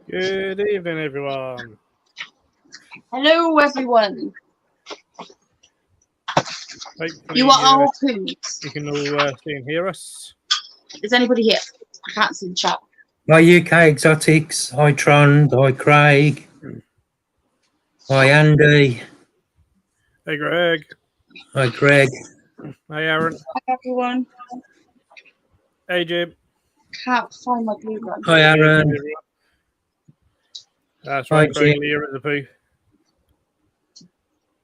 Good evening, everyone. Hello, everyone. Hopefully, You are all poops. you can all see and hear us. Is anybody here? I can't see the chat. Hi UK Exotics, hi Trond, hi Craig, hi Andy, Hey, Greg. hi Greg, Hey, Aaron. Hi, everyone. Hey, Jim. Can't find my blue gun. hi Aaron, That's Hi, right, Craig. Jim. Leah at the poo.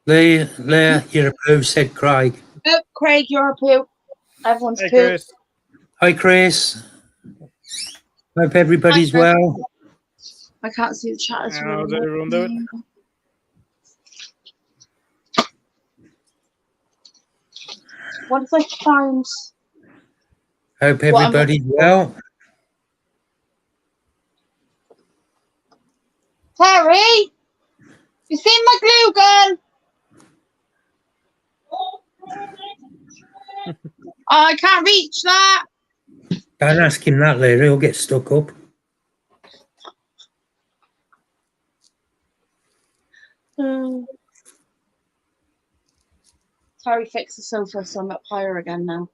Leah, you're a poo, said Craig. Oh, Craig, you're a poo. Everyone's Hey, poo. Chris. Hi Chris, hope everybody's Hi, Chris. well. I can't see the chat as well. How's everyone doing? What if I find... Hope everybody's well. Terry! You seen my glue gun? I can't reach that. Don't ask him that later, he'll get stuck up. Terry fixed the sofa, so I'm up higher again now.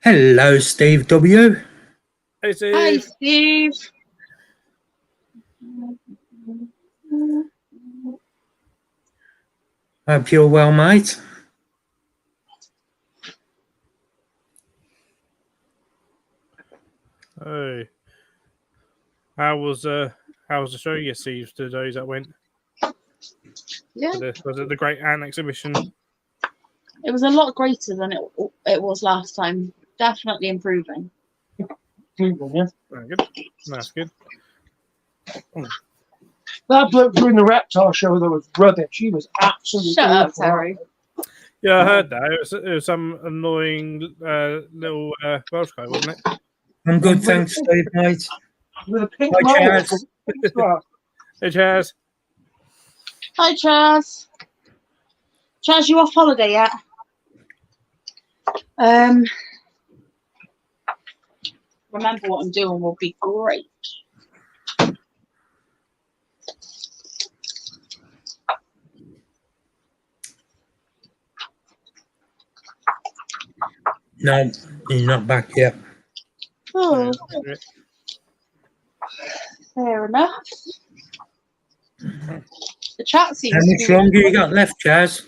Hello Steve W. Hey, Steve. Hi, Steve. Hope you're well, mate. Hey. How was the show yesterday that went? Yeah, Was it the Great Ant exhibition? it was a lot greater than it was last time. Definitely improving. Very good. That's good. That bloke during the reptile show that was rubbish. She was absolutely Shut up, awful. Terry. Yeah, I heard that. It was some annoying little Welsh guy, wasn't it? I'm good, thanks Steve, mate. With a pink Hi, mole. Chaz. Hey, Chaz. Hi, Chaz. Chaz, you off holiday yet? Remember what I'm doing will be great. No, he's not back yet. Oh, Yeah. fair enough. The chat seems How to much be... longer you got left, Chaz?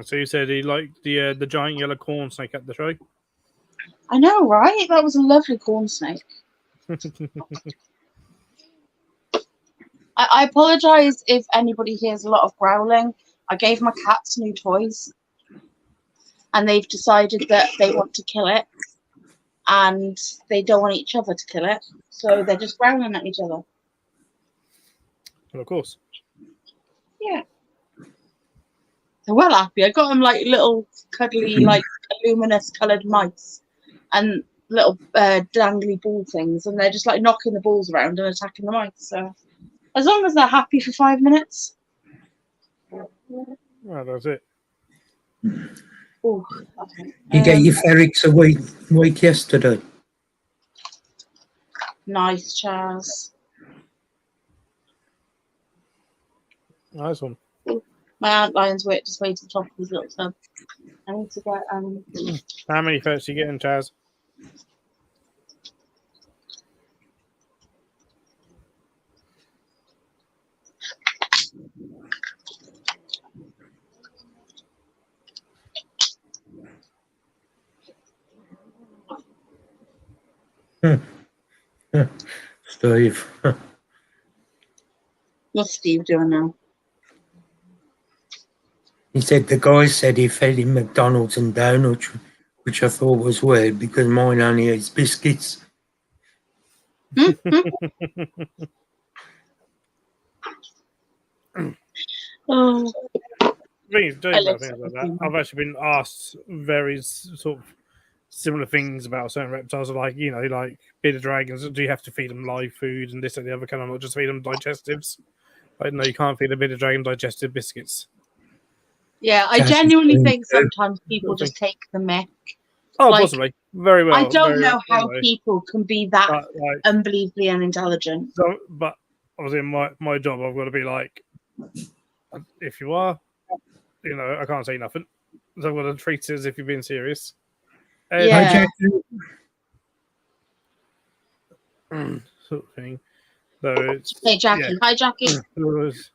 So you said he liked the giant yellow corn snake at the show? I know, right? That was a lovely corn snake. I apologise if anybody hears a lot of growling. I gave my cats new toys. And they've decided that they want to kill it. And they don't want each other to kill it. So they're just growling at each other. Well, of course. Yeah. They're well happy. I got them like little cuddly, like luminous coloured mice. And little dangly ball things. And they're just like knocking the balls around and attacking the mice. So as long as they're happy for 5 minutes. Well, that's it. Ooh, okay. You get your ferrix a week yesterday. Nice, Charles. Nice one. My Antlion's worked his way to the top of his little tub. I need to get How many ferrets you getting, Chaz? Steve. What's Steve doing now? He said the guy said he fed him McDonald's and donuts, which I thought was weird because mine only eats biscuits. Oh, Things about things like that. I've actually been asked very sort of similar things about certain reptiles, like like bearded dragons. Do you have to feed them live food and this and the other? Can I not just feed them digestives? Like, no, you can't feed a bearded dragon digestive biscuits. Yeah, I Jackie genuinely Chan think too. sometimes people just take the mick. Oh, Like, possibly. Very well. I don't very know well, how anyway. people can be that But like, unbelievably unintelligent. so, but obviously in my job, I've got to be like, if you are, you know, I can't say nothing. So I've got to treat it as if you're being serious. And Yeah. Hi, Jackie. sort of thing. So it's Hey, Jackie. yeah. Hi, Jackie. It was,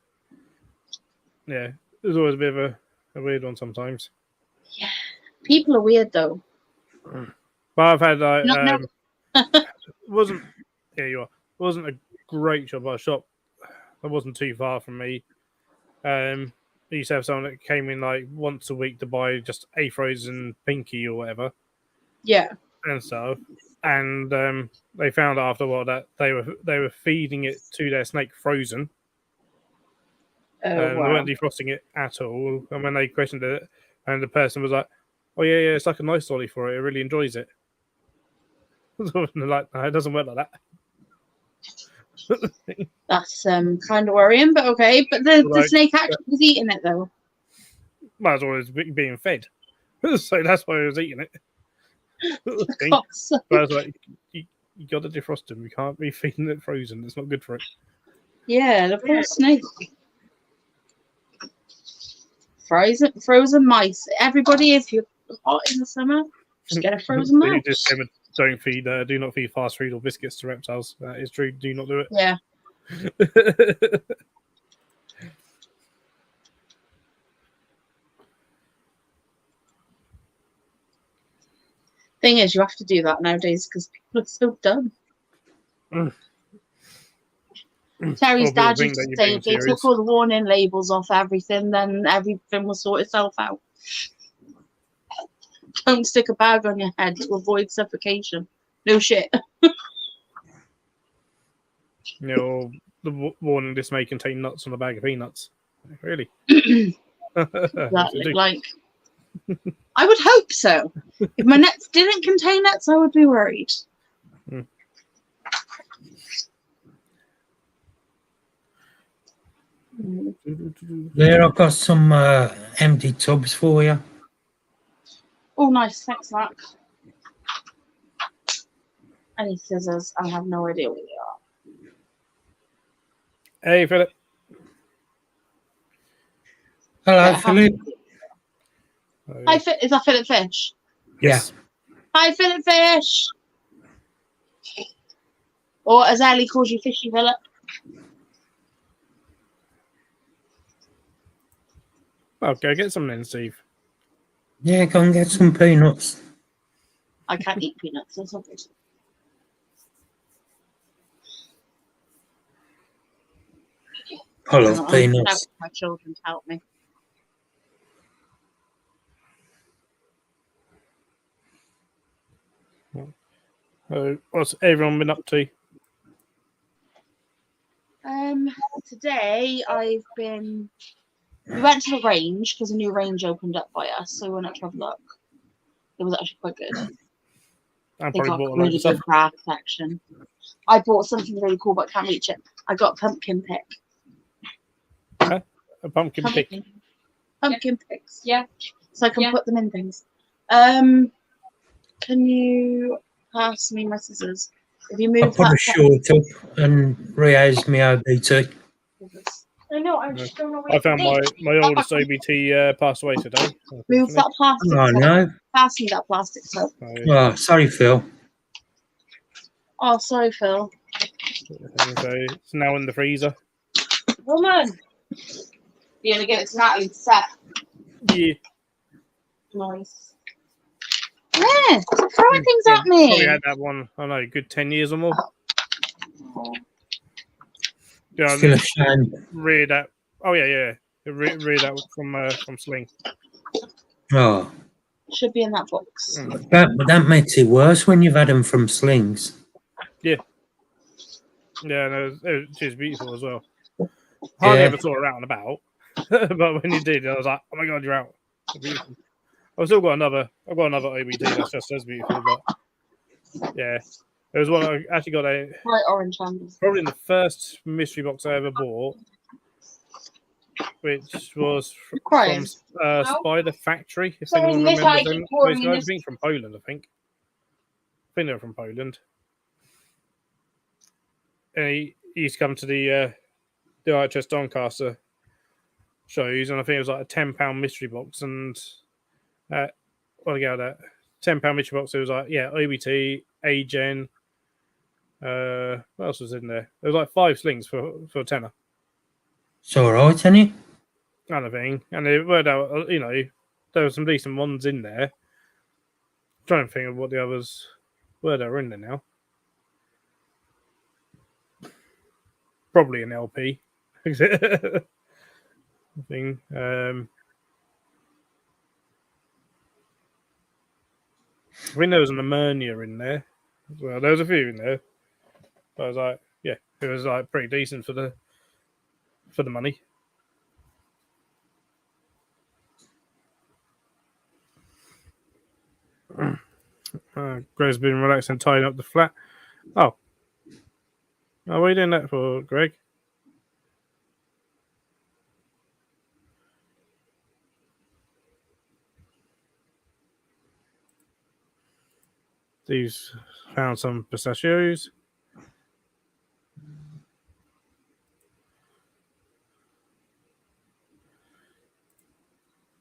yeah, it was always a bit of a weird one sometimes. People are weird, though. But I've had like No. wasn't yeah you are wasn't a great job at a shop that wasn't too far from me. I used to have someone that came in like once a week to buy just a frozen pinky or whatever Yeah. and stuff. And they found out after a while that they were feeding it to their snake frozen. Oh, They wow. weren't defrosting it at all. And when they questioned it, and the person was like, "Oh yeah, it's like a nice lolly for it. It really enjoys it." Like, no, it doesn't work like that. That's kind of worrying, but okay. But the Like, snake actually was eating it, though. Might as well as being fed. So that's why I was eating it. Thing. God's sake. But I was like, you got to defrost them. You can't be feeding it frozen. It's not good for it. Yeah, the poor snake. Frozen mice. Everybody, if you're hot in the summer, just get a frozen You mouse. just say, don't feed. Do not feed fast food or biscuits to reptiles. That is true. Do not do Yeah. it. Thing is, you have to do that nowadays because people are so dumb. Mm. Terry's Or people dad think used that to you're say being if they serious. took all the warning labels off everything, then everything will sort itself out. Don't stick a bag on your head to avoid suffocation. No shit. You know, the warning this may contain nuts on a bag of peanuts. Really? Exactly. Like, I would hope so. If my nets didn't contain nuts, I would be worried. Mm. There, I've got some empty tubs for you. Oh, nice. Thanks, Mark. I need scissors. I have no idea where they are. Hey, Philip. Hello, Yeah, Philip. Hi, is that Philip Fish? Yes. Hi, Philip Fish. Or as Ellie calls you, Fishy Philip. Well, go get some then, Steve. Yeah, go and get some peanuts. I can't eat peanuts. That's not good. I love I'm peanuts. my children to help me. What's everyone been up to? Today we went to the range because a new range opened up by us, so we went up to have a look. It was actually quite good. I They probably got bought a a load really of stuff. good craft section. I bought something really cool, but can't reach it. I got a pumpkin pick. A pumpkin pick. Pumpkin picks. Yeah. So I can Yeah. put them in things. Can you pass me my scissors? If you I move put that a short up and raised my OBT. I know, I just don't know where I found my oldest OBT passed away today. Move that plastic. Oh, tub. no. Pass me that plastic tub. Oh, sorry, Phil. Oh, sorry, Phil. So it's now in the freezer. Woman. You're gonna give it to Natalie to set. Yeah. Nice. Yeah, stop throwing things at Probably me. had that one, I don't know, good 10 years or more. Yeah, Still a shame. reared that. Oh, yeah. Reared that from Sling. Oh, Should be in that box. that makes it worse when you've had them from slings. Yeah, no, she was beautiful as well. Hardly Yeah. ever saw her out and about, but when you did, I was like, "Oh my god, you're out!" You're beautiful. I've got another OBT that's just as beautiful, but yeah, there was one I actually got Bright orange handles. probably in the first mystery box I ever bought. which was from Crying. Spider Factory. If So anyone in this remembers I them, keep pouring those in guys, I this- think from Poland. I think they're from Poland. And he used to come to the IHS Doncaster shows, and I think it was like a £10 mystery box. And what did I get out of that? £10 mystery box. It was like OBT, Agen. What else was in there? There was like 5 slings for a tenner. It's all right, isn't it? Kind of thing. And it worked out, there were some decent ones in there. Trying to think of what the others were that were in there now. Probably an LP. thing. I think there was an Emernia in there as well. There was a few in there. But I was like, yeah, it was like pretty decent for the money. Greg's been relaxing, tidying up the flat. Oh, what are you doing that for, Greg? Steve's found some pistachios.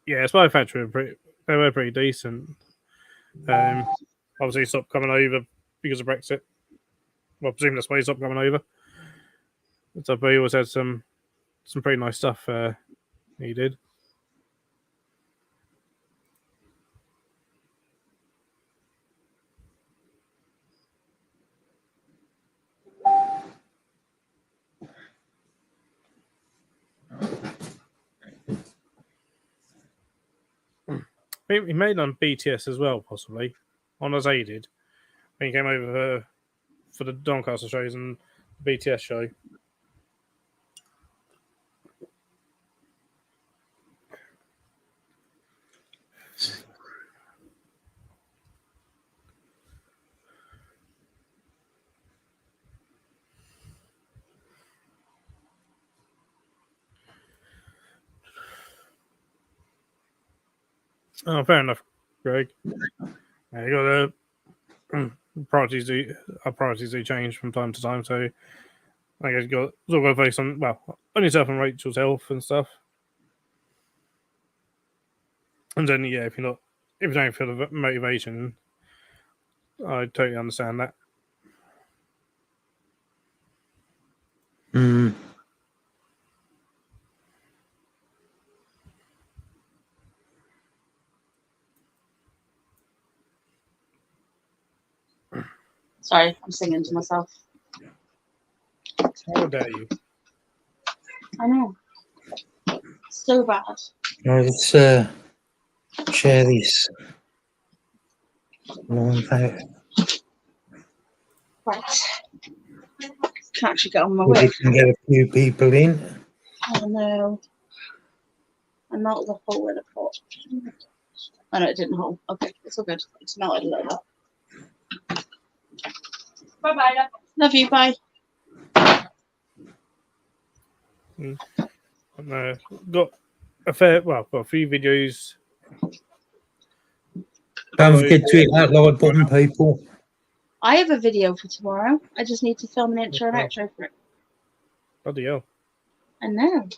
Yeah, Spy Factory were pretty decent. Obviously, he stopped coming over because of Brexit. Well, I presume that's why he stopped coming over. So, but he always had some pretty nice stuff. He did. He made on BTS as well, possibly on as aided when he came over for the Doncaster shows and the BTS show. Oh, fair enough, Greg. Yeah, you got our priorities do change from time to time. So I guess it's all got to focus on on yourself and Rachel's health and stuff. And then if you don't feel the motivation, I totally understand that. Mm. Sorry, I'm singing to myself. How dare you? I know. So bad. Right, let's share this. Along that. Right. Can actually get on my We way. can get a few people in. Oh no. And not the hole in the pot. Oh no, it didn't hole. Okay, it's all good. It's melted a little bit. Bye bye. Love you, bye. Got a few videos. Don't forget to hit that like button, people. I have a video for tomorrow. I just need to film an intro and outro for it. Bloody hell. I know.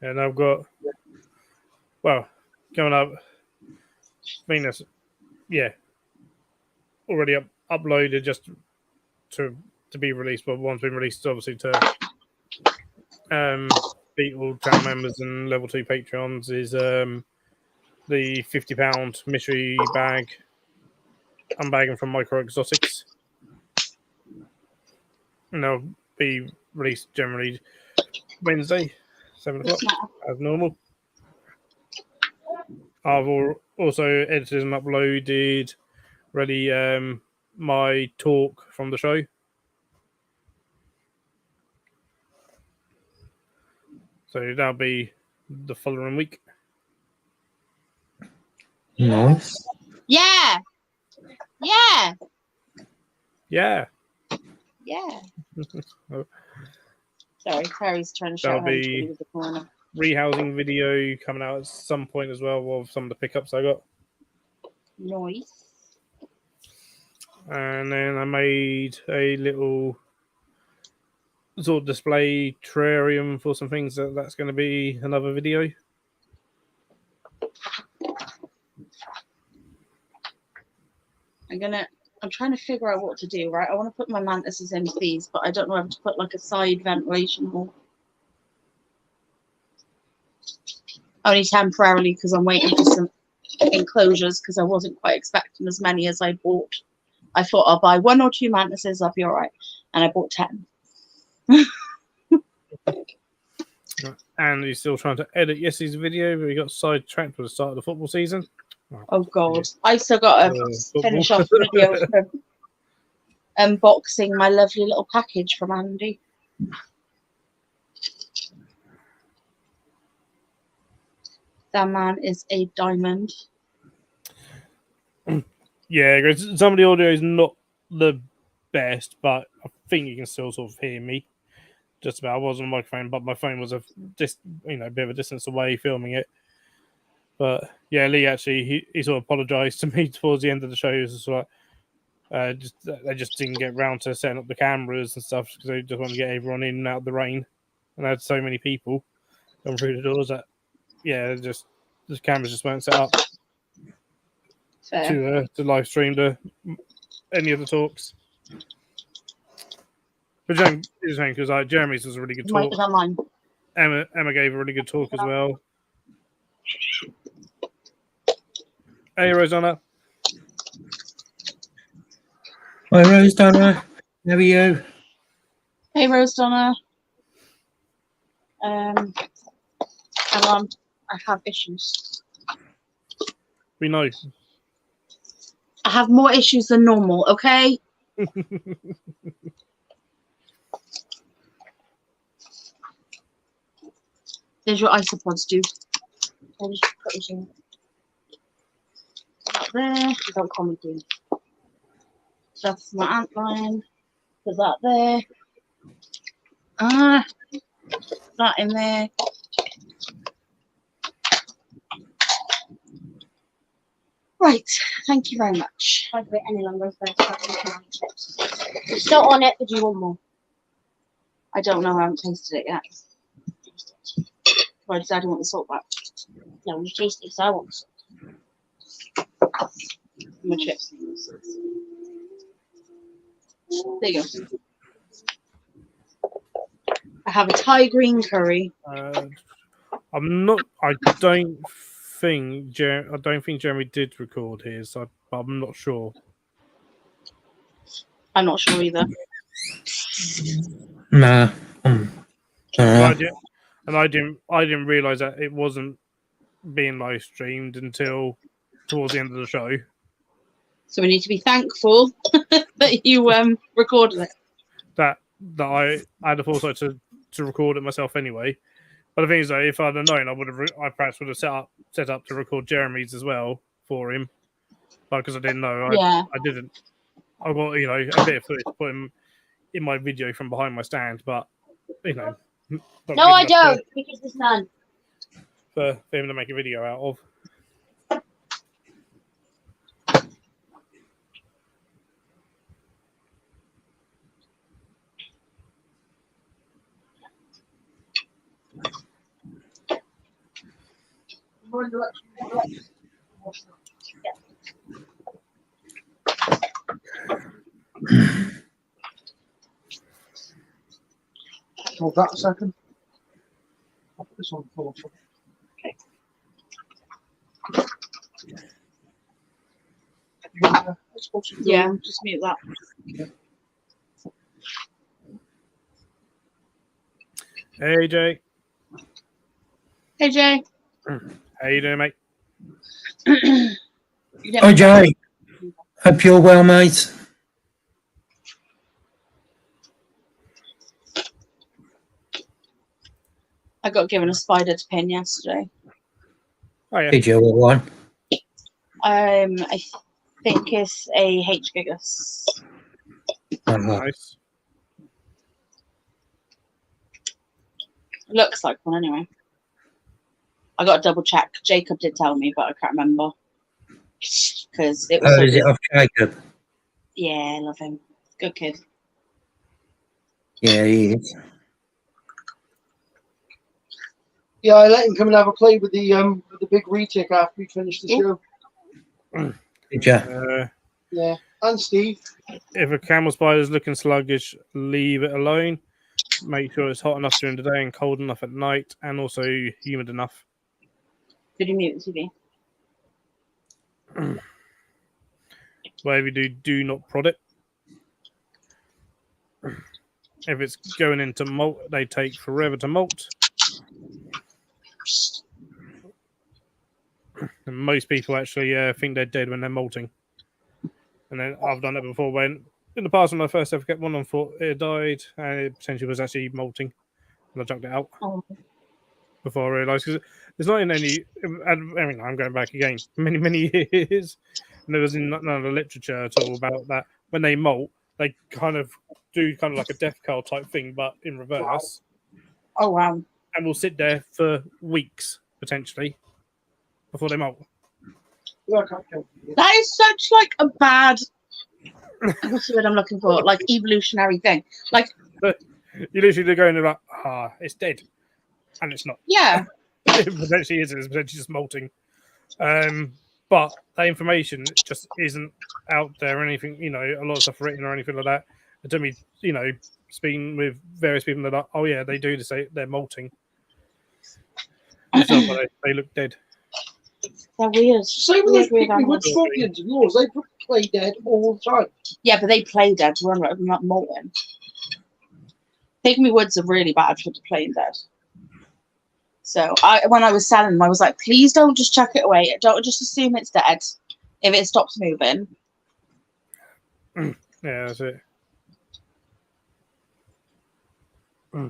And I've got, coming up, Venus, already uploaded just to be released, but one's been released obviously to Beetle channel members and level 2 Patreons is the £50 mystery bag unbagging from Micro Exotics. And they'll be released generally Wednesday, 7 o'clock, as normal. I've also edited and uploaded ready my talk from the show. So that'll be the following week. Nice. Yeah. Yeah. Yeah. Yeah. Sorry, Terry's trying to show There'll how to be do the corner. rehousing video coming out at some point as well of some of the pickups I got. Noise. And then I made a little sort of display terrarium for some things that's going to be another video. I'm trying to figure out what to do, right? I want to put my mantises in these, but I don't know how to put like a side ventilation hole. Only temporarily because I'm waiting for some enclosures because I wasn't quite expecting as many as I bought. I thought I'll buy 1 or 2 mantises, I'll be all right. And I bought 10. And he's still trying to edit yesterday's video, but he got sidetracked with the start of the football season. Oh God, I still got to finish off the video for unboxing my lovely little package from Andy. That man is a diamond. Yeah, some of the audio is not the best, but I think you can still sort of hear me. Just about. I was on the microphone, but my phone was a bit of a distance away filming it. But yeah, Lee actually he sort of apologized to me towards the end of the show. It was like they just didn't get round to setting up the cameras and stuff because they just wanted to get everyone in and out of the rain, and they had so many people coming through the doors that the cameras just weren't set up to live stream any of the talks. But James is saying because Jeremy's was a really good talk. Emma gave a really good talk as well. Hey, Rosanna. Hi, Rose Donna. How are you? Hey, Rose Donna. Hang on, I have issues. We know. I have more issues than normal, okay? There's your isopods, dude. I'll just put this in. That there. Don't call me dude. That's my antline. Put that there. That in there. Right, thank you very much. If I wait any longer, chips. You're still on it, but you want more. I don't know, I haven't tasted it yet. Why does Daddy want the salt back? No, you taste it, so I want salt. My chips. There you go. I have a Thai green curry. I don't think Jeremy did record his. I'm not sure. I'm not sure either. Nah. And I didn't realize that it wasn't being live streamed until towards the end of the show. So we need to be thankful that you recorded it. That I had the foresight to record it myself anyway. But the thing is, though, if I'd have known, I perhaps would have set up to record Jeremy's as well for him. But because I didn't know, I didn't. I got a bit of footage to put him in my video from behind my stand, but no, I don't, because there's none. For him to make a video out of. Hold that a second. I'll put this on the floor. Okay. Yeah, just mute that. Hey, Jay. Hey, Jay. How you doing, mate? Hi, Jay. Hope you're well, mate. I got given a spider to pin yesterday. Oh, yeah. Did you all one? I think it's a H. gigas. Uh-huh. Nice. Looks like one anyway. I got to double check. Jacob did tell me, but I can't remember because it was. Is it off Jacob? Yeah, I love him. Good kid. Yeah, he is. Yeah, I let him come and have a play with the big retic after we finished the show. Did you? Yeah, and Steve. If a camel spider is looking sluggish, leave it alone. Make sure it's hot enough during the day and cold enough at night, and also humid enough. Did you mute the TV? Whatever you do, do not prod it. If it's going into molt, they take forever to molt. And most people actually think they're dead when they're molting. And then I've done it before when, in the past, when I first ever kept one, I thought it died and it potentially was actually molting. And I chucked it out before I realised. Because it's not in any. I mean, I'm going back again many years. And there was in none of the literature at all about that. When they molt, they kind of do kind of like a death curl type thing, but in reverse. Oh, wow. And will sit there for weeks, potentially, before they molt. That is such like a bad. What's the word I'm looking for? Like evolutionary thing. Like you literally go in and like, it's dead, and it's not. Yeah. It potentially is. It's potentially just molting. But that information just isn't out there or anything. You know, a lot of stuff written or anything like that. And to me, you know, speaking with various people, they're like, oh yeah, they do say they're molting. So, but they look dead. They're weird. Same with those piggly wood scorpions of yours. They play dead all the time. Yeah, but they play dead. We're not molten. Pygmy woods are really bad for playing dead. So when I was selling them, I was like, please don't just chuck it away. Don't just assume it's dead. If it stops moving. Yeah, that's it. I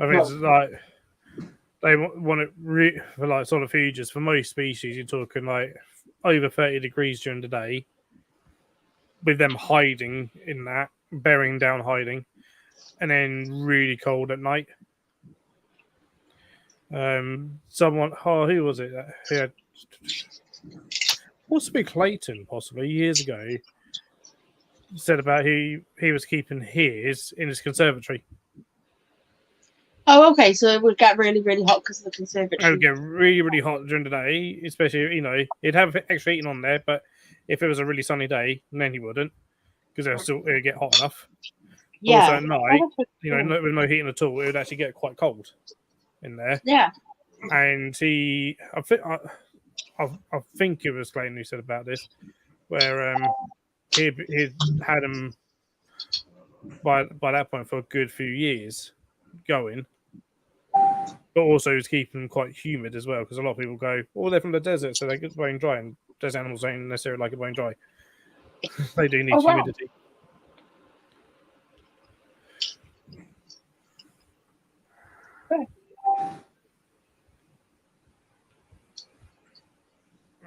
think it's like they want it for like sort of futures. For most species, you're talking like over 30 degrees during the day, with them hiding in that, bearing down hiding, and then really cold at night. Someone, who was it? Who had, possibly Clayton, possibly years ago, said about he was keeping his in his conservatory. Oh, okay. So it would get really, really hot because of the conservatory. It would get really, really hot during the day, especially, you know, he'd have extra heating on there, but if it was a really sunny day, then he wouldn't, because it would get hot enough. Yeah. Also at night, you know, with no heating at all, it would actually get quite cold in there. Yeah. And I think it was Clayton who said about this, where he'd had him by that point for a good few years going, but also he was keeping them quite humid as well, because a lot of people go, oh, they're from the desert, so they get bone dry, and those animals don't necessarily like it bone dry. They do need humidity.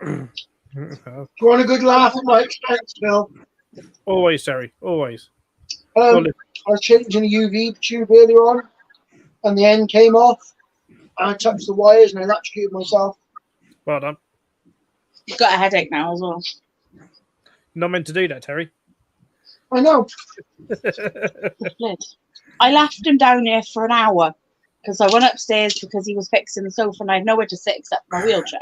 Do you want a good laugh at my expense, Phil? Always, Terry. Always. I was changing a UV tube earlier on, and the end came off. I touched the wires and I electrocuted myself. Well done. You've got a headache now as well. Not meant to do that, Terry. I know. I left him down here for an hour because I went upstairs because he was fixing the sofa and I had nowhere to sit except my wheelchair.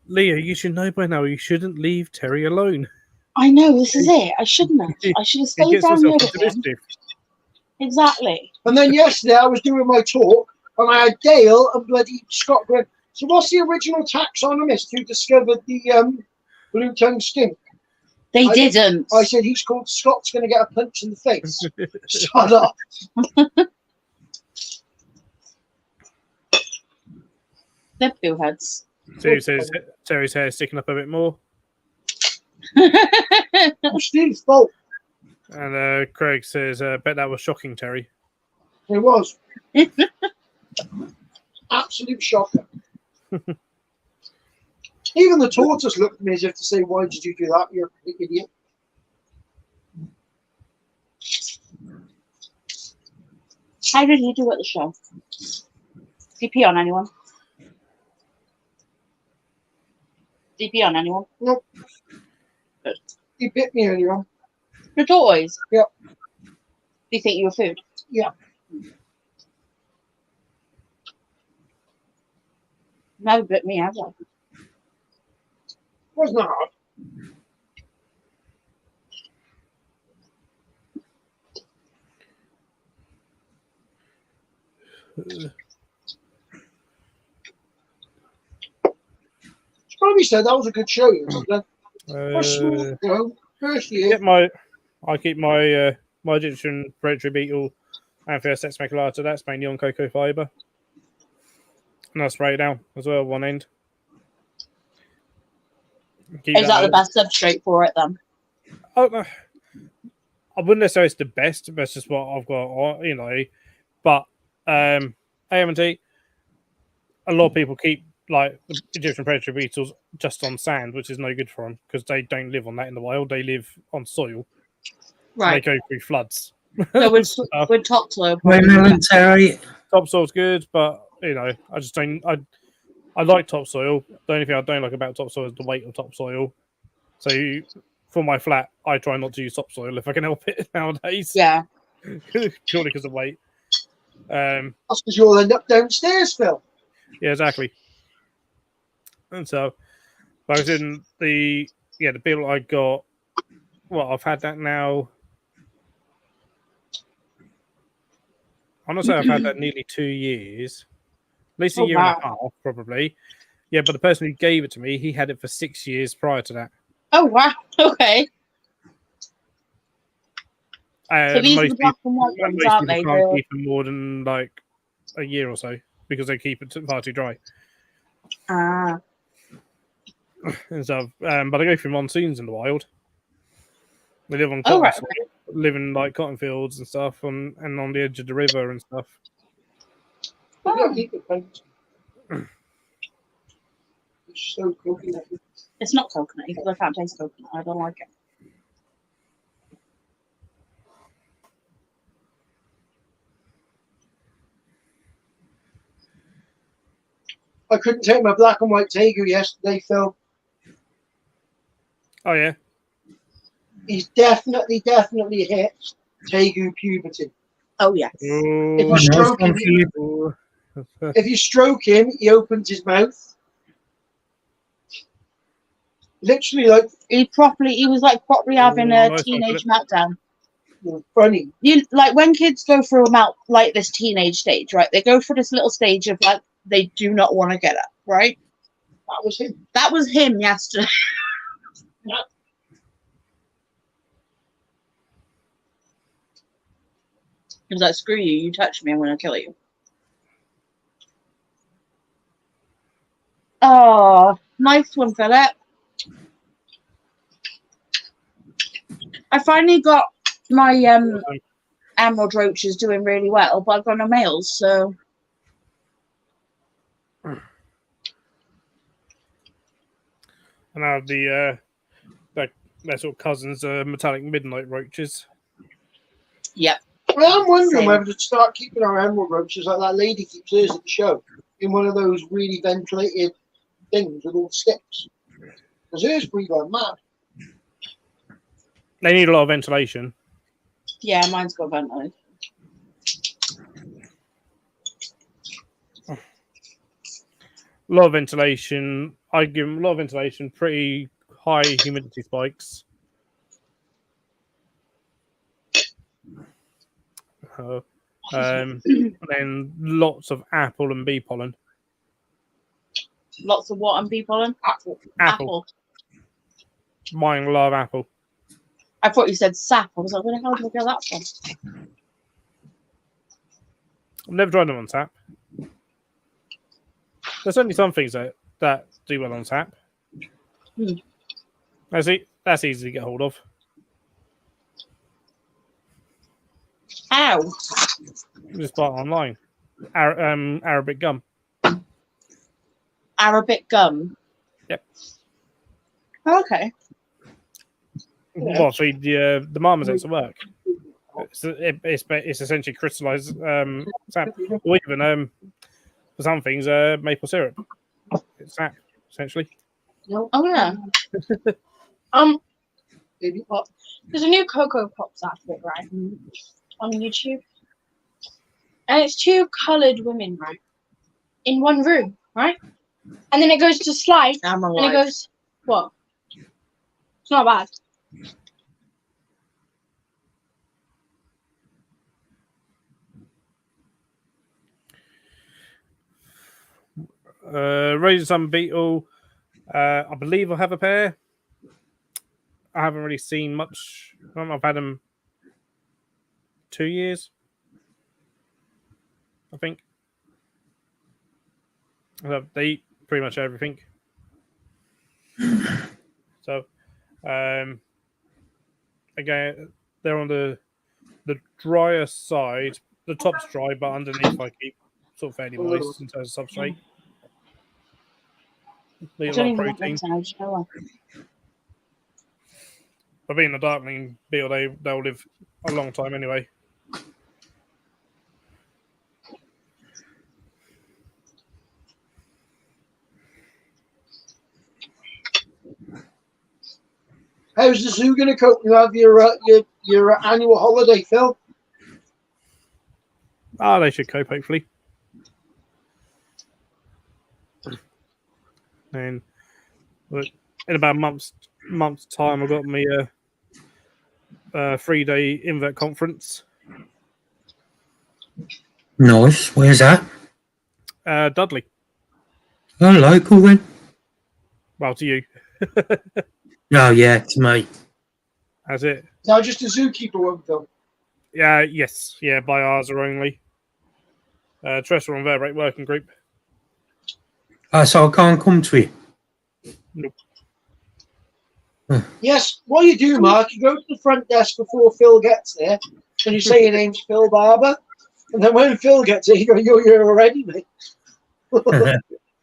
Leah, you should know by now you shouldn't leave Terry alone. I know, this is it. I shouldn't have. I should have stayed down here with him. Exactly. And then yesterday I was doing my talk and I had Dale and bloody Scott going, so what's the original taxonomist who discovered the blue-tongued skink? They didn't. I said, he's called Scott's going to get a punch in the face. Shut up. They're blue heads. Steve says Terry's hair is sticking up a bit more. Steve's fault. And Craig says, bet that was shocking, Terry. It was. Absolute shocker. Even the tortoise looked at me as if to say, why did you do that, you idiot? How did he do at the show? Do you pee on anyone? Do you pee on anyone? He bit me earlier on. Your toys? Yeah. Do you think you were food? Yeah. Never bit me, have I? Wasn't that hard? Probably said that was a good show. First year. I keep my my Egyptian predatory beetle and for sex maculata. That's mainly on cocoa fibre, and I spray it down as well. One end. Is that the best substrate for it then? Oh, no. I wouldn't necessarily say it's the best. That's just what I've got, you know. But AMT, a lot of people keep like the Egyptian predatory beetles just on sand, which is no good for them because they don't live on that in the wild. They live on soil. Right. They go through floods. So with topsoil. Watermelon, Terry. Topsoil's good, but you know, I just don't. I like topsoil. The only thing I don't like about topsoil is the weight of topsoil. So for my flat, I try not to use topsoil if I can help it nowadays. Yeah. Purely because of weight. That's because you'll end up downstairs, Phil. Yeah, exactly. And so, I was in the beetle I got. Well, I've had that now. I'm not saying I've had that nearly 2 years. At least a year and a half, probably. Yeah, but the person who gave it to me, he had it for 6 years prior to that. Oh, wow. Okay. So these are the black and white ones, aren't they? Can't keep them more than like a year or so because they keep it far too dry. Ah. And so, but I go through monsoons in the wild. We live on live in like cotton fields and stuff, and on the edge of the river and stuff. Oh. It's so coconut. It's not coconut because I can't taste coconut. I don't like it. I couldn't take my black and white Tegu yesterday, Phil. Oh yeah. He's definitely hit Tegu puberty. Oh yes. If you stroke him, he opens his mouth. Literally, like he was like properly having a teenage meltdown. Funny. You like when kids go through like this teenage stage, right? They go through this little stage of like they do not want to get up, right? That was him. That was him yesterday. Yeah. He was like, "Screw you! You touch me, I'm gonna kill you." Oh, nice one, Philip. I finally got my emerald roaches doing really well, but I've got no males, so. And I have the their sort of cousins, metallic midnight roaches. Yep. Well, I'm wondering whether to start keeping our emerald roaches like that lady keeps hers at the show in one of those really ventilated things with all the sticks. Because hers breathe like mad. They need a lot of ventilation. Yeah, mine's got ventilation. A lot of ventilation. I give them a lot of ventilation, pretty high humidity spikes. And then lots of apple and bee pollen. Lots of what and bee pollen? Apple. Mine love apple. I thought you said sap. I was like, where the hell did I get that from? I've never tried them on tap. There's certainly some things that do well on tap. That's easy to get hold of. How? Just buy it online. Arabic gum. Arabic gum? Yep. Okay. Well, feed the marmosets at work. It's essentially crystallized sap. Or even for some things, maple syrup. It's that essentially. Oh yeah. Maybe. There's a new Cocoa Pops outfit, right? On YouTube. And it's two coloured women, right? In one room, right? And then it goes to slide. I'm And it alive. goes, what? It's not bad. Razor Sun Beetle. I believe I have a pair. I haven't really seen much. I've had them 2 years, I think. They eat pretty much everything. So, again, they're on the drier side. The top's dry, but underneath I keep sort of fairly moist in terms of substrate. Need a lot of protein. But being a darkling beetle, they'll live a long time anyway. How's the zoo going to cope? You have your annual holiday, Phil. They should cope, hopefully. And in about a month's time, I've got me a 3-day invert conference. Nice. Where's that? Dudley. Oh, local then. Well, to you. Oh, yeah, to me. That's it. Now just a zookeeper one, Phil. Yeah, yes. Yeah, by ours are only. Terrestrial Invertebrate Working Group. So I can't come to it. Nope. Yes, what you do, Mark, you go to the front desk before Phil gets there, and you say your name's Phil Barber, and then when Phil gets there, you go, you're here already, mate.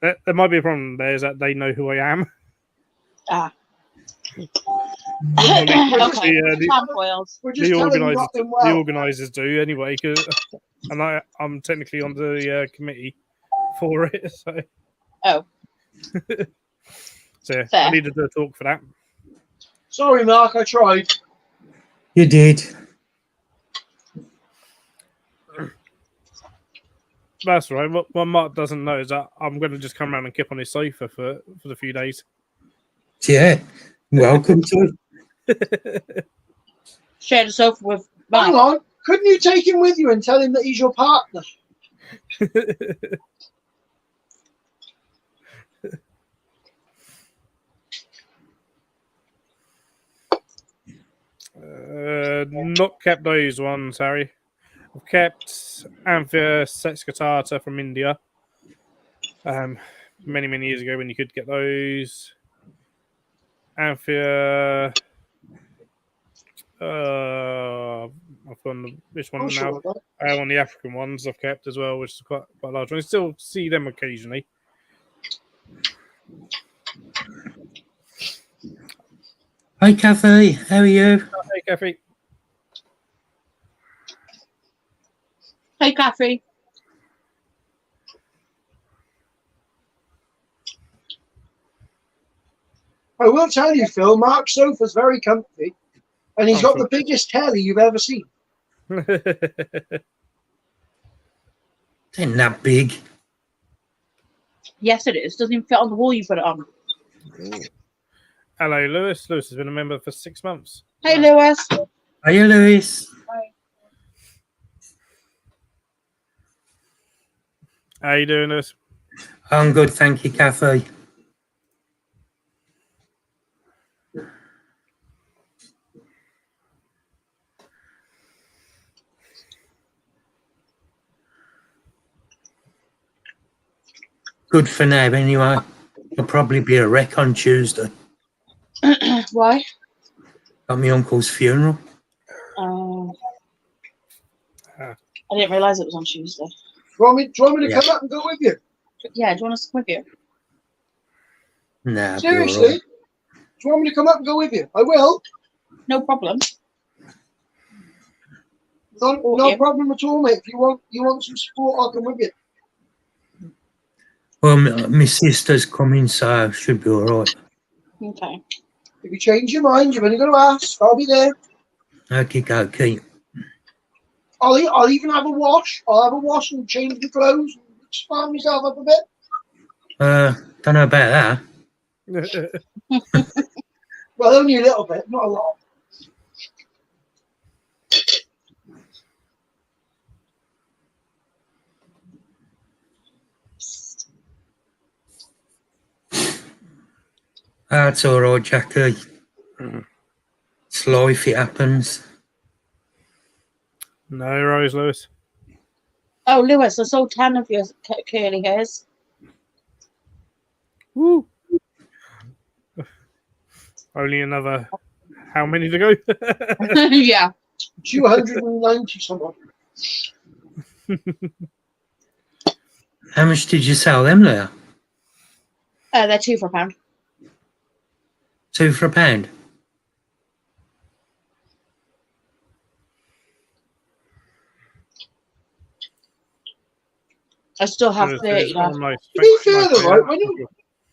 There might be a problem there, is that they know who I am. Okay. The Tinfoils. We're just telling you not them well. organisers do anyway, and I'm technically on the committee for it. So. Oh. So yeah, Fair. I needed to do a talk for that. Sorry, Mark, I tried. You did. That's right. What Mark doesn't know is that I'm going to just come around and kip on his sofa for the few days. Yeah. Welcome to it. Share the sofa with Hang Mike. on, couldn't you take him with you and tell him that he's your partner? Not kept those ones, Harry. I've kept Amphia sexcutata from India. Many years ago when you could get those. Amphia. I've gone which one I'm now. sure of that. One of the African ones I've kept as well, which is quite large one. I still see them occasionally. Hi, Kathy. How are you? Hey, Kathy. Hey, Kathy. I will tell you, Phil, Mark's sofa's very comfy, and he's got the biggest telly you've ever seen. Ain't that big. Yes, it is. Doesn't even fit on the wall you put it on. Hello, Lewis. Lewis has been a member for 6 months. Hey, Lewis. Hiya, Lewis. How you doing, Lewis? I'm good, thank you, Kathy. Good for now, anyway. I'll probably be a wreck on Tuesday. Why? At my uncle's funeral. I didn't realise it was on Tuesday. Do you want me to come up and go with you? Yeah, do you want us to come with you? Nah, Seriously? Do you want me to come up and go with you? I will. No problem. No problem at all, mate. If you want some support, I'll come with you. Well, my sister's coming, so should be all right. Okay. If you change your mind, you've only got to ask. I'll be there. Okay. I'll even have a wash. I'll have a wash and change the clothes and expand myself up a bit. Don't know about that. Well, only a little bit, not a lot. That's all right, Jackie. Mhm. It's life, it happens. No worries, Lewis. Oh, Lewis, I saw 10 of your curly hairs. Woo. Only another. How many to go? Yeah. 290 someone. How much did you sell them there? They're £2 for a pound. 2 for £1. I still have Lewis 30 is left. almost- To be fair, nice, though, yeah. right,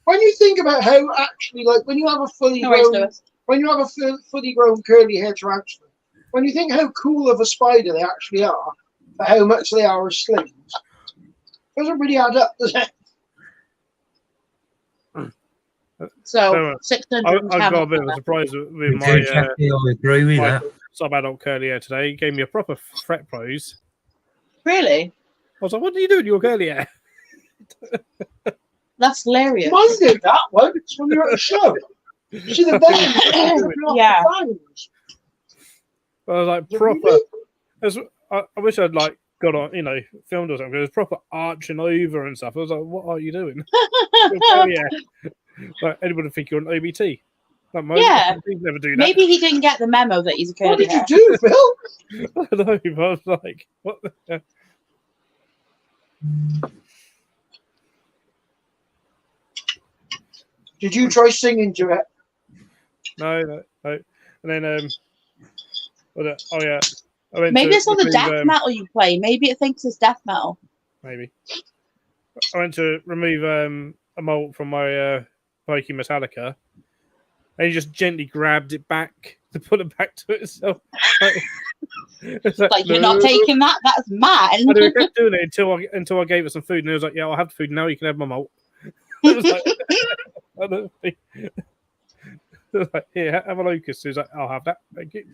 when you think about how actually, like, when you have a fully No worries, grown, Lewis. when you have a fully grown curly haired tarantula, when you think how cool of a spider they actually are, for how much they are as slings, doesn't really add up, does it? So, So, 610. I got a bit of a surprise with Okay, my Jackie, I agree with my that. sub-adult curly hair today. He gave me a proper fret pose. Really? I was like, "What are you doing with your curly hair?" That's hilarious. Mine did that once when we were at the show. See the veins? Yeah. I was like, proper. I wish I'd like got on, filmed or something. It was proper arching over and stuff. I was like, "What are you doing?" Your curly hair. Like, anybody would think you're an OBT. Like, most Yeah. OBTs never do that. Maybe he didn't get the memo that he's a What curly did you hair. do, Phil? I know, but I was like, "What the hell?" Did you try singing to it? No. And then oh yeah, I went Maybe to it's all the remove, death metal you play. Maybe it thinks it's death metal. maybe. I went to remove a malt from my Viking Metallica, and he just gently grabbed it back to put it back to itself. It's Like, you're "No." not taking that? That's mine. And he kept doing it until I gave it some food, and he was like, "Yeah, I'll have the food now. You can have my malt." I was like, I don't think. I was like, "Here, have a locust." He was like, "I'll have that, thank you."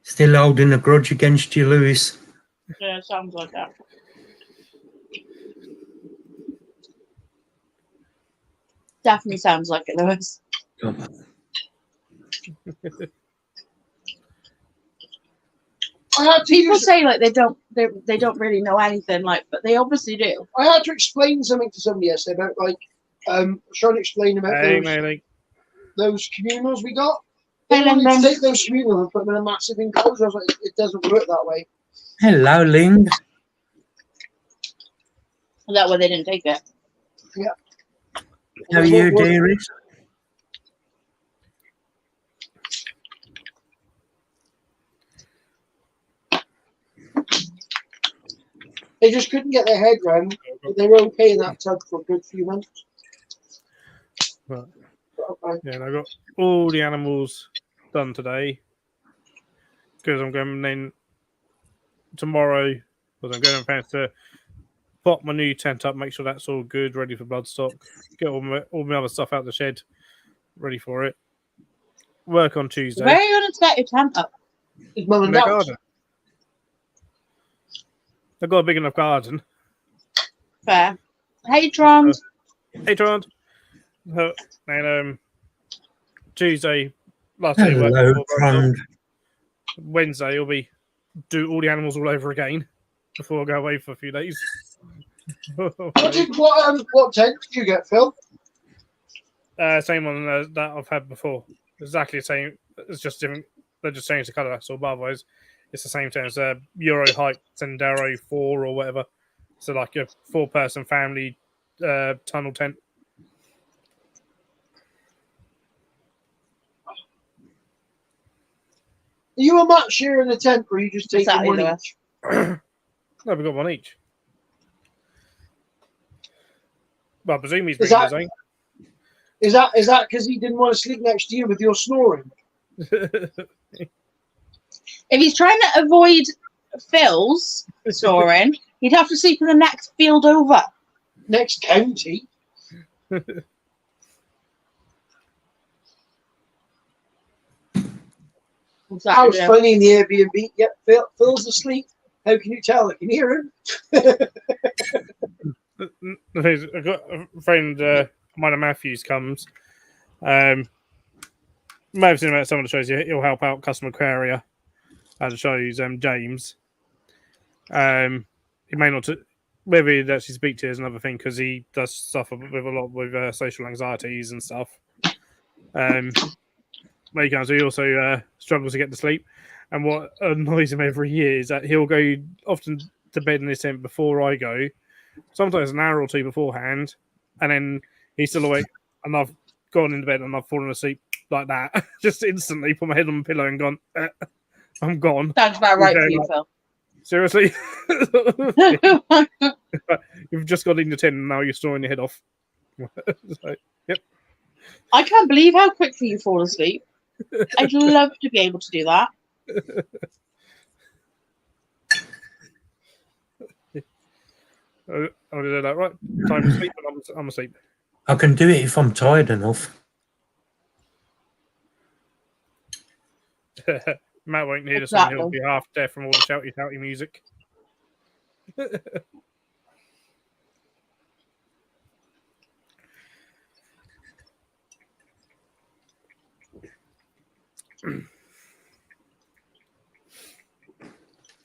Still holding a grudge against you, Lewis. Yeah, sounds like that. Definitely sounds like it, Lewis. I had to People use, say like they don't really know anything, like, but they obviously do. I had to explain something to somebody yesterday about like trying to explain about Hey, matey. those communals we got. Hey, They wanted Lyndon. to take those communals and put them in a massive enclosure. I was like, it doesn't work that way. Hello, Ling. Is that why they didn't take it? How are you, dearest? They just couldn't get their head round. But they were okay in that tub for a good few months. Right. Okay. Yeah, and I got all the animals done today because I'm going then tomorrow. Because I'm going in France to pop my new tent up, make sure that's all good, ready for bloodstock. Get all my other stuff out of the shed, ready for it. Work on Tuesday. Where are you going to set your tent up? His mum In and the dad. garden. I've got a big enough garden. Fair. Hey, Trons. Hey, Trant. And Tuesday, last day work Hello, before bloodstock. Trond. Wednesday, will be do all the animals all over again before I go away for a few days. What tent did you get, Phil? Same one that I've had before. Exactly the same. It's just different. They just changed the colour. That's all. But otherwise, it's the same tent. It's a Euro Hike Sendero 4 or whatever. So like a 4-person family tunnel tent. Are you a match here in the tent, or are you just taking Exactly, one Lewis. each? No, we got one each. Well, I presume he's Is bringing that- his Is that because he didn't want to sleep next to you with your snoring? own. If he's trying to avoid Phil's snoring, he'd have to sleep in the next field over. Next county. I was Exactly. funny in the Airbnb. Yep, Phil's asleep. How can you tell? I can hear him. I've got a friend, one of Matthews comes. May have seen him at some of the shows. He'll help out customer carrier at the shows. James. He may not. Whether he'd actually speak to you is another thing because he does suffer with a lot with social anxieties and stuff. When he comes, he also struggles to get to sleep. And what annoys him every year is that he'll go often to bed in his tent before I go, sometimes an hour or two beforehand, and then he's still awake, and I've gone into bed and I've fallen asleep like that, just instantly put my head on the pillow and gone, I'm gone. Sounds about right for you, like, Phil. Seriously? You've just got in your tent and now you're snoring your head off. So, yep. I can't believe how quickly you fall asleep. I'd love to be able to do that. I would do that, right? Time to sleep, and I'm asleep. I can do it if I'm tired enough. Matt won't hear this one. He'll Exactly. be half deaf from all the shouty music.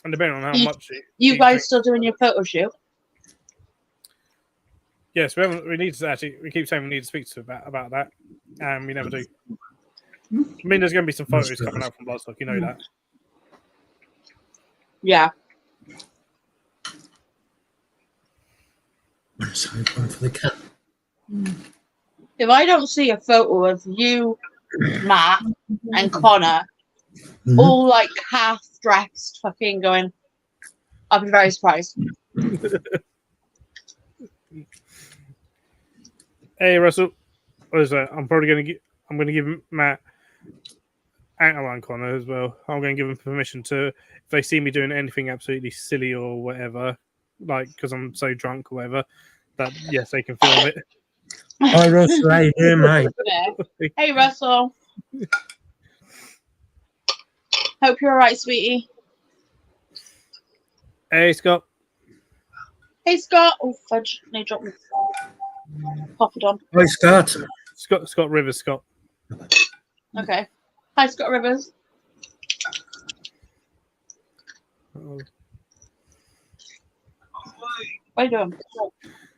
And depending on how much You guys still doing your photo shoot? yes, we haven't. We need to actually. We keep saying we need to speak to about that, and we never do. I mean, there's going to be some photos coming out from Bloodstock. You know that. Yeah. Sorry, going for the cat. If I don't see a photo of you, Matt, and Connor Mhm. all like half dressed, fucking going, I'll be very surprised. Hey, Russell. What is that? I'm probably going to give. I'm going to give Matt and Connor as well. I'm going to give them permission to, if they see me doing anything absolutely silly or whatever, like because I'm so drunk or whatever, that yes, they can film it. Hi, Russell. How you doing, mate? Yeah. Hey, Russell. Hope you're all right, sweetie. Hey, Scott. Hey, Scott. Oh, fudge. No, drop me. Pop it on. Hi, Scott. Scott Rivers. Scott. Okay. Hi, Scott Rivers. Oh. What are you doing?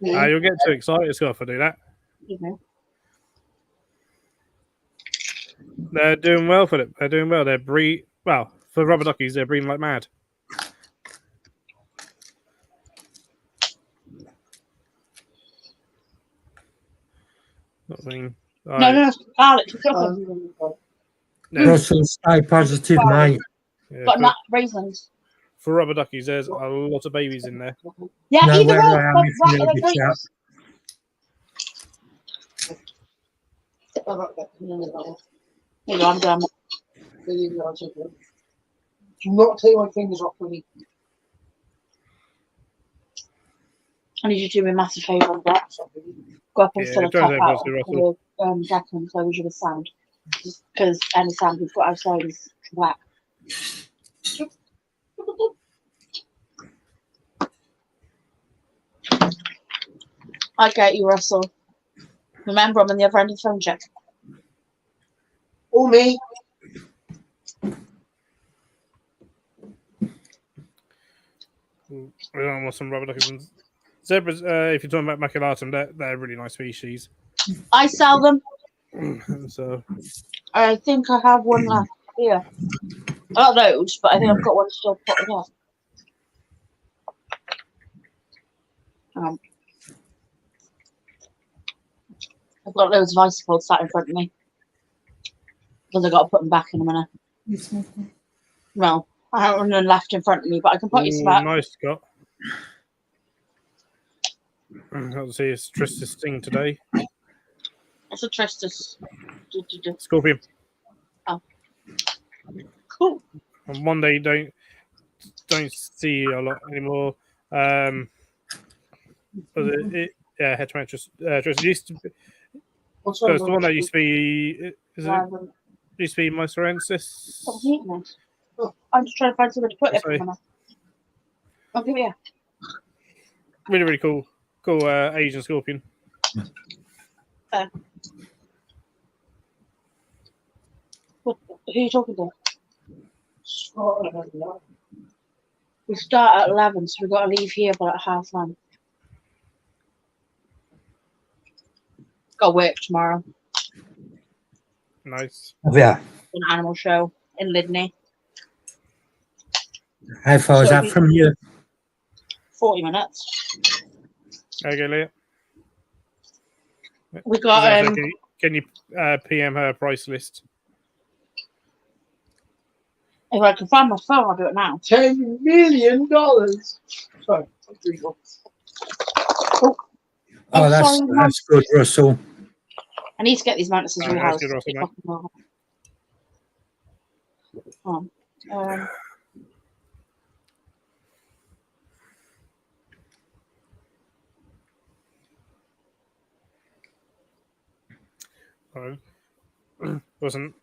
You'll get too excited, Scott, if I do that. Excuse me. They're doing well for it. They're doing well. Well, for rubber duckies, they're breeding like mad. I mean, No, Alex. no, Russell, stay positive, mate. yeah, Got nut raisins. for rubber duckies, there's a lot of babies in there. Yeah, No, either where way. I am, if you need to chat. Here you go, I'm done. Do not take my fingers off me. I need you to do me a massive favour on that. Go up and Yeah, fill a try top that, out Russell, for the Declan so we should have sound. Because any sound we've got outside is whack. I get you, Russell. Remember, I'm on the other end of the phone check. Or me. I don't want some rubber duckies. And zebras, if you're talking about maculatum, they're a really nice species. I sell them. So, I think I have one left here. Not loads, but I think I've got one still potted up. I've got loads of icicles sat in front of me. Because I've got to put them back in a minute. Well, I haven't none left in front of me, but I can put you some back. nice, Scott. Obviously, it's Tristis thing today. It's a Tristus. Scorpion. Cool. On one day, you don't see a lot anymore. Yeah, Heteromatris. Used to be, What's so that? it's the one that used to be. Is it Rather- used to be Mycerensis? Stop eating it. I'm just trying to find somewhere to put it. Sorry. I'll give you. Really, really cool. Cool Asian scorpion. Who are you talking to? Scotland, yeah. We start at 11, so we've got to leave here by like 9:30. Got work tomorrow. Nice. Yeah. An animal show in Lydney. How far is So that we- from you? 40 minutes. Okay, Leah. We got Can you PM her price list? if I can find my phone, I'll do it now. $10 million. Sorry. Oh, sorry, Mum. that's good, Russell. I need to get these mantises Oh, that's rehoused. good, Russell, Wasn't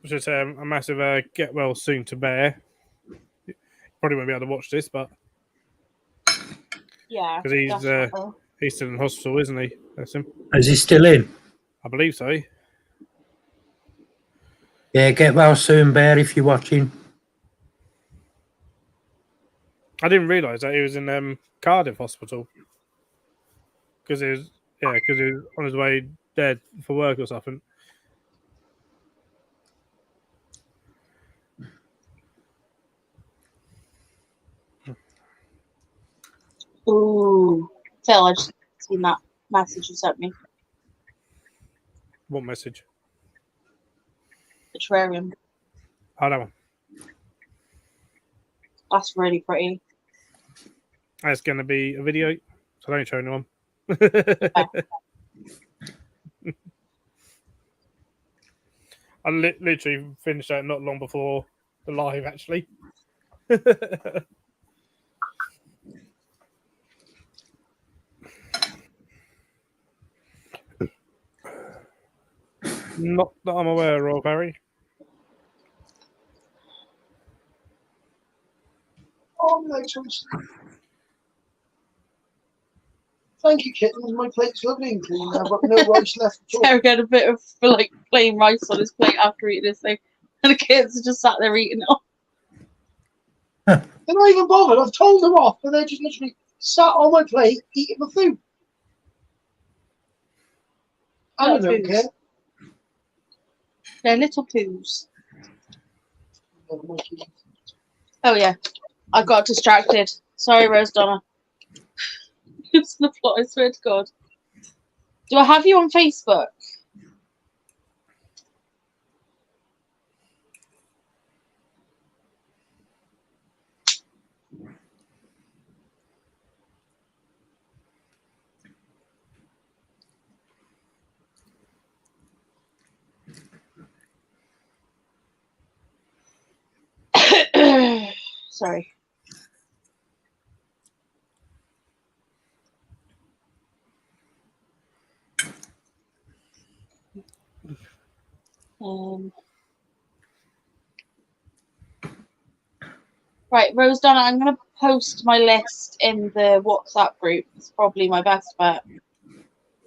just a massive get well soon to bear. Probably won't be able to watch this, but yeah. 'cause he's, definitely. he's still in hospital, isn't he? That's him. Is he still in? I believe so. Yeah, get well soon, Bear, if you're watching. I didn't realise that he was in Cardiff Hospital because he was on his way there for work or something. Ooh. Phil, I just seen that message you sent me. What message? The terrarium. Oh, that one. That's really pretty. That's going to be a video, so don't show anyone. I literally finished that not long before the live, actually. Not that I'm aware of, Harry. Oh, my legs. Thank you, kittens. My plate's lovely and clean. I've got no rice left at all. Terry had a bit of like plain rice on his plate after eating this thing, and the kids are just sat there eating it. They're not even bothered. I've told them off, but they're just literally sat on my plate eating my food. I don't Little care. poos. They're little poos. Oh yeah, I got distracted. Sorry, Rose Donna. It's the plot. I swear to God. Do I have you on Facebook? Sorry. Right, Rose Donna, I'm going to post my list in the WhatsApp group. It's probably my best bet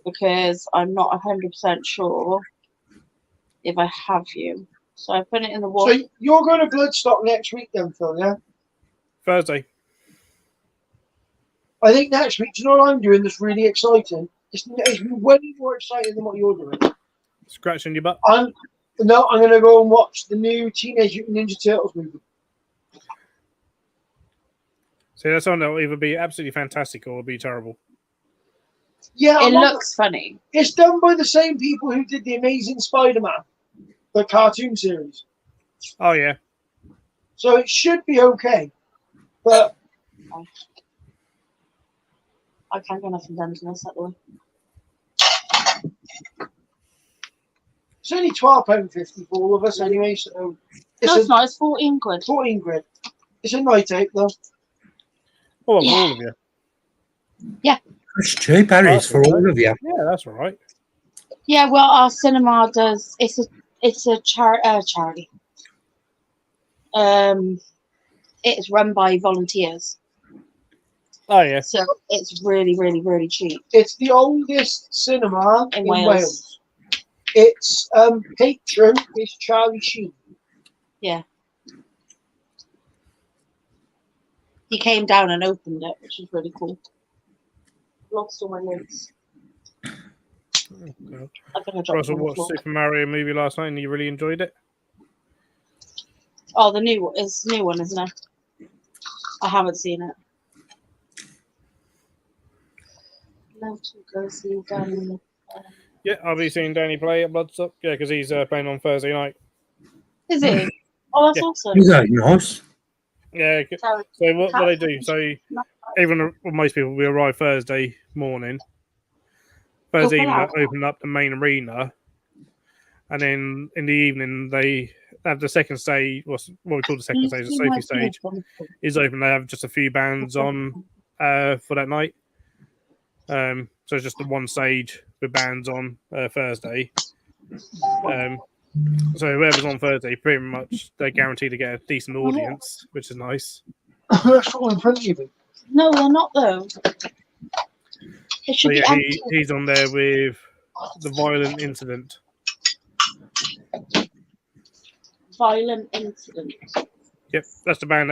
because I'm not 100% sure if I have you. So I put it in the So WhatsApp. you're going to Bloodstock next week then, Phil, yeah? Thursday. I think next week, do you know what I'm doing that's really exciting? It's way more exciting than what you're doing. Scratching your butt. I'm going to go and watch the new Teenage Mutant Ninja Turtles movie. So that's something that will either be absolutely fantastic or will be terrible. Yeah, It looks funny. It's done by the same people who did the Amazing Spider-Man, the cartoon series. Oh, yeah. So it should be okay. But I can't get nothing done to this that way. It's only £12.50 for all of us anyway, so No, it's not. It's 14 quid. 14 quid. It's a night out though. Oh, Yeah. for all of you. It's cheap, Harry. It's for all of you. Yeah, that's all right. Yeah, well, our cinema does. It's a charity. It's run by volunteers, Oh yeah. so it's really, really, really cheap. It's the oldest cinema In in Wales. Wales. Its patron is Charlie Sheen. He came down and opened it, which is really cool. Lost all my notes. Okay. I think I dropped Russell them on the watched floor. Super Mario movie last night and you really enjoyed it. Oh, the new one. It's the new one, isn't it? I haven't seen it. Love to go see Danny. Yeah, I'll be seeing Danny play at Bloodstock. Yeah, because he's playing on Thursday night. Is he? Oh, that's Yeah. awesome. Is that nice? Yeah. Sorry. So what I do? So even most people will arrive Thursday morning. Thursday evening, wow. they open up the main arena, and then in the evening they have the second stage. What we call the second stage, the Sophie stage, is open. They have just a few bands on for that night. So it's just the one stage with bands on Thursday. So whoever's on Thursday, pretty much they're guaranteed to get a decent audience, which is nice. That's all in front of you. No, they're not though. It So should be yeah, empty. he's on there with the Violent Incident. Violent incident. Yep, that's the band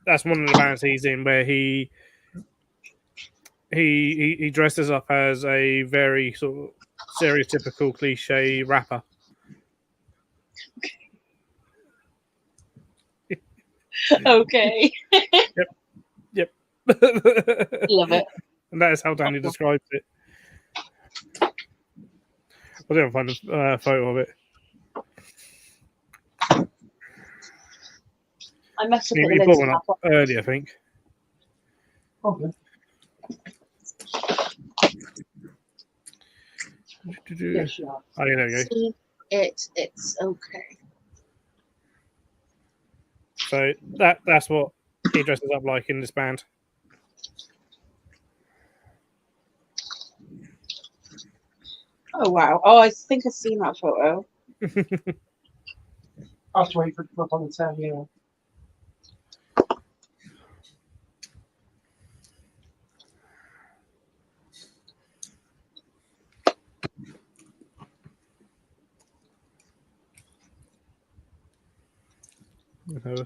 that's one of the bands he's in where he dresses up as a very sort of stereotypical cliche rapper. Okay. Yep. Love it. And that is how Danny describes it. I'll never find a photo of it. I messed up He at the brought links one on up that one. earlier, I think. Okay. Yes, you are. Oh, yeah, there we go. See, it's okay. So that's what he dresses up like in this band. Oh wow. Oh, I think I've seen that photo. I have to wait for it to come up on the 10, yeah.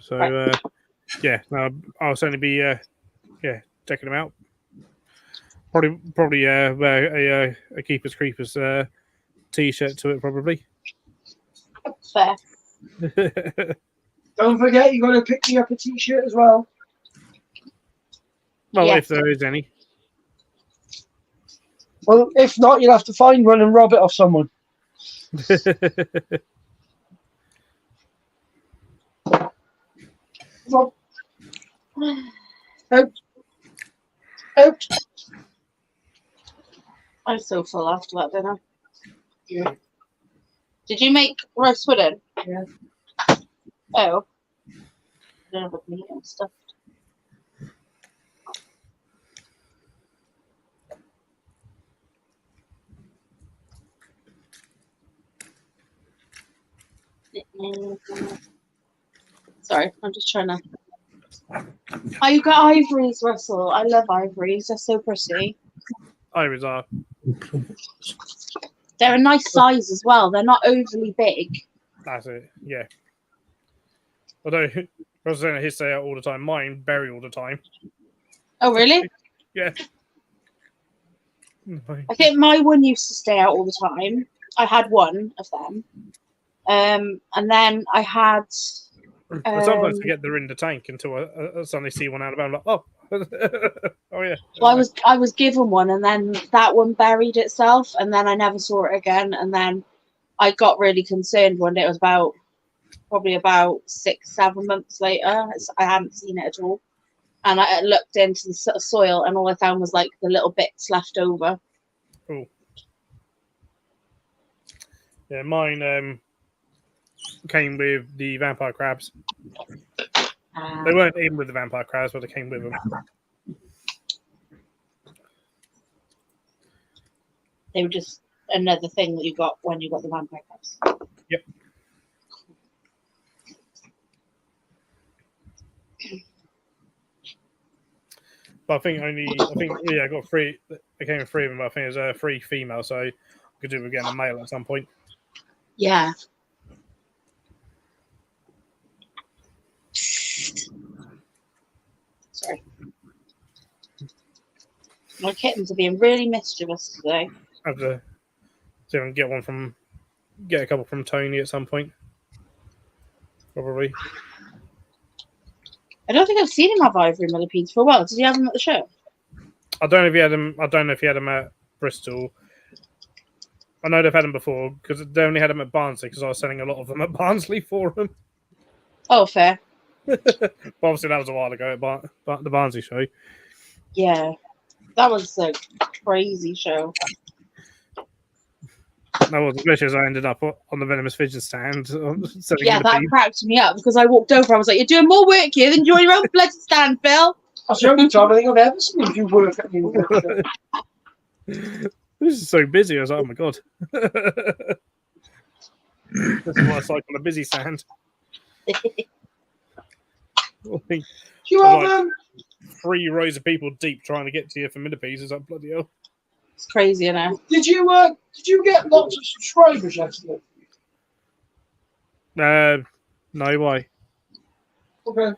So yeah, no, I'll certainly be checking them out. Probably wear a Keepers Creepers t-shirt to it probably. Fair. Don't forget, you got to pick me up a t-shirt as well. Well, Yeah. if there is any. Well, if not, you'll have to find one and rob it off someone. Rob. Out. Out. I'm so full after that dinner. Yeah. Did you make roast pudding? Yeah. Oh. I don't have meat and stuff. Sorry, I'm just trying to. Oh, you got ivories, Russell. I love ivories. They're so pretty. Iris are. They're a nice size as well. They're not overly big. That's it. Yeah. Although Russell's saying his stay out all the time, mine bury all the time. Oh, really? Yeah. I think my one used to stay out all the time. I had one of them. And then I had. I sometimes forget they're in the tank until I suddenly see one out of. I'm like, oh, oh yeah. Well, I was given one, and then that one buried itself, and then I never saw it again. And then I got really concerned one day. It was probably about 6-7 months later. I hadn't seen it at all. and I looked into the soil, and all I found was like the little bits left over. Yeah, mine came with the vampire crabs. They weren't in with the vampire crabs, but they came with them. They were just another thing that you got when you got the vampire crabs. Yep. But I think I got 3. I came with 3 of them. But I think it was 3 female, so I could do with getting a male at some point. Yeah. Sorry. My kittens are being really mischievous today. I have to see if I can get a couple from Tony at some point. Probably. I don't think I've seen him have ivory millipedes for a while. Did he have them at the show? I don't know if he had them. I don't know if he had them at Bristol. I know they've had them before because they only had them at Barnsley because I was selling a lot of them at Barnsley for them. Oh, fair. But obviously, that was a while ago at the Barnsley show. Yeah. That was a crazy show. That was especially as I ended up on the Venomous Fidget stand. Yeah, that cracked me up because I walked over. I was like, "You're doing more work here than doing your own bloody stand, Phil." That's the only time I think I've ever seen you work at the This is so busy. I was like, oh my god. This is what it's like on a busy stand. Do you have like 3 rows of people deep trying to get to you for millipedes. It's like bloody hell. It's crazy, you know. Did you get lots of subscribers yesterday? No, why? Okay.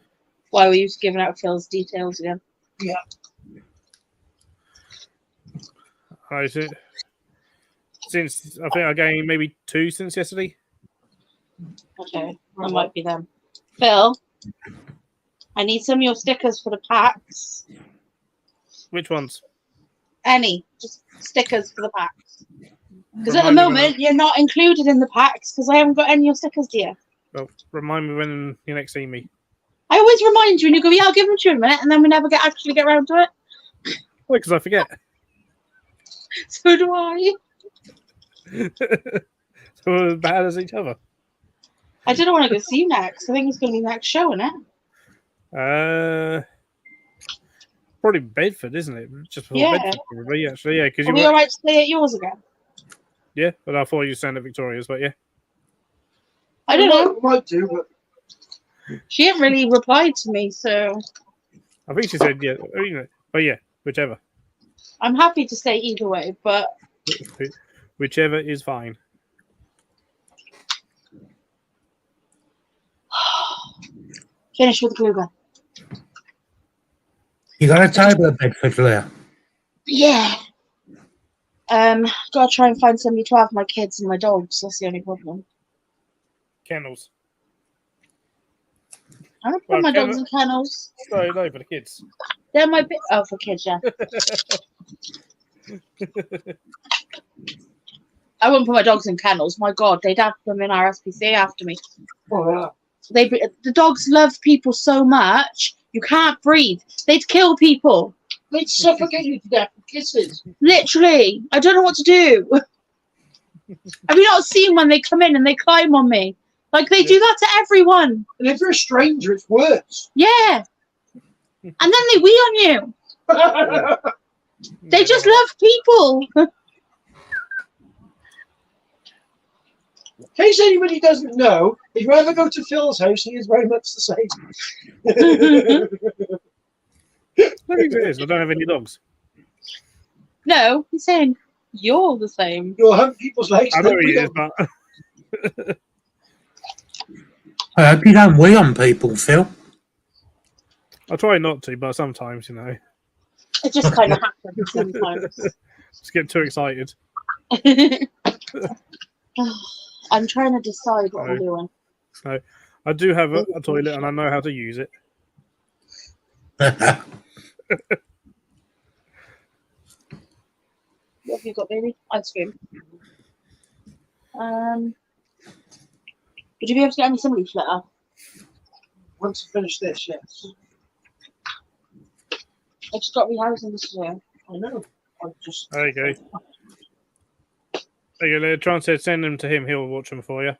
Why were you giving out Phil's details again? Yeah. Since I think I gained maybe 2 since yesterday. Okay, that might be them. Phil, I need some of your stickers for the packs. Which ones? Any, just stickers for the packs. Because at the moment, you're not included in the packs because I haven't got any of your stickers, dear. Well, remind me when you next see me. I always remind you, and you go, "Yeah, I'll give them to you in a minute," and then we never actually get around to it. Why? Because I forget. So do I. So we're as bad as each other. I didn't want to go see you next. I think it's going to be the next show, isn't it? Probably Bedford, isn't it? Just before Yeah. Bedford, probably. Actually, yeah. Because Are we all right to stay at yours again? Yeah, but I thought you stand at Victoria's, but yeah. I don't know. Might do, but She hadn't really replied to me, so I think she said yeah. But yeah, whichever. I'm happy to stay either way. But Whichever is fine. finish with the glue gun. You got a table at Bedford, Leah? Yeah. Gotta try and find somebody to have my kids and my dogs. That's the only problem. Kennels. I don't put my dogs in kennels. No, for the kids. They're my for kids, yeah. I wouldn't put my dogs in kennels. My God, they'd have them in our SPCA after me. oh yeah. The dogs love people so much, you can't breathe. They'd kill people. They'd suffocate you to death with kisses. Literally. I don't know what to do. Have you not seen when they come in and they climb on me? Like, they do that to everyone. And if you're a stranger, it's worse. Yeah. And then they wee on you. They just love people. In case anybody doesn't know, if you ever go to Phil's house, he is very much the same. I think it is. I don't have any dogs. No, he's saying you're the same. You'll hunt people's legs. I know he is, but I hope you don't wee on people, Phil. I try not to, but sometimes, It just kind of happens sometimes. just get too excited. I'm trying to decide what I'm doing. So I do have a toilet and I know how to use it. What have you got, baby? Ice cream. Would you be able to get me some leaf litter? Once you finish this, yes. I just got rehousing this year. I know. I just. There you go. There you go. Try and send them to him. He'll watch them for you.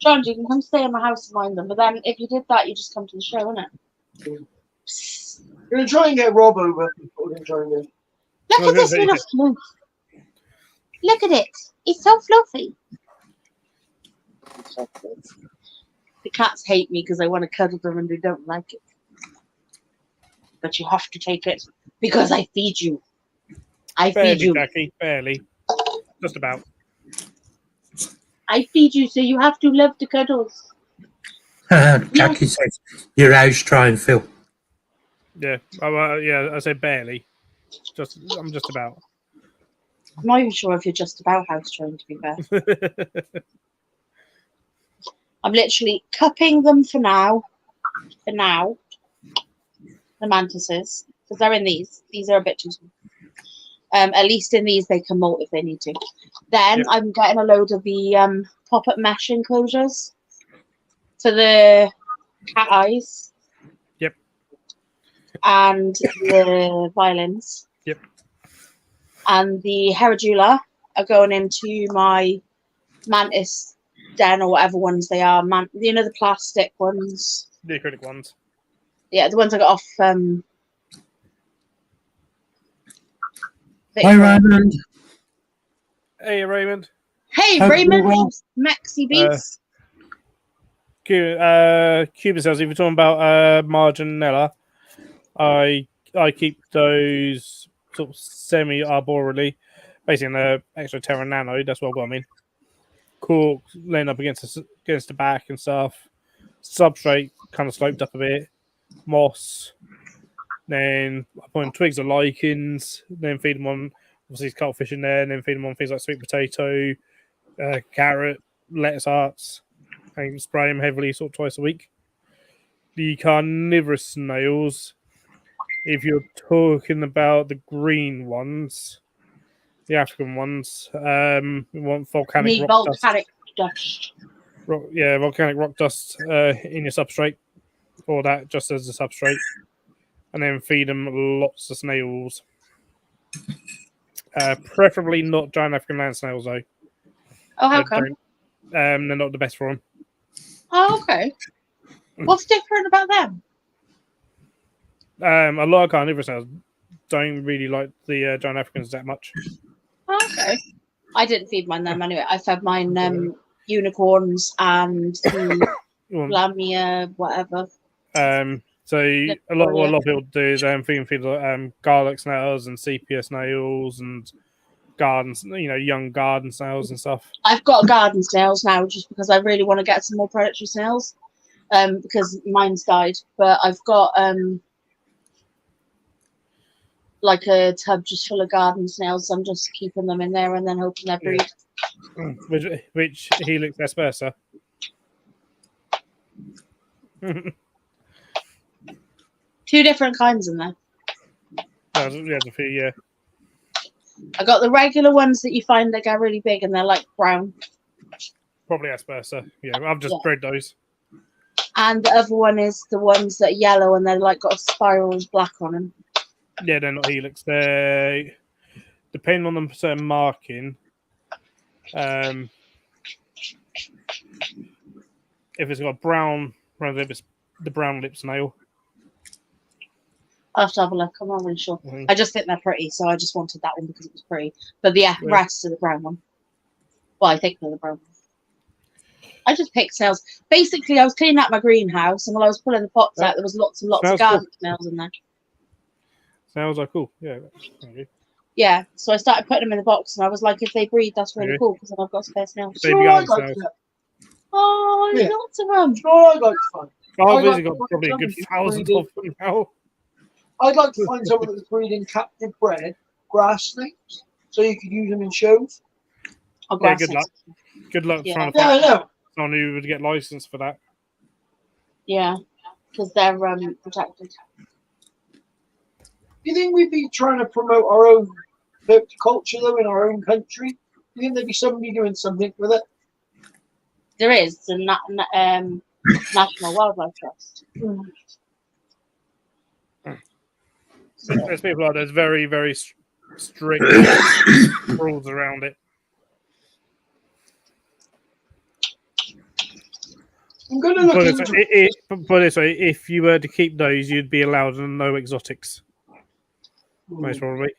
John, you can come stay in my house and mind them, but then if you did that, you just come to the show, innit? We're gonna try and get Rob over. We're gonna try and get. Look Well, at this there you little floof. Look at it. It's so fluffy. The cats hate me because I want to cuddle them and they don't like it. But you have to take it because I feed you. I feed Barely, you. Jackie. Barely. Just about. I feed you, so you have to love the cuddles. Jackie says, your house trying, Phil. Yeah. Yeah. I say barely. I'm just about. I'm not even sure if you're just about house trained, to be fair. I'm literally cupping them for now. For now. The mantises. Because they're in these. These are a bit too small. At least in these they can molt if they need to. Then Yep. I'm getting a load of the pop-up mesh enclosures for the cat eyes. Yep. And the violins. Yep. And the Herodula are going into my mantis den or whatever ones they are. You know, the plastic ones. The acrylic ones. Yeah, the ones I got off. Hi, Raymond. Hey, Raymond. Hey, Hope you're Raymond, well. Maxi Beats. Cuban cells. If you're talking about Marginella, I keep those sort of semi-arborally, basically in the extra Terra Nano. That's what I mean. Cork laying up against the back and stuff. Substrate kind of sloped up a bit. Moss. Then I put in twigs of lichens. Then feed them on obviously cuttlefish in there. And then feed them on things like sweet potato, carrot, lettuce hearts. And spray them heavily sort of twice a week. The carnivorous snails, if you're talking about the green ones, the African ones, we want volcanic Need rock dust. volcanic dust. Volcanic rock dust in your substrate, or that just as a substrate, and then feed them lots of snails. Preferably not giant African land snails, though. Oh, how come? They're not the best for them. Oh, okay. What's different about them? A lot of carnivorous snails don't really like the giant Africans that much. Oh, okay. I didn't feed mine them anyway. I fed mine unicorns and the Lamia, whatever. So a lot of people do feed garlic snails and sepia snails and gardens, young garden snails and stuff. I've got garden snails now just because I really want to get some more predatory snails. Because mine's died. But I've got like a tub just full of garden snails. So I'm just keeping them in there and then hoping they breed. Which Helix aspersa. Two different kinds in there. There's a few, yeah. I got the regular ones that you find that get really big and they're like brown. Probably aspersa. Yeah, I've just bred those. And the other one is the ones that are yellow and they're like got a spiral black on them. Yeah, they're not Helix. They depending on the certain marking. If it's got brown lip, it's the brown lip snail. I'll have to have a look. I'm not really sure. Mhm. I just think they're pretty, so I just wanted that one because it was pretty. But the rest are the brown one. Well, I think they're the brown one. I just picked snails. Basically, I was cleaning out my greenhouse, and while I was pulling the pots out, there was lots and lots of garden snails in there. Snails are cool. Yeah. Okay. Yeah, so I started putting them in the box, and I was like, if they breed, that's really cool because then I've got spare snails. Baby Sure, I'd garden like snails. that. Oh, there's Yeah. lots of them. Sure, I'd like to find. I've I'd already like got to probably a good find 1,000 somebody of them now. I'd like to find someone that's breeding captive bred grass snakes, so you could use them in shows. Oh, Yeah, grass good luck. snakes. Good luck Yeah. trying to Yeah, I find know. someone who would get licensed for that. Yeah, because they're protected. Do you think we'd be trying to promote our own culture though in our own country? Do you think there'd be somebody doing something with it? There is the National Wildlife Trust. There's people like there's very, very strict rules around it. I'm going to look But into it. this way, if you were to keep those, you'd be allowed no exotics, most probably.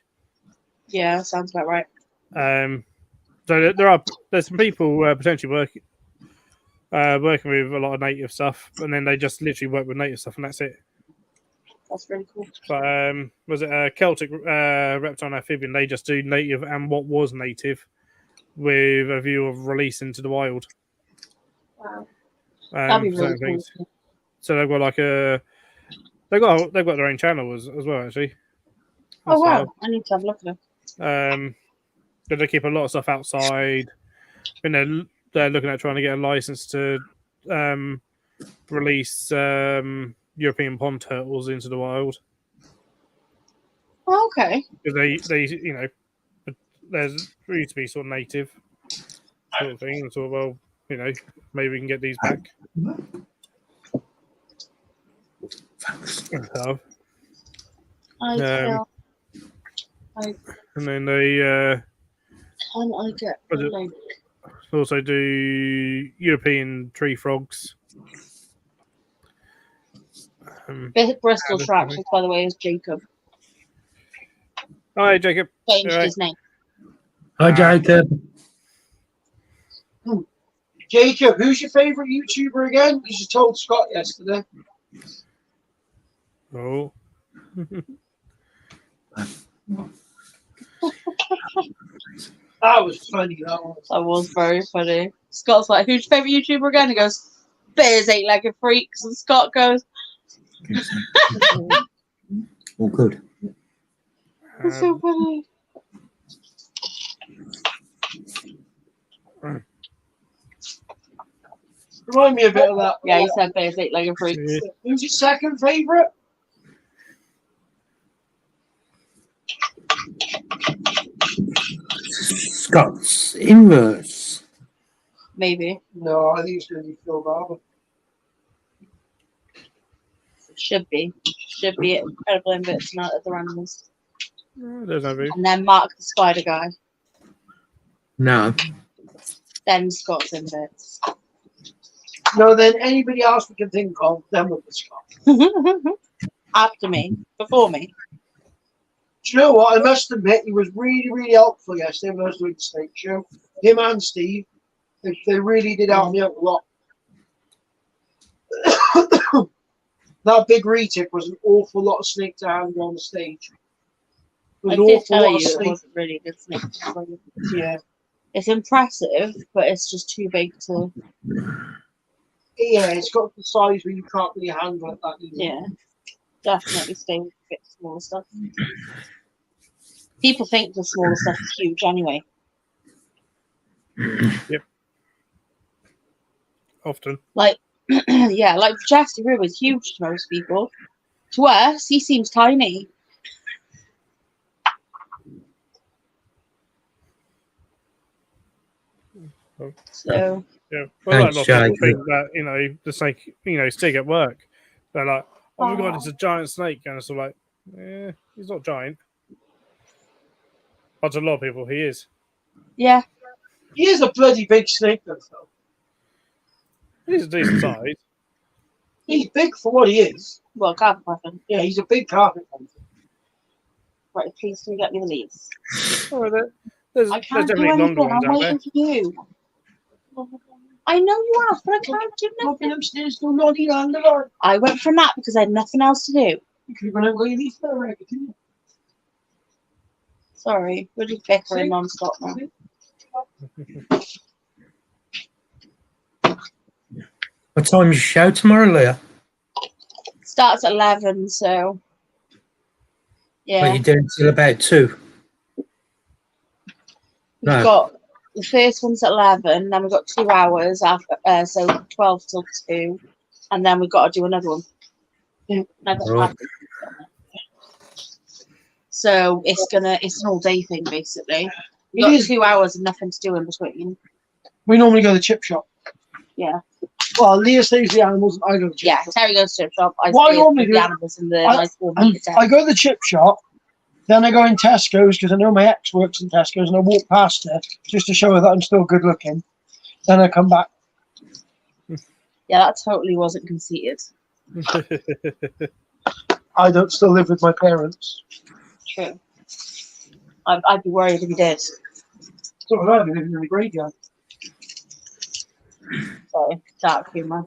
Yeah, sounds about right. So there's some people potentially working with a lot of native stuff, and then they just literally work with native stuff, and that's it. That's really cool. But was it Celtic reptile and amphibian? They just do native and what was native, with a view of release into the wild. Wow. That'd be really cool. Things. So they've got like they've got their own channel as well, actually. Oh wow! I need to have a look at it. But they keep a lot of stuff outside. And they're looking at trying to get a license to release European pond turtles into the wild. Oh, okay. Because they there's used to be sort of native sort of thing, and sort of, well, maybe we can get these back. So, and then they can I get like also do European tree frogs. Bristol Traps, by the way, is Jacob. Hi, Jacob. Changed his name. Hi, Jacob. Jacob, who's your favourite YouTuber again? You just told Scott yesterday. Oh. That was funny. That was very funny. Scott's like, "Who's your favourite YouTuber again?" He goes, "Bears Eight-Legged Freaks," and Scott goes, All good. "That's so funny." Remind me a bit of that. Yeah, he said Bears Eight-Legged Freaks. Yeah. Who's your second favourite? Scott's inverse. Maybe. No, I think it's going to be Phil Barber. Should be Incredible Inverts and Other Animals. There's no view. And then Mark the Spider Guy. No. Then Scott's Inverts. No, then anybody else we can think of, then with the Scott. After me. Before me. Do you know what? I must admit, he was really, really helpful yesterday when I was doing the snake show. Him and Steve, they really did help me out a lot. That big retic was an awful lot of snake to handle on the stage. I did tell you it wasn't really a good snake. Yeah. It's impressive, but it's just too big to... Yeah, it's got the size where you can't really handle it that easily. Yeah. Definitely stay with a bit smaller stuff. People think the smaller stuff is huge anyway. Yep. Often. Like, yeah, like Jesse Rue is huge to most people. To us, he seems tiny. So Yeah. Well, Thanks, a lot of people Jacob. think that, the snake, stick at work. They're like, oh my god, it's a giant snake. And it's all like, he's not giant. But to a lot of people, he is. yeah, He is a bloody big snake, though. He's a decent size. He's big for what he is. well, carpet python. Yeah, he's a big carpet python. Right, please can you get me the leaves? Oh, there's I can't do definitely longer anything. ones I'm out there. waiting for you. I know you are, but I can't do Nothing nothing. upstairs, no nodding under there. I went for a nap because I had nothing else to do. You could have gone out and leave for a record, didn't you? Sorry, we're just bickering non-stop now. What time is your show tomorrow, Leah? Starts at 11, so yeah. What are you doing till about 2? We've got the first one's at 11, then we've got 2 hours after, so 12 till 2, and then we've got to do another one. Right. So it's an all day thing basically. We've It got is. 2 hours and nothing to do in between. We normally go to the chip shop. Yeah. Well, Leah saves the animals and I go to the chip Yeah, shop. Terry goes to the shop. I What I stay normally with do- the animals in the I- nice warm And heated I tent. go to the chip shop, then I go in Tesco's because I know my ex works in Tesco's and I walk past her just to show her that I'm still good looking. Then I come back. Yeah, that totally wasn't conceited. I don't still live with my parents. True. I'd be worried if he did. So I'd be living in the graveyard. Sorry, dark humour.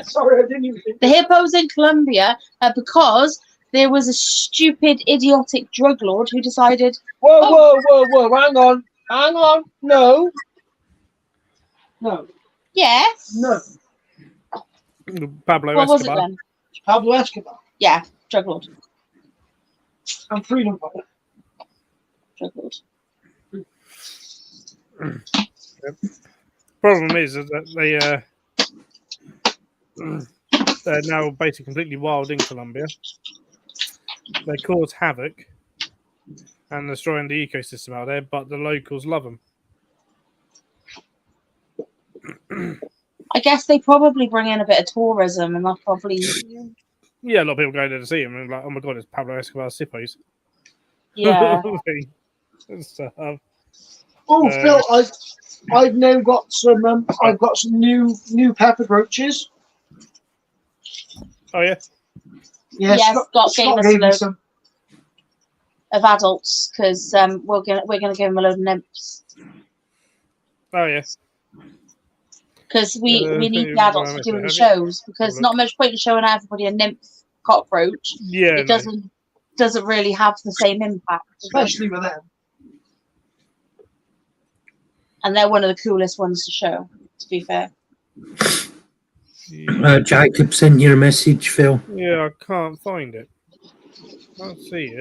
Sorry, I didn't even think. The hippos in Colombia because there was a stupid, idiotic drug lord who decided, Whoa, hang on. No. yes. No. Pablo What was it Escobar. then? Pablo Escobar Yeah, drug lord. and Freedom Fighter. Drug lord. Problem is that they're now basically completely wild in Colombia. They cause havoc and destroying the ecosystem out there, but the locals love them. I guess they probably bring in a bit of tourism, and that's probably Yeah, a lot of people go there to see him and like, oh my god, it's Pablo Escobar's sippos. yeah. So, Oh, Phil, I've now got some. I've got some new pepper roaches. oh yeah, Yes, Scott gave us a me load some. of adults because we're gonna give him a load of nymphs oh yeah. because we need you- the adults well, for doing the have you- shows because have a not much point in showing everybody a nymph cockroach. Yeah, It doesn't really have the same impact. Especially with them. And they're one of the coolest ones to show, to be fair. Jacob sent you a message, Phil. Yeah, I can't find it. Can't see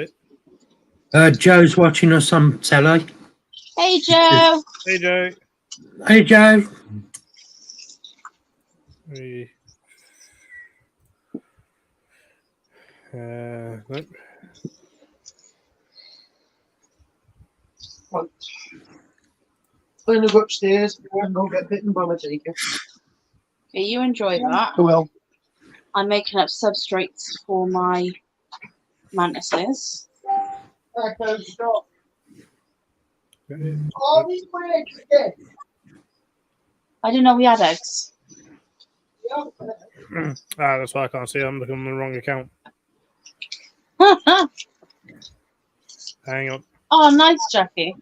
it. Joe's watching us on telly. Hey, Joe! Hey Joe. Hey, Joe. We- nope. Right. I'm gonna go upstairs and go get bitten by my tiger. Okay, you enjoy that. I will. I'm making up substrates for my mantises. Echo, stop. Are these my eggs again? I didn't know we had eggs. Yeah. That's why I can't see. I'm looking on the wrong account. Hang on. Oh, nice, Jackie.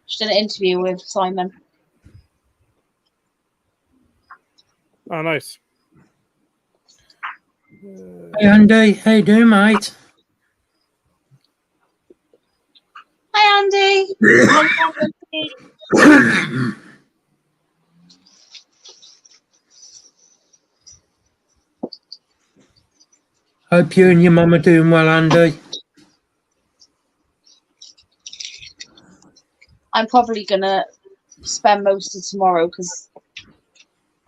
She did an interview with Simon. Oh, nice. Hey, Andy. How you doing, mate? Hi, Andy. Hope you and your mum are doing well, Andy. I'm probably gonna spend most of tomorrow because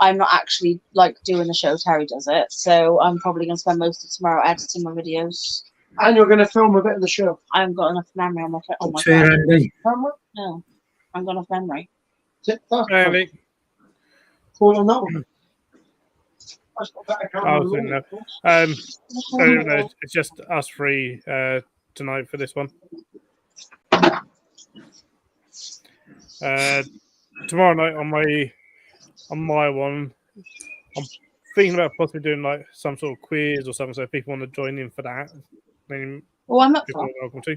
I'm not actually like doing the show. Terry does it, so I'm probably gonna spend most of tomorrow editing my videos. And you're gonna film a bit of the show. I haven't got enough memory on my Cheer, phone. Andy. Camera? No, I haven't got enough memory. Tip top. Hey, Andy. Call on that one. That's got better camera I was than in all, there. of course. So, no, it's just us three tonight for this one. Tomorrow night on my one, I'm thinking about possibly doing like some sort of quiz or something. So if people want to join in for that, then Well, I'm up people for. are welcome to.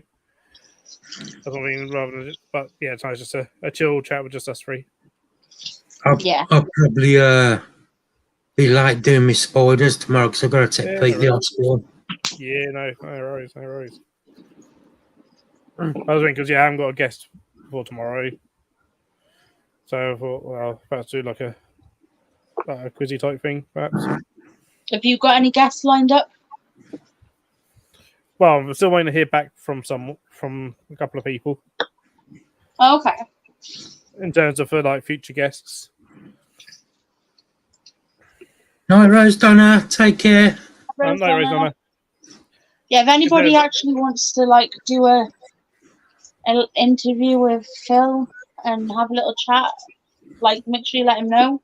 That's what I mean, rather than, but yeah, it's nice just a chill chat with just us three. Yeah. I'll probably be like doing my spiders tomorrow because I've got to take Yeah, Pete to the hospital. Yeah, no worries. I was thinking because I haven't got a guest for tomorrow, so I thought, well, perhaps do like a quizzy type thing, perhaps. Have you got any guests lined up? Well, I'm still waiting to hear back from a couple of people Oh, okay. in terms of for like future guests. Night, Rose Donna. Take care. No worries, Donna. Yeah, if anybody there's- actually wants to like do an interview with Phil and have a little chat, like make sure you let him know.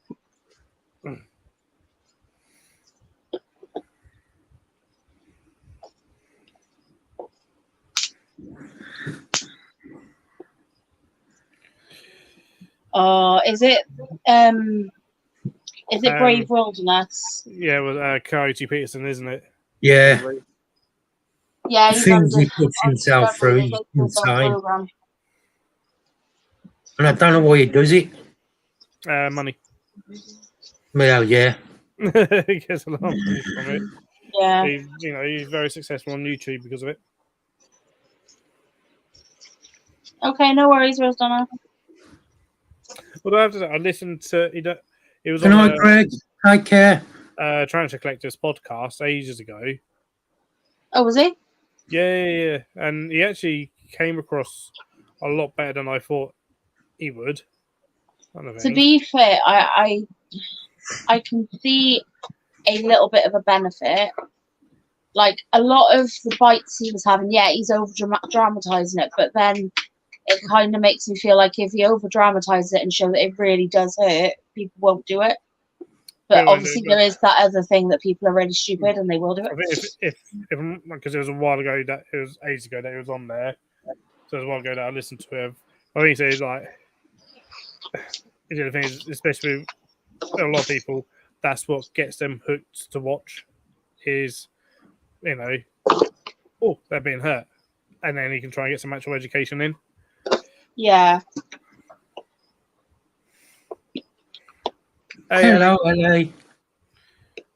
Is it Brave Wilderness? Yeah, with Coyote Peterson, isn't it? Yeah, Yeah, the he's on things he puts himself through is insane. program. And I don't know why he does it. Money. Well, yeah. He gets a lot of money from it. Yeah. He's very successful on YouTube because of it. Okay, no worries, Rose Donna. Well, I have to say, I listened to it was Good on night, Greg. Take care. Transfer Collectors podcast ages ago. Oh, was he? Yeah, and he actually came across a lot better than I thought he would. To be fair, I can see a little bit of a benefit. Like a lot of the bites he was having, yeah, he's over dramatizing it, but then it kind of makes me feel like if he over dramatizes it and show that it really does hurt, people won't do it. But obviously, there is that other thing that people are really stupid and they will do it. I think if because it was a while ago that it was ages ago that it was on there, so it was a while ago that I listened to it. I think it's like the other thing is, especially with a lot of people, that's what gets them hooked to watch. Is oh, they're being hurt, and then you can try and get some actual education in. Yeah. Hello, Ellie.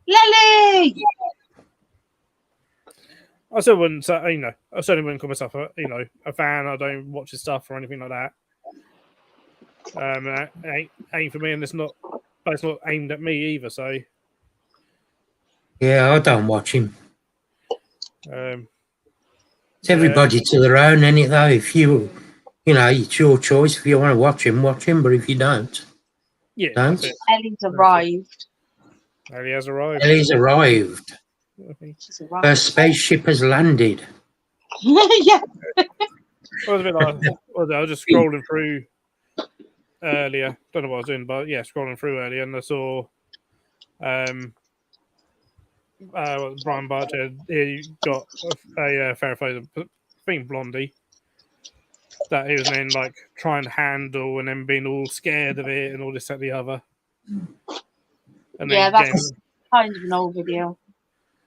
Lily! I still wouldn't say, I certainly wouldn't call myself a fan. I don't watch his stuff or anything like that. It ain't for me, and it's not aimed at me either. So Yeah, I don't watch him. It's everybody to their own, ain't it, though? If it's your choice. If you want to watch him, but if you don't, yeah. don't. Ellie's arrived. Ellie has arrived. Ellie's arrived. She's Her arrived. spaceship has landed. Yeah. I was a bit like, I was just scrolling through earlier. Don't know what I was doing, but yeah, scrolling through earlier, and I saw Brian Barter. He got a Farrah I think Blondie, that he was then like trying to handle and then being all scared of it and all this and the other. And Yeah, then that's kind of an old video.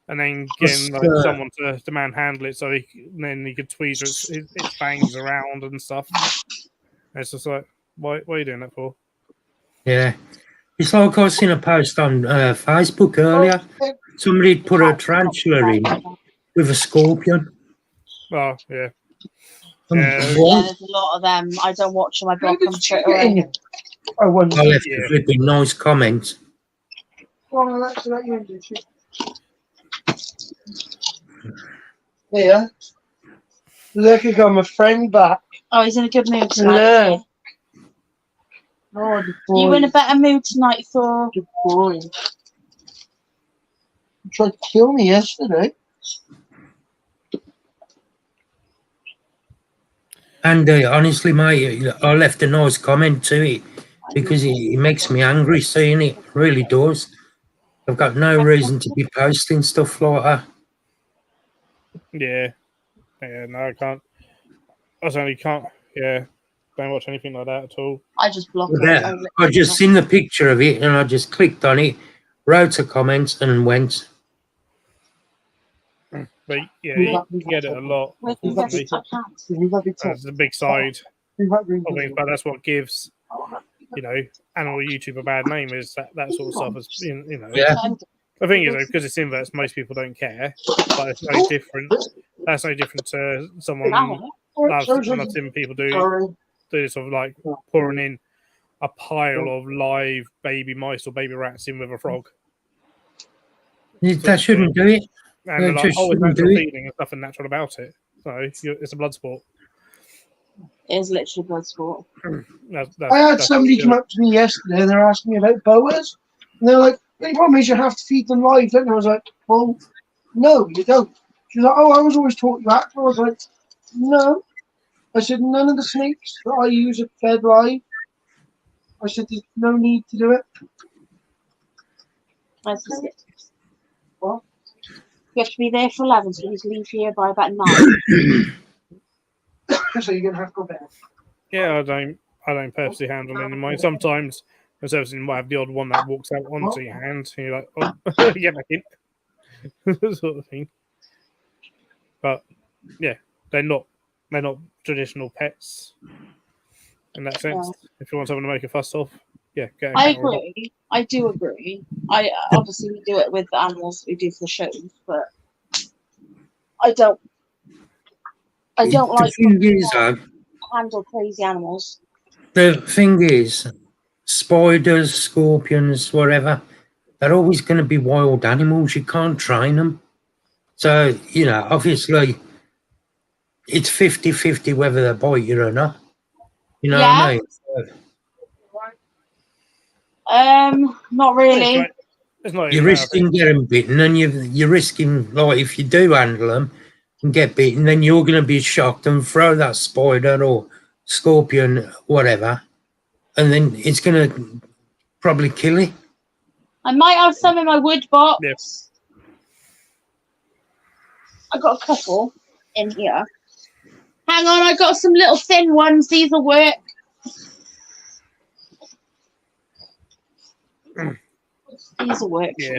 and then getting like someone to manhandle it so then he could tweeze its fangs around and stuff. And it's just like, what are you doing that for? Yeah. It's like I seen a post on Facebook earlier. Somebody put a tarantula in with a scorpion. Oh, yeah. Yeah, there's a lot of them. I don't watch them. I block them straight away. I left a flipping nice comment. Yeah. Look, I got my friend back. Oh, he's in a good mood tonight. Look. Oh, the boy. You in a better mood tonight, Thor? Good boy. He tried to kill me yesterday. And honestly, mate, I left a nice comment to it because it makes me angry seeing it. Really does. I've got no reason to be posting stuff like that. Yeah. Yeah, no, I can't. I certainly can't. Yeah. Don't watch anything like that at all. I just block Yeah, it. I just seen the picture of it and I just clicked on it, wrote a comment and went. But yeah, you get it a lot. Unfortunately. That's the big side of things, but that's what gives, animal YouTube a bad name is that sort of stuff. Is, Yeah. The thing is, because it's inverts, most people don't care, but it's no different. That's no different to someone. I've seen people do this of like pouring in a pile of live baby mice or baby rats in with a frog. That shouldn't do it. And they're like, it's natural feeding. There's nothing natural about it. So it's a blood sport. It is literally blood sport. I had somebody come up to me yesterday and they're asking me about boas. And they're like, the problem is you have to feed them live, don't you? I was like, well, no, you don't. She's like, oh, I was always taught you that. I was like, no. I said, none of the snakes that I use are fed live. I said, there's no need to do it. Where's the slippers? What? You have to be there for 11, so please leave here by about 9. So you're going to have to go back. Yeah, I don't purposely handle any of mine. Sometimes the service you might have the odd one that walks out onto your hand, and you're like, oh, get back in, sort of thing. But yeah, they're not traditional pets in that sense. Yeah. If you want someone to make a fuss off, yeah, get a I cat or a dog. agree. I do agree. I obviously we do it with the animals that we do for the shows, but I don't like The thing is, handle crazy animals. the thing is, spiders, scorpions, whatever, they're always going to be wild animals. You can't train them. So, you know, obviously, it's 50-50 whether they bite you or not. You know what I mean? Not really. It's not You're even risking getting bitten, and you're risking, like, if you do handle them and get bitten, then you're going to be shocked and throw that spider or scorpion, whatever, and then it's going to probably kill you. I might have some in my wood box. Yes. I got a couple in here. Hang on, I got some little thin ones. These will work. These will work. Yeah.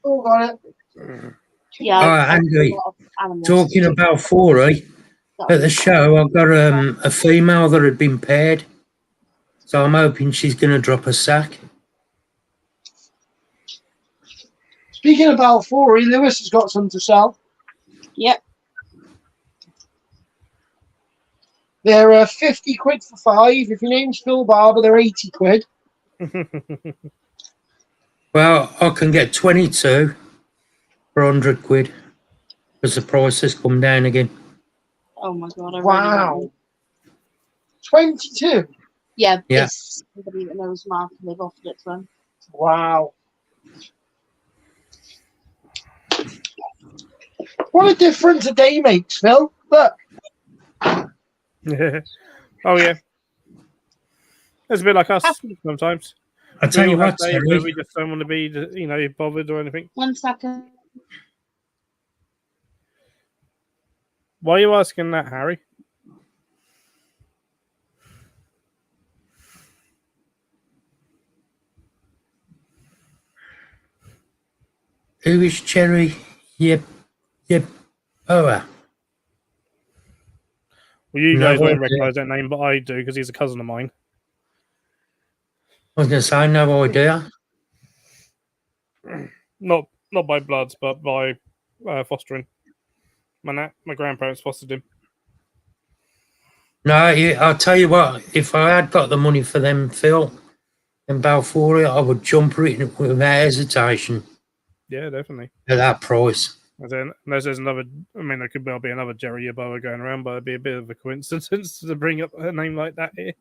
Oh, got it. Yeah. Andy, Animals. talking about Foray, at the show, I've got a female that had been paired, so I'm hoping she's going to drop a sack. Speaking of Balfour, Lewis has got some to sell. Yep. They're 50 quid for 5. If your name's Phil Barber, they're 80 quid. Well, I can get 22 for 100 quid because the price has come down again. Oh my god. I Wow. Really 22. yeah. Yeah. It's somebody that knows Mark and they've offered it to him. Wow. What a difference a day makes, Phil. Look. Yeah. Oh yeah. It's a bit like us sometimes. I tell you what, Terry, Terry, we just don't want to be, bothered or anything. 1 second. Why are you asking that, Harry? who is Cherry? Yep. Oh, Well, you No guys won't idea. recognise that name, but I do because he's a cousin of mine. I was going to say, no idea. Not by bloods, but by fostering. My grandparents fostered him. No, I'll tell you what, if I had got the money for them, Phil, in Balfour, I would jump it without hesitation Yeah, definitely. at that price. And then, unless there's another, I mean, there could well be another Jerry Yeboah going around, but it'd be a bit of a coincidence to bring up a name like that here.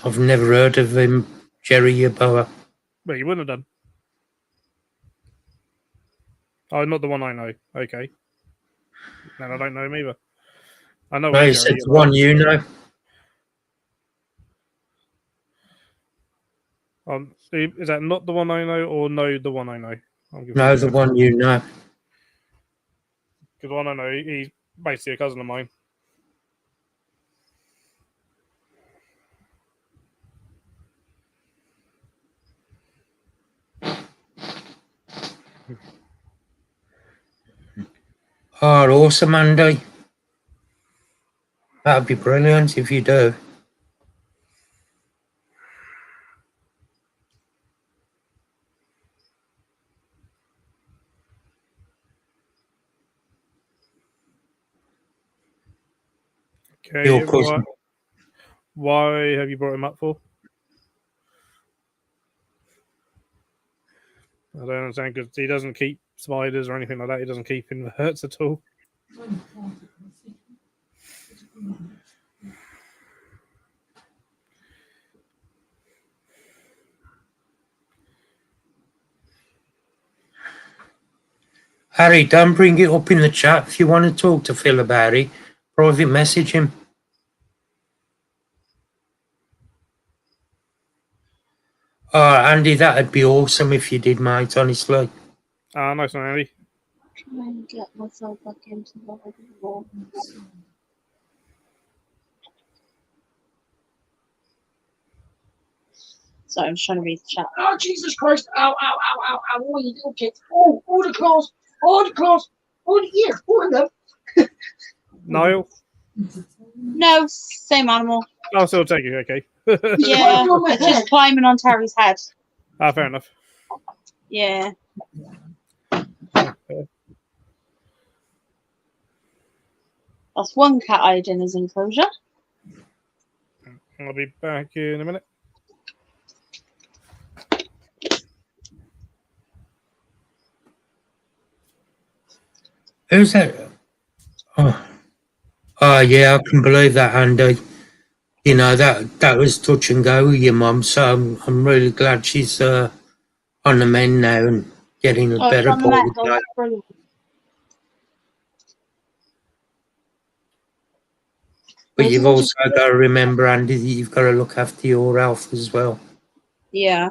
I've never heard of him, Jerry Yeboah. Well, you wouldn't have done. Oh, not the one I know. Okay. And I don't know him either. I know No, one he Jerry said the Yeboah. one you know. Is that not the one I know or no the one I know? No, the one you know. Because the one I know, he's basically a cousin of mine. Oh, awesome, Andy. That'd be brilliant if you do. Okay. Your cousin. Why have you brought him up for? I don't understand because he doesn't keep spiders or anything like that. He doesn't keep inverts at all. Harry, don't bring it up in the chat. If you want to talk to Phil about it, private message him. Oh, Andy, that'd be awesome if you did, mate, honestly. Nice one, Andy. Try and get myself back into the wall. So I'm just trying to read the chat. Oh, Jesus Christ. Ow, ow, ow, ow, ow. Oh, you little kid. Oh, the claws. Oh, the claws. Oh, the ear. Oh, the... Niall? No, same animal. I'll still take you, okay. Yeah, Oh, my just head. climbing on Terry's head. Fair enough. Yeah. That's one cat eyed in his enclosure. I'll be back in a minute. Who's that? Oh, yeah, I can believe that, Andy. You know, that was touch and go with your mum, so I'm really glad she's on the mend now and getting a Oh, it's better on the body. mend. Oh, that's brilliant. But you've Wasn't also got to remember, Andy, that you've got to look after your health as well. Yeah.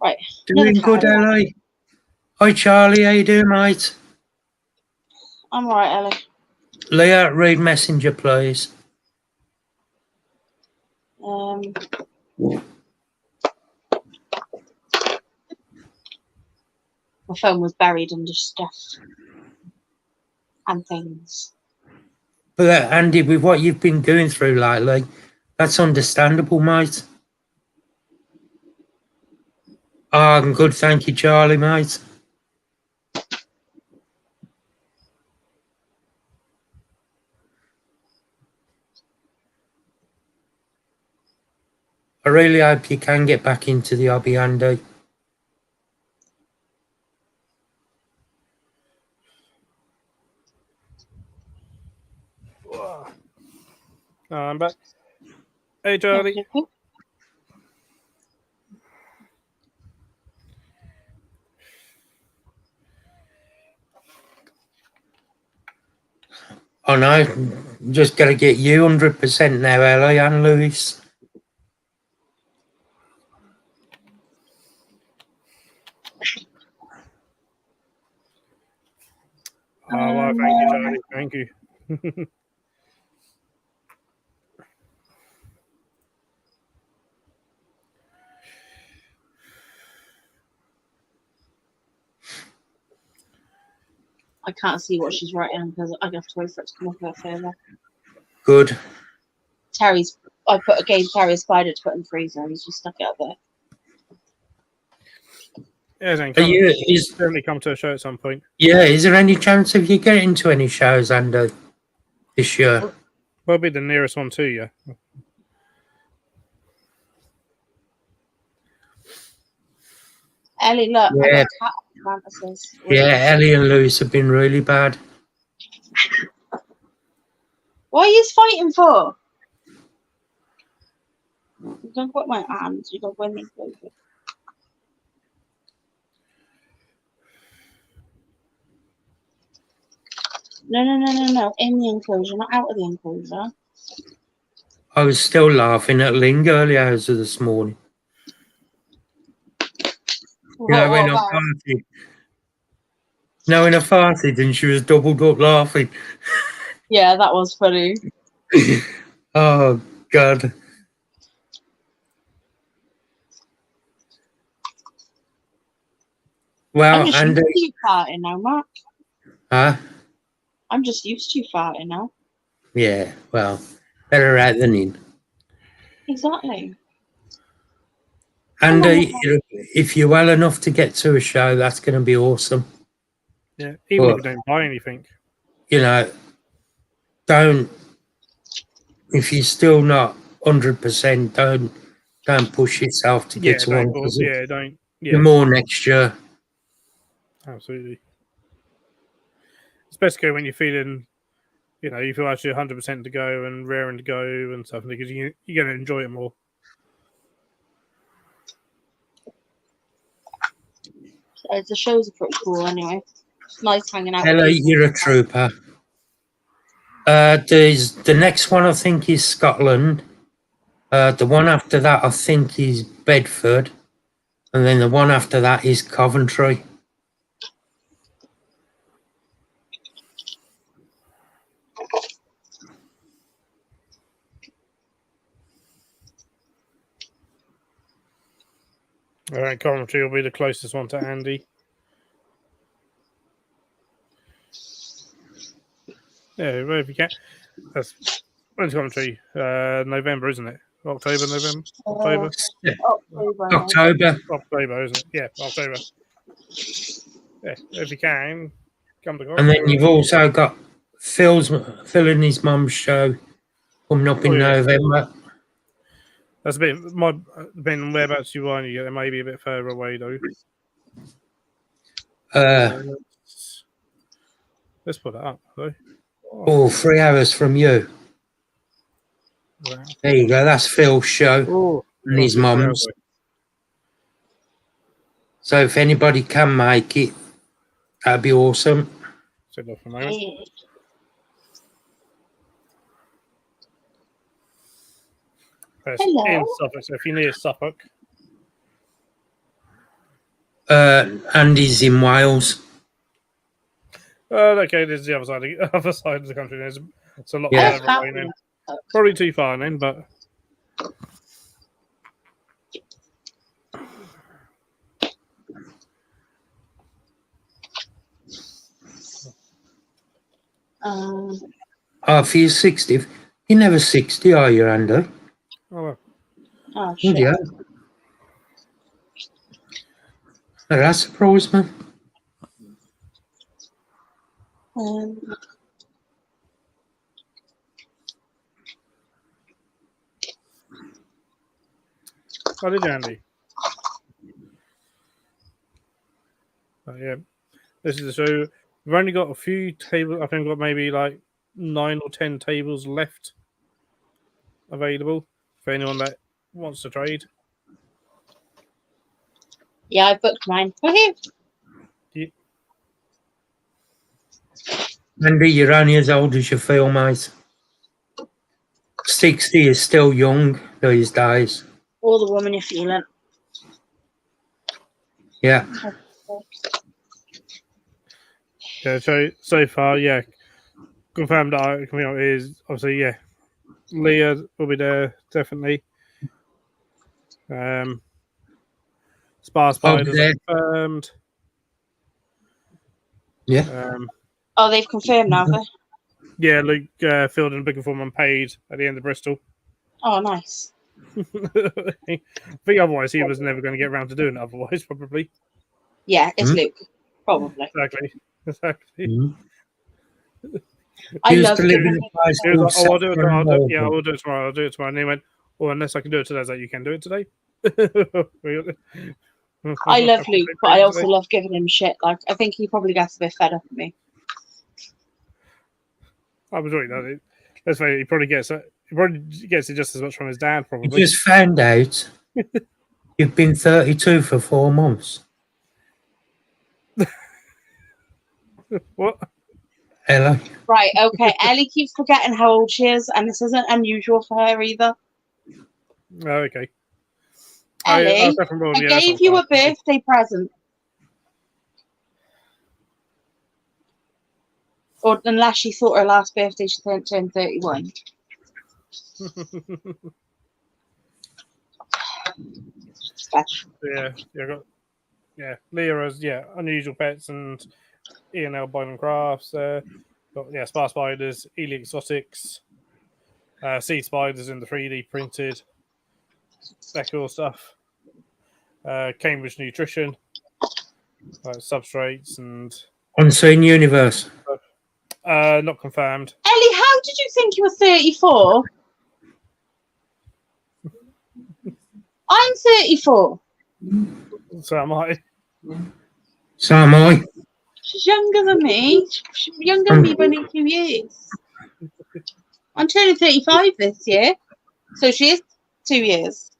Right. Doing good, Ellie. Hi, Charlie. How you doing, mate? I'm alright, Ellie. Leah, read Messenger, please. My phone was buried under stuff and things. But Andy, with what you've been going through lately, that's understandable, mate. Oh, I'm good, thank you, Charlie, mate. I really hope you can get back into the hobby, Andy. I'm back. Hey, Charlie. Oh no, just got to get you 100% now, Ellie and Lewis. Oh, well, thank you, Charlie. Thank you. I can't see what she's writing because I have to wait for it to come up a bit further. Good. I put a game Terry Spider to put in the freezer. He's just stuck it up there. Yeah, then certainly come to a show at some point. Yeah, is there any chance of you getting to any shows, Andy, this year? Probably the nearest one to you. Ellie, look, Yeah. I got cat fantasies. Yeah, Ellie and Lewis have been really bad. What are you fighting for? You don't put my hands. You don't win me. No. In the enclosure, not out of the enclosure. I was still laughing at Ling early hours of this morning. You know, when I farted. No, when I farted and she was doubled up laughing. Yeah, that was funny. Oh, God. Well, I'm just and used to you farting now, Mark. huh? I'm just used to you farting now. Yeah, well, better out than in. Exactly. And if you're well enough to get to a show, that's going to be awesome. Yeah, even if you don't buy anything. You know, if you're still not 100%, don't push yourself to get to one. Don't. Yeah. More next year. Absolutely. It's best to go when you're feeling, you feel actually 100% to go and raring to go and stuff, because you're going to enjoy it more. The shows are pretty cool anyway. It's nice hanging out. Hello, with people. you're a trooper. There's the next one, I think, is Scotland. The one after that, I think, is Bedford. And then the one after that is Coventry. All right, Coventry will be the closest one to Andy. Yeah, well, if you can. When's Coventry? November, isn't it? October, November? October? October, isn't it? Yeah, October. Yeah, if you can, come to Coventry. And then you've also got Phil and his mum's show coming up in November. That's a bit, depending on whereabouts you are, it may be a bit further away, though. Let's put that up, though. 3 hours from you. Wow. There you go. That's Phil's show and his mum's. So if anybody can make it, that'd be awesome. Sit off for a moment. Hello. In Suffolk, so if you're near Suffolk. Andy's in Wales. Okay, there's the other side of the country. It's a lot further away then. Probably too far then, but For your 60th, you're never 60, are you, Andy? oh well. Oh, shit. Yeah. That surprised me. Oh, did you, Andy? Yeah. This is the show. We've only got a few tables. I think we've got maybe like 9 or 10 tables left available for anyone that wants to trade. Yeah, I booked mine. Woohoo! Andy, you're only as old as you feel, mate. 60 is still young these days. All the woman you're feeling. Yeah. Yeah, so far, yeah. Confirmed that coming out is obviously, yeah. Leah will be there, definitely. Spar Spiders confirmed. Yeah. Oh, they've confirmed now, have they? Yeah, Luke filled in a booking form and paid at the end of Bristol. Oh, nice. I think otherwise he was never going to get around to doing it otherwise, probably. Yeah, it's Luke. Probably. Exactly. Mm-hmm. I love giving He was like, I'll do it tomorrow. Yeah, I'll do it tomorrow. I'll do it tomorrow. And he went, well, unless I can do it today. I was like, you can do it today? I love Luke, but I also love giving him shit. Like, I think he probably gets a bit fed up with me. I was doing that. That's why he probably gets it. He probably gets it just as much from his dad, I probably. just found out you've been 32 for 4 months. What? Hello. Right, okay. Ellie keeps forgetting how old she is, and this isn't unusual for her either. Oh, okay. Ellie, I gave you a birthday present. Or unless she thought her last birthday she turned 31. Leah has Unusual Pets and E&L Bynum Crafts. Got Spar Spiders, Ely Exotics, Sea Spiders in the 3D printed, that cool stuff. Cambridge Nutrition, substrates and Unseen Universe. not confirmed. Ellie, how did you think you were 34? I'm 34. So am I. So am I. She's younger than me. She's younger than me by a few years. I'm turning 35 this year. So she is 2 years.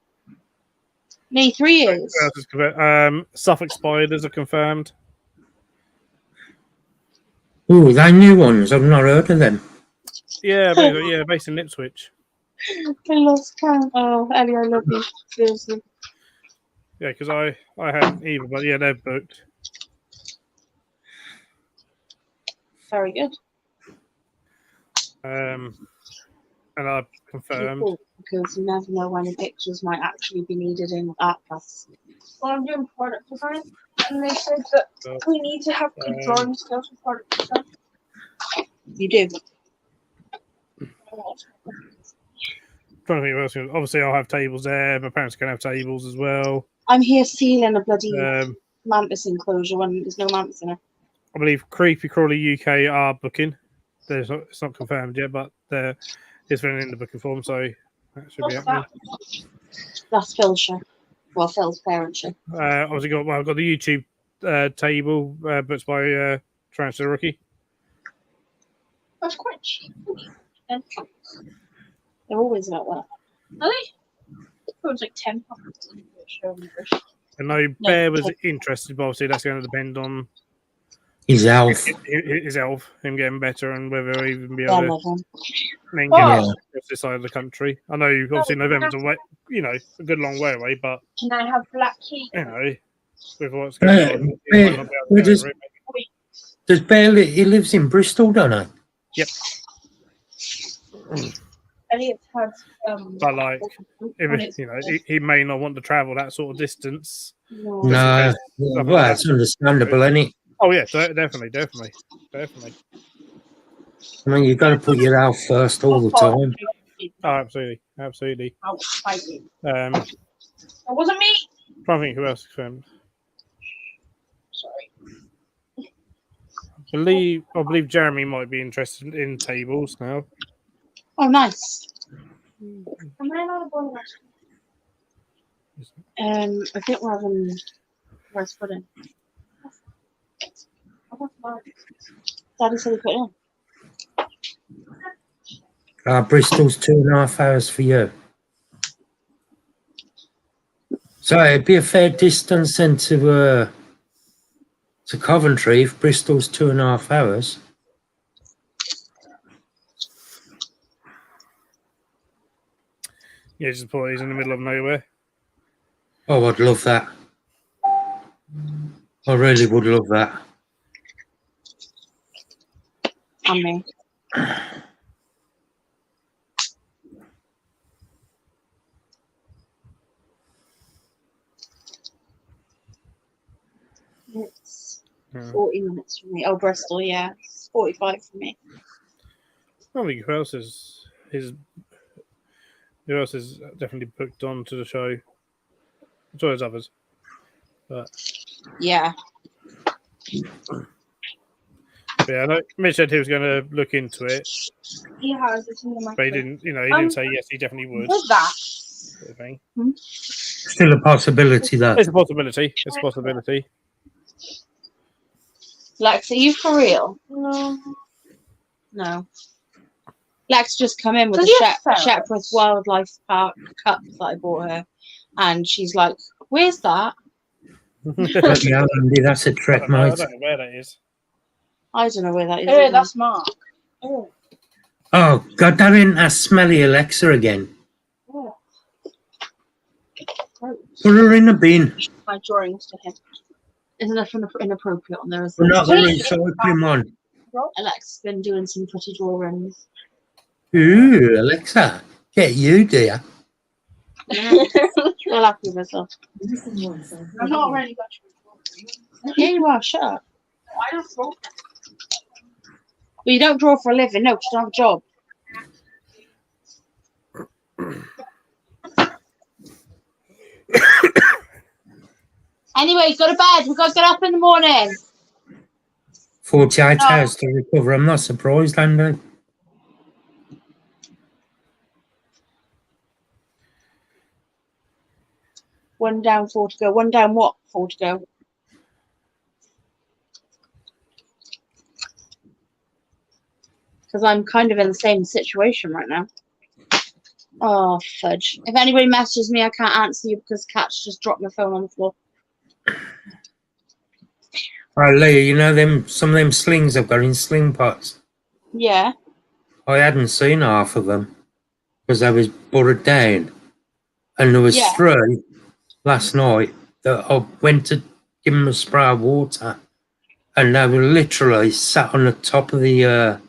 Me, 3 years. Who else is confirmed? Suffolk Spiders are confirmed. Oh, they new ones. I've not heard of them. Yeah, based in Ipswich. I lost count. Oh, Ellie, I love you. Seriously. Yeah, because I hadn't either, but yeah, they're booked. Very good. And I've confirmed. Because you never know when the pictures might actually be needed in art class. Well, I'm doing product design, and they said that we need to have good drawing skills for product design. You do. Trying to think what else. Obviously, I'll have tables there. My parents can have tables as well. I'm here sealing a bloody Um, mantis enclosure when there's no mantis in it. I believe Creepy Crawly UK are booking. It's not confirmed yet, but it's been in the booking form, so that should be What's happening. That's Phil's show. Well, Phil's parent show. Obviously, I've got the YouTube table booked by Trans the Rookie. That's quite cheap. They're always like that. Are they? It was like £10. I know Bear was interested, but obviously that's going to depend on His elf. his elf, him getting better, and whether he'll even be Yeah, able love to him. then Oh. get Yeah. out of this side of the country. I know obviously November's away, a good long way away, but Can I have black key? With what's going on, he might not be able to we're go just- over it. Does Bear, he lives in Bristol, don't he? Yep. Elliot's had But like, he may not want to travel that sort of distance. No. No. Well, it's understandable, isn't it? Oh yeah, definitely. I mean, you've got to put your elf first all the time. Oh, absolutely. Oh, I did. It It wasn't me. trying to think who else is confirmed. Sorry. I believe Jeremy might be interested in tables now. Oh, nice. Am I not a boy? I think we're having rice pudding. Daddy said he put it in. Bristol's 2.5 hours for you. So it'd be a fair distance then to Coventry if Bristol's 2.5 hours. Yeah, just put he's in the middle of nowhere. Oh, I'd love that. I really would love that. And me. It's Yeah. 40 minutes from me. Oh, Bristol, yeah. It's 45 from me. I think who else is definitely booked on to the show. So there's others. But Yeah. yeah, I know Mitch said he was going to look into it, He has. It's in the but he microwave. didn't. He didn't say yes. He definitely would. With that. Sort of thing. Still a possibility, that. It's a possibility. It's a possibility. Lex, are you for real? No. No. Lex just come in with Does the he have ferrets? Shepworth Wildlife Park cup that I bought her. And she's like, where's that? Bloody hell, Andy, that's a I trek, don't know mate. where that is. I don't know where that is. Oh, that's Mark. Oh. Oh, God, that ain't a smelly Alexa again. Oh. Put her in a bin. My drawings to him. Isn't nothing inappropriate on there? Is We're there? not going to recycle one. Alex's been doing some pretty drawings. Ooh, Alexa, get you, dear. Well happy with herself. I'm not really got you. Yeah, you are. Shut up. I don't know. Well, you don't draw for a living. No, 'cause you don't have a job. Anyway, go to bed. We've got to get up in the morning. 48 No. hours to recover. I'm not surprised, Andy. One down, 4 to go. One down, what? 4 to go. because I'm kind of in the same situation right now. Oh, fudge. If anybody messages me, I can't answer you because Cat's just dropped my phone on the floor. Oh, Leah, you know some of them slings I've got in sling pots? Yeah. I hadn't seen half of them because I was buttered down. And there was Yeah. 3 last night that I went to give them a spray of water, and they were literally sat on the top of the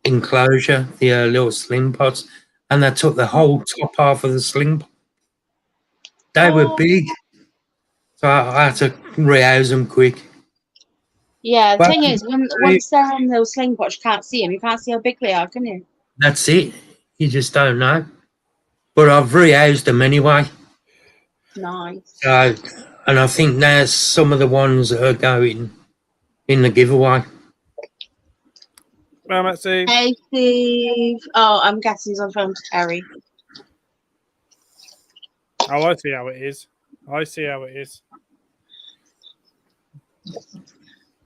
enclosure, the little sling pots, and they took the whole top half of the sling pot. They were big, so I had to rehouse them quick. Yeah, the But thing is, once they're on those sling pots, you can't see them. You can't see how big they are, can you? that's it. You just don't know. But I've rehoused them anyway. Nice. So, and I think there's some of the ones that are going in the giveaway. Well, let's see. Hey, Steve. Oh, I'm guessing he's on phone to Terry. Oh, I see how it is. I see how it is.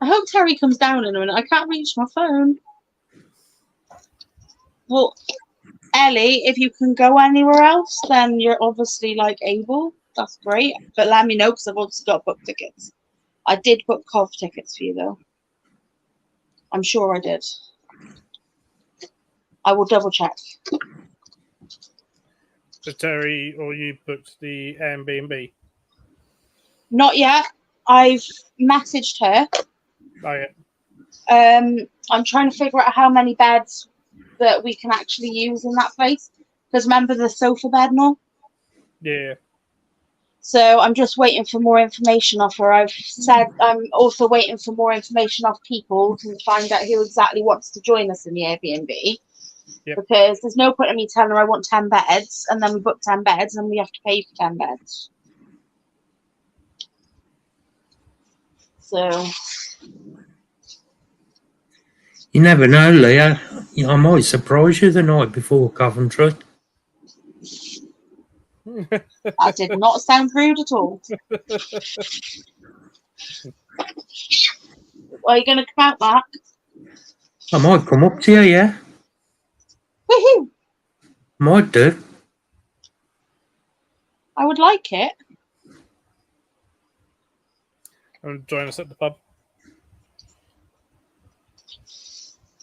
I hope Terry comes down in a minute. I can't reach my phone. Well, Ellie, if you can go anywhere else, then you're obviously like able. That's great. But let me know because I've also got book tickets. I did book COV tickets for you though. I'm sure I did. I will double check. So Terry, or you booked the Airbnb? Not yet. I've messaged her. Oh, yeah. I'm trying to figure out how many beds that we can actually use in that place. Because remember the sofa bed, no? Yeah. So I'm just waiting for more information off her. I've said I'm also waiting for more information off people to find out who exactly wants to join us in the Airbnb. Yep. Because there's no point in me telling her I want 10 beds and then we book 10 beds and we have to pay for 10 beds. So You never know, Leah. I might surprise you the night before Coventry. that did not sound rude at all. Are you going to come out, Mark? I might come up to you, yeah? Woohoo! Might do. I would like it. Join us at the pub.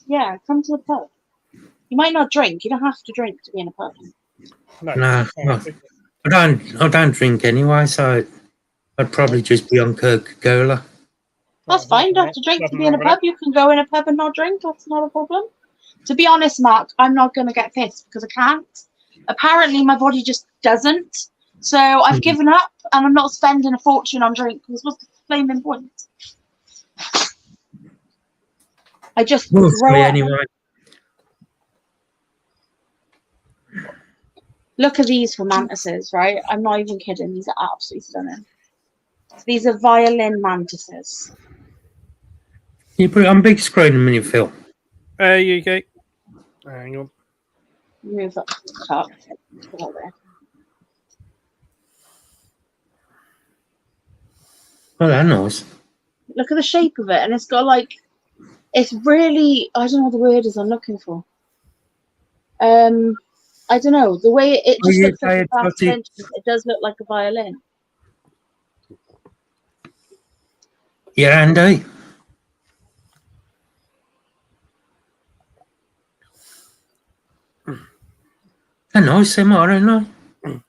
Yeah, come to the pub. You might not drink. You don't have to drink to be in a pub. No, I don't drink anyway, so I'd probably just be on Coca-Cola. That's fine. You don't have to drink to be in a pub. You can go in a pub and not drink. That's not a problem. To be honest, Mark, I'm not going to get pissed because I can't. Apparently, my body just doesn't. So I've given up and I'm not spending a fortune on drink because what's the flaming point? I just We'll throw see up. anyway. Look at these for mantises, right? I'm not even kidding. These are absolutely stunning. These are violin mantises. You put it on big screen a minute, Phil. UK. Hang on. Move up to the top. Put that there. Oh, that's nice. Look at the shape of it, and it's got like, it's really, I don't know what the word is I'm looking for. I don't know, the way it just looks like a vast instrument, it does look like a violin. Yeah, Andy. They're nice, them are, aren't they?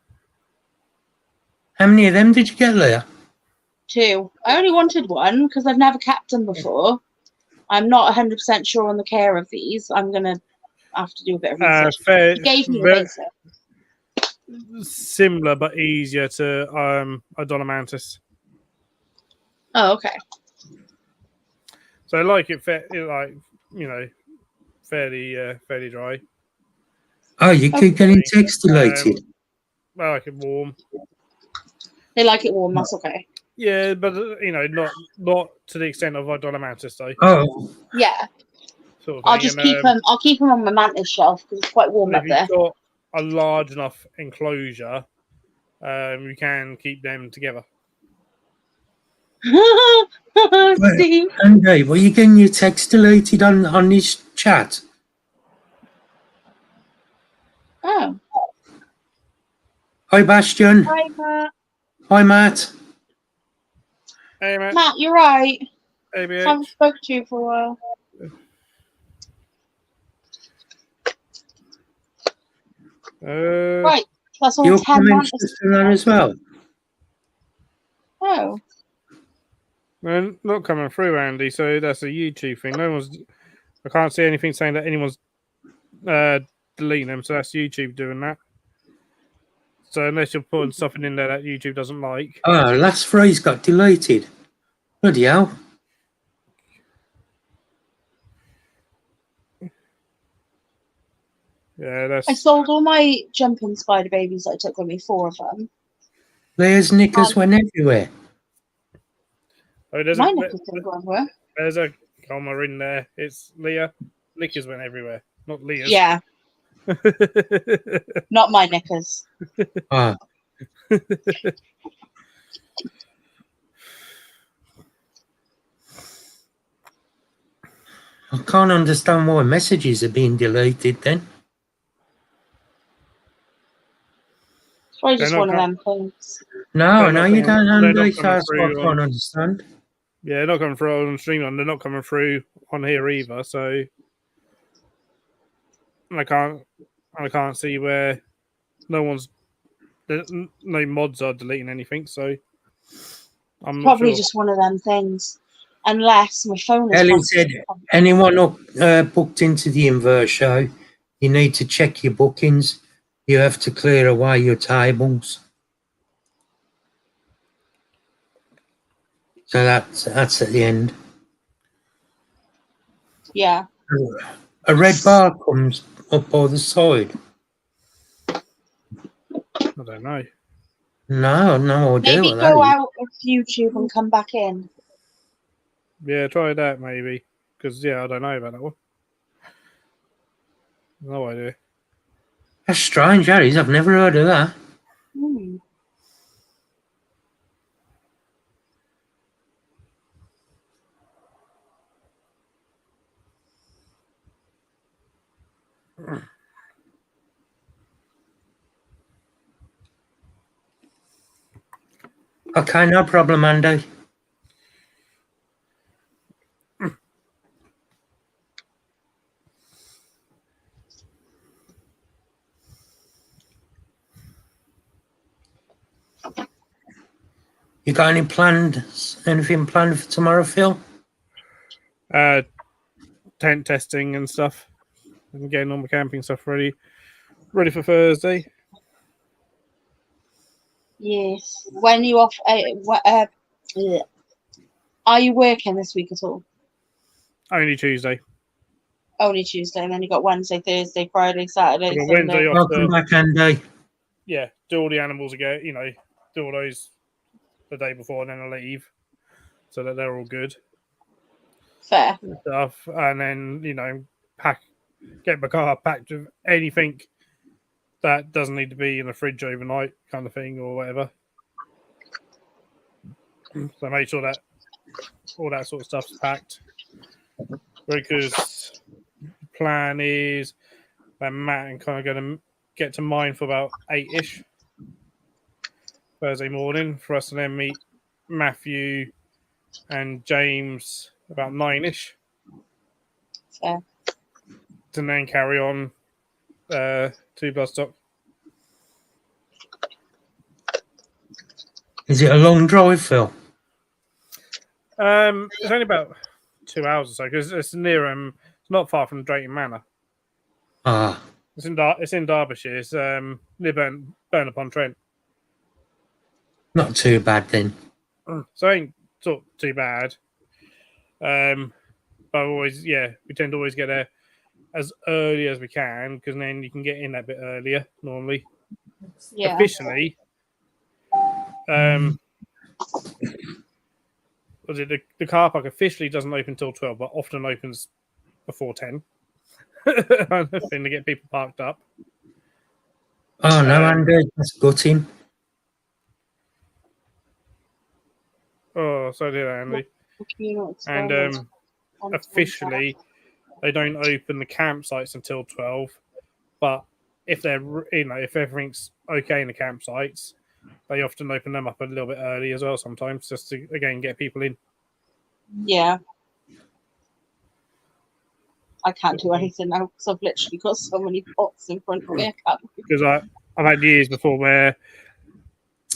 How many of them did you get, Leah? 2. I only wanted one because I've never kept them before. I'm not 100% sure on the care of these. I'm going to have to do a bit of research. He gave me the basic. Similar but easier to Adonomantis. Oh, okay. So I like it, like, you know, fairly dry. Oh, you keep getting textulated. I like it warm. They like it warm, that's okay. Yeah, but you know, not to the extent of Adonomantis though. Oh, yeah. Sort of I'll thing. just keep them. I'll keep them on my mantis shelf because it's quite warm up there. If you've got a large enough enclosure, you can keep them together. Steve. Andy, were you getting your text deleted on this chat? Oh, Hi, Bastion. Hi, Matt. Hi, Matt. Hey, Matt. Matt, you're right. ABH. Haven't spoke to you for a while. Right, that's all Your 10 comments mantis. are still on as well. Oh, They're not coming through, Andy. So that's a YouTube thing. No one's. I can't see anything saying that anyone's deleting them. So that's YouTube doing that. So unless you're putting something in there that YouTube doesn't like, Oh, last phrase got deleted. Bloody hell. yeah, that's. I sold all my jumping spider babies I took with me, 4 of them. Leah's knickers went everywhere. Oh, there's My a knickers didn't go everywhere. there's a comma in there. It's Leah. Knickers went everywhere, not Leah's. Yeah, not my knickers. Ah, I can't understand why messages are being deleted then. It's probably They're just not one of com- them things. No, They're no, not you coming- don't, they're not Andy. coming That's what I through can't on- understand. Yeah, they're not coming through on Streamline. They're not coming through on here either. So I can't see where no mods are deleting anything. So I'm not Probably sure. just one of them things. Unless my phone is Ellie busted. said, anyone booked into the Inverse show, you need to check your bookings. You have to clear away your tables. So that's at the end. Yeah. A red bar comes up by the side. I don't know. No, no idea Maybe what that go is. out of YouTube and come back in. Yeah, try that maybe. Because I don't know about that one. No idea. That's strange, Harry's. I've never heard of that. Hmm. Okay, no problem, Andy. You got anything planned for tomorrow, Phil? Tent testing and stuff. And getting all my camping stuff ready for Thursday. Yes. When you off? Yeah. Are you working this week at all? Only Tuesday. Only Tuesday, and then you got Wednesday, Thursday, Friday, Saturday, I've got Sunday. Wednesday off. Welcome back, Andy. Yeah, do all the animals again. Do all those the day before, and then I leave, so that they're all good Fair. stuff. And then get my car packed with anything that doesn't need to be in the fridge overnight, kind of thing, or whatever. So make sure that all that sort of stuff's packed. Because the plan is that Matt and kind of going to get to mine for about 8-ish Thursday morning for us to then meet Matthew and James about 9-ish. Fair. To then carry on to Bloodstock. Is it a long drive, Phil? It's only about 2 hours or so because it's near it's not far from Drayton Manor. Ah, It's in Derbyshire. It's near Burn-upon-Trent. not too bad then. So it ain't too bad. But we tend to always get there as early as we can because then you can get in that bit earlier normally. Yeah. Officially, the car park officially doesn't open till 12, but often opens before 10. Thing to get people parked up. Oh, no, Andy, that's gutting. Oh, so did Andy. And officially, they don't open the campsites until 12. But if they're if everything's okay in the campsites, they often open them up a little bit early as well sometimes, just to again get people in. Yeah. I can't do anything now because I've literally got so many pots in front of me. I can't. Because I've had years before where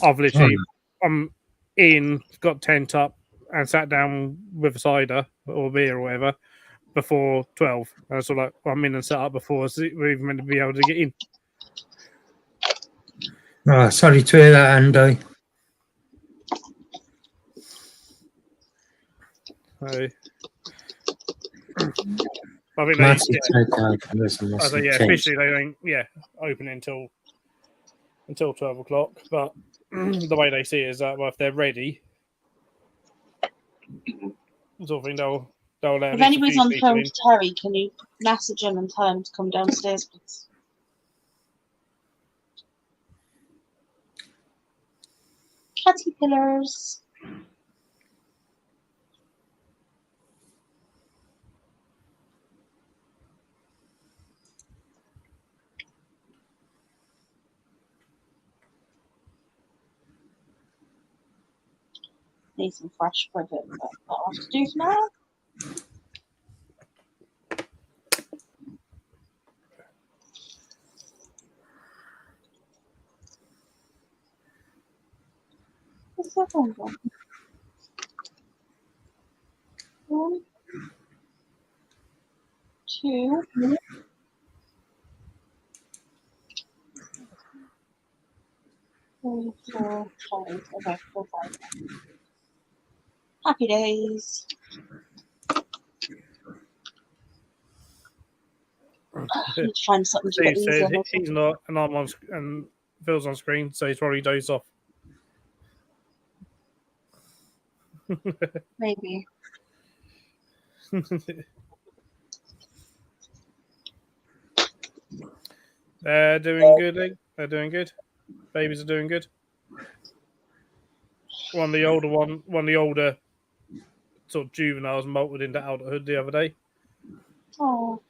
I've literally got tent up and sat down with a cider or beer or whatever before 12. And it's sort of like, well, I'm in and set up before we're even meant to be able to get in. Oh, sorry to hear that, Andy. So, I think Massive officially they don't open until 12 o'clock. But the way they see it is that if they're ready, sort of thing, they'll If anybody's on the phone to Terry, can you message him and tell him to come downstairs, please? Caterpillars. Need some fresh privet, but that'll have to do for now. What's that one? 1, 2, 3, 4, 5. Okay, 4, 5. Happy days. Need to find something to get Steve easier. says he's not, and I'm on, and Phil's on screen, so he's probably dozed off. Maybe. They're doing good. They're doing good. Babies are doing good. One of the older sort of juveniles molted into adulthood the other day. Oh.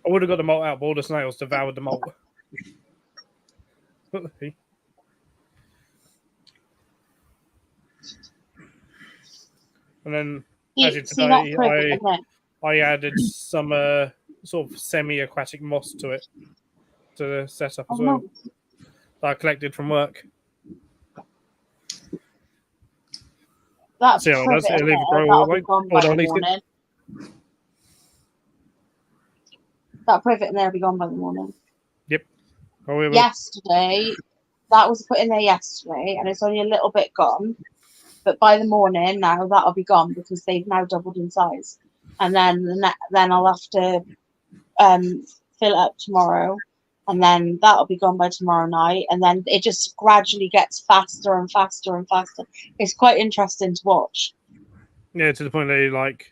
I would have got the molt out, but all the snails devoured the molt. And then, as of today, I added some sort of semi-aquatic moss to it to the setup as well. That I collected from work. That's see how it does. It'll either grow or won't. That privet in there will be gone by the morning. Yep. Yesterday, that was put in there yesterday, and it's only a little bit gone. But by the morning now, that'll be gone because they've now doubled in size. And then I'll have to fill it up tomorrow, and then that'll be gone by tomorrow night. And then it just gradually gets faster and faster and faster. It's quite interesting to watch. Yeah, to the point that like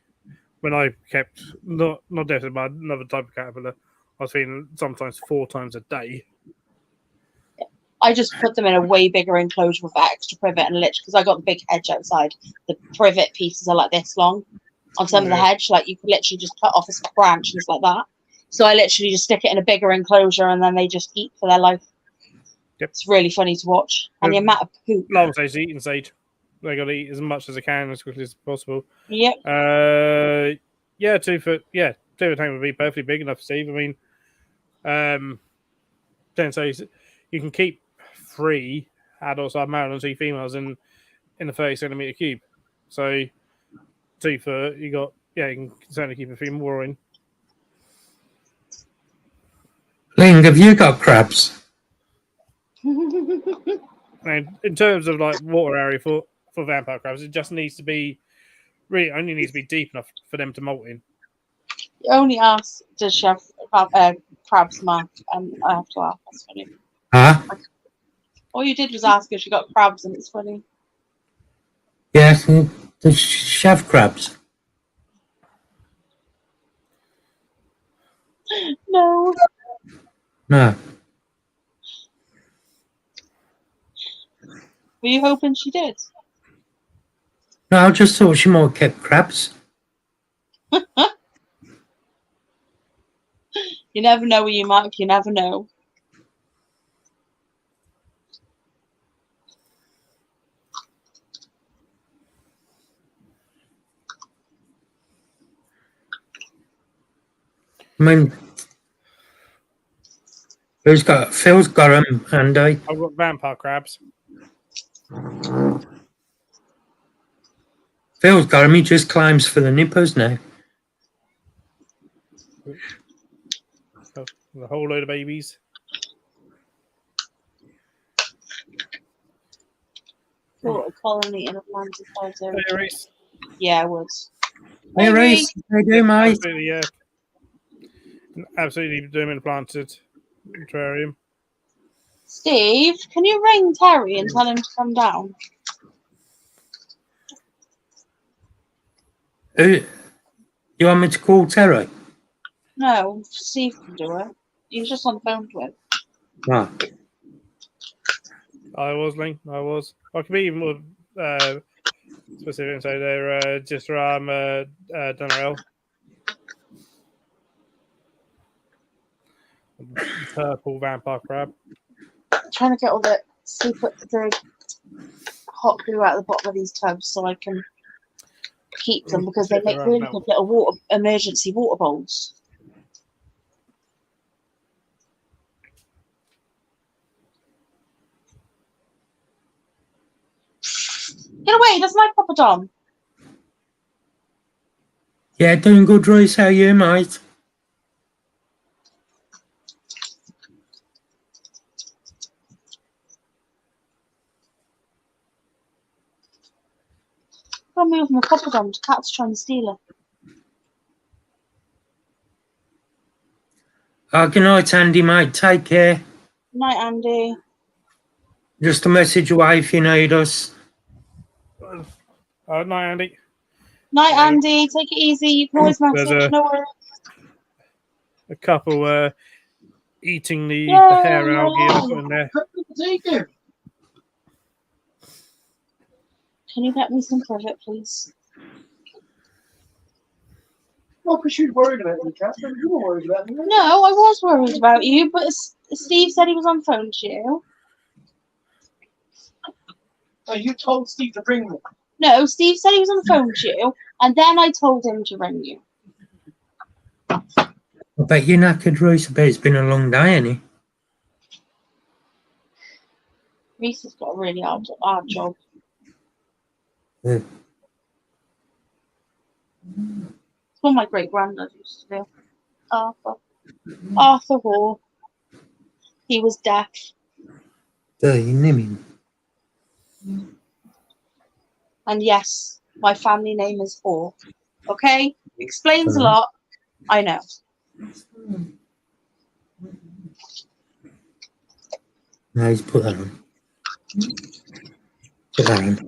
when I kept not definitely but another type of caterpillar, I was feeding sometimes 4 times a day. I just put them in a way bigger enclosure with extra privet and literally because I got the big hedge outside. The privet pieces are like this long on some of the hedge, like you could literally just cut off a branch and it's like that. So I literally just stick it in a bigger enclosure and then they just eat for their life. Yep. It's really funny to watch. And the amount of poop. Long stage eating stage. They got to eat as much as they can as quickly as possible. Yep. 2 foot. Yeah, 2 foot tank would be perfectly big enough, Steve. I mean, then so you can keep 3 adults, male and 2 females in the 30 centimeter cube. So 2 foot, you can certainly keep a few more in. Ling, have you got crabs? And in terms of like water area for vampire crabs, it just needs to be only needs to be deep enough for them to molt in. You only ask does she have crabs, Mark, and I have to laugh. That's funny. Huh? All you did was ask if she got crabs, and it's funny. Yes, does she have crabs? No. No. Were you hoping she did? No, I just thought she might have kept crabs. You never know with you, Mark. You never know. I mean, Phil's got 'em, Andy. I've got vampire crabs. Phil's got 'em, he just climbs for the nippers now. A whole load of babies. Thought a colony in Atlantic Hydro. Hey, Reese. Yeah, I would. Hey, Reese, how you doing, mate? Absolutely, yeah. Absolutely doom planted terrarium. Steve, can you ring Terry and tell him to come down? You want me to call Terry? No, Steve can do it. He was just on the phone to him. Right. I was, Ling. I was. I could be even more specific and say they're just Dunrell. Purple vampire crab. Trying to get all the hot glue out of the bottom of these tubs so I can keep them because they make really good little emergency water bowls. Get away, that's my Papa Dom. Yeah, doing good, Reese. How are you, mate? Got me with my Papa Dom. The cat's trying to steal her. Good night, Andy, mate. Take care. Good night, Andy. Just a message away if you need us. Night, Andy. Night, Andy. Take it easy. You can always message. No worries. A couple eating the hair algae in there. Can you get me some privet, please? Well, because you're worried about me, Kat. You were worried about me. No, I was worried about you, but Steve said he was on phone to you. Oh, you told Steve to bring me. No, Steve said he was on the phone to you, and then I told him to ring you. I bet you're knackered, Reese. I bet it's been a long day, ain't it? Reese has got a really hard job. Yeah. It's what my great granddad used to do. Arthur Hall. He was deaf. You know him. And yes, my family name is Hall. Okay? Explains a lot. I know. No, he's put that on. Put that on.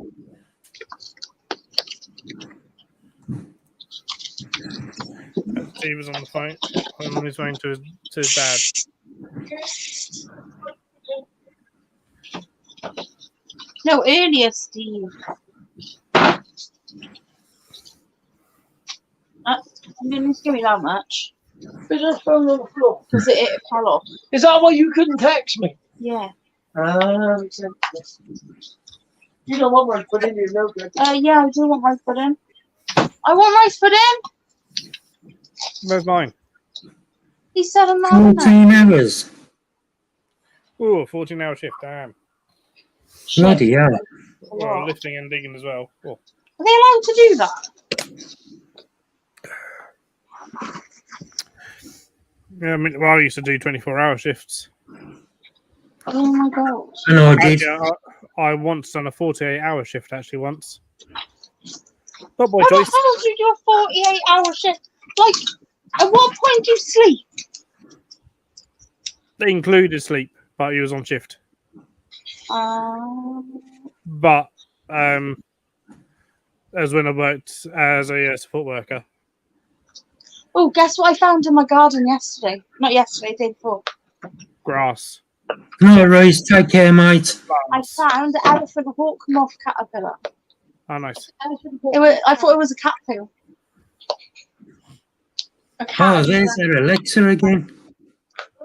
He was on the phone. On his way to his dad. No, earlier, Steve. You didn't give me that much. There's a phone on the floor. Because it fell off. Is that why you couldn't text me? Yeah. You don't want rice pudding, you know good. Yeah, I do want rice pudding. I want rice pudding! Where's mine? He said I'm not 14 hours. Ooh, 14-hour shift. Damn. Bloody hell. Well, lifting and digging as well. Oh. Are they allowed to do that? Yeah, I mean, well, I used to do 24-hour shifts. Oh my god. No, I did. I once done a 48-hour shift actually once. Not by How the choice. hell do you do a 48-hour shift? Like, at what point do you sleep? They included sleep, but he was on shift. But as when I worked as a support worker. Oh, guess what I found in my garden yesterday? Not yesterday, the day before. Grass. No, Reese, take care, mate. I found an elephant hawk moth caterpillar. Oh, nice. I thought it was a cat poo. A cat. Oh, there's her Alexa again.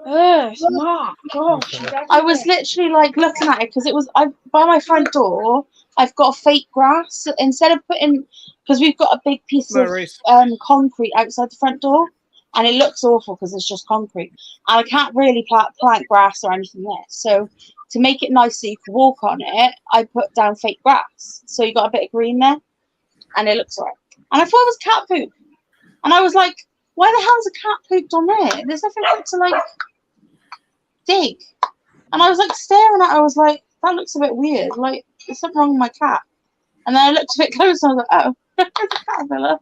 Ugh, Mark, gosh. I was literally like looking at it because it was by my front door. I've got a fake grass instead of putting because we've got a big piece of concrete outside the front door, and it looks awful because it's just concrete. And I can't really plant grass or anything there. So to make it nice so you can walk on it, I put down fake grass. So you got a bit of green there, and it looks alright. And I thought it was cat poop, and I was like, why the hell's a cat pooped on there? There's nothing for it to like dig. And I was like staring at it, I was like, that looks a bit weird. Like, there's something wrong with my cat. And then I looked a bit closer and I was like, oh, it's a caterpillar.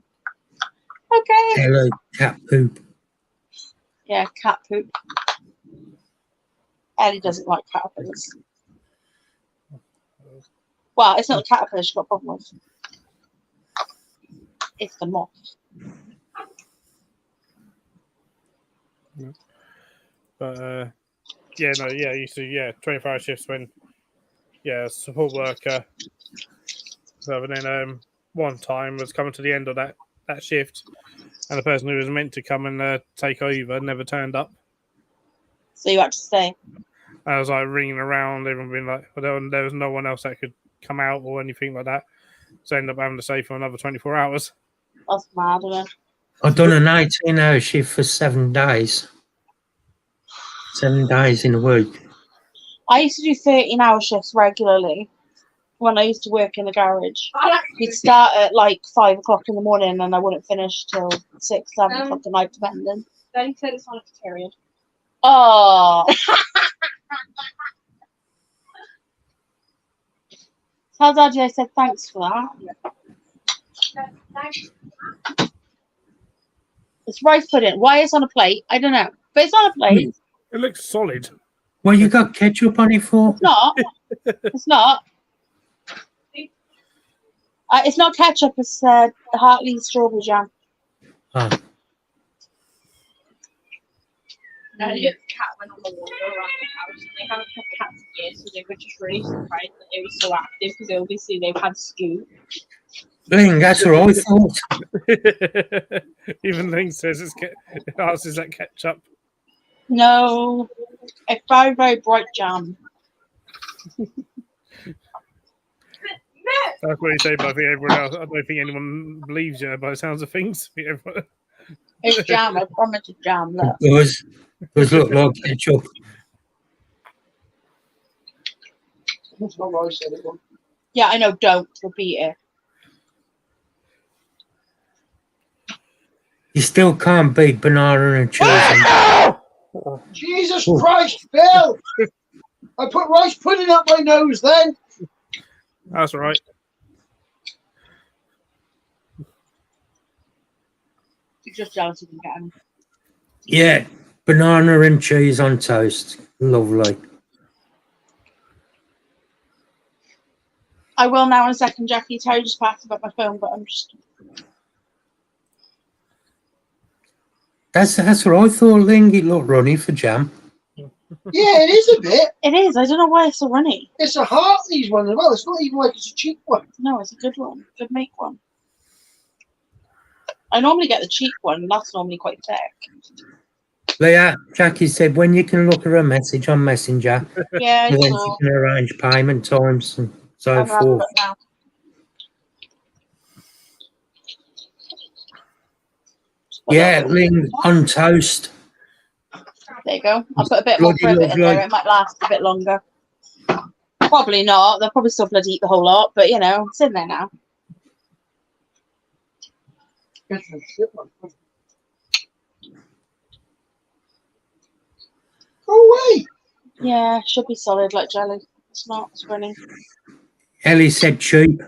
Okay. Hello, cat poop. Yeah, cat poop. Ellie doesn't like caterpillars. Well, it's not the caterpillar she's got a problem with. It's the moth. But yeah, no, yeah, I used to 24-hour shifts when support worker. So and then one time was coming to the end of that shift, and the person who was meant to come and take over never turned up. So you had to stay. I was like ringing around, everyone being like, well, there was no one else that could come out or anything like that. So I ended up having to stay for another 24 hours. That's mad, isn't it? I've done an 18-hour shift for 7 days. 7 days in a week. I used to do 13-hour shifts regularly when I used to work in the garage. We'd start at like 5 o'clock in the morning and I wouldn't finish till 6, 7 o'clock at night, depending. Daddy said it's on its period. Oh. Tell Daddy I said thanks for that. It's rice pudding. Why it's on a plate? I don't know. But it's on a plate. It looks solid. What you got ketchup on it for? It's not. It's not. It's not ketchup. It's Hartley strawberry jam. Oh. Daddy's cat went on the water around the house, and they haven't had cats in years, so they were just really surprised that they were so active because obviously they've had Scoot. Ling, that's what I thought. Even Ling says is that ketchup. No, a very, very bright jam. That's what you say, but I think everyone else, I don't think anyone believes you by the sounds of things. It's jam. I promise it's jam. Look. It does look like ketchup. That's not what I said it was. Yeah, I know. Don't repeat it. You still can't beat banana and cheese. Jesus Christ, Bill! I put rice pudding up my nose then. That's right. You're just jealous you can get them. Yeah, banana and cheese on toast. Lovely. I will now in a second, Jackie. Terry just passed about my phone, but I'm just. That's what I thought, Ling. It looked runny for jam. Yeah, it is a bit. It is. I don't know why it's so runny. It's a Hartley's one as well. It's not even like it's a cheap one. No, it's a good one. Good make one. I normally get the cheap one. That's normally quite thick. Leah, Jackie said when you can look at a message on Messenger, Yeah, then I you know. can arrange payment times and so I'm gonna have a forth. look now. Yeah, Ling on toast. There you go. I'll put a bit more Bloody privet in there. lovely. It might last a bit longer. Probably not. They'll probably still bloody eat the whole lot, but you know, it's in there now. It's a shit one. Go away! Yeah, should be solid like jelly. It's not. It's running. Ellie said cheap.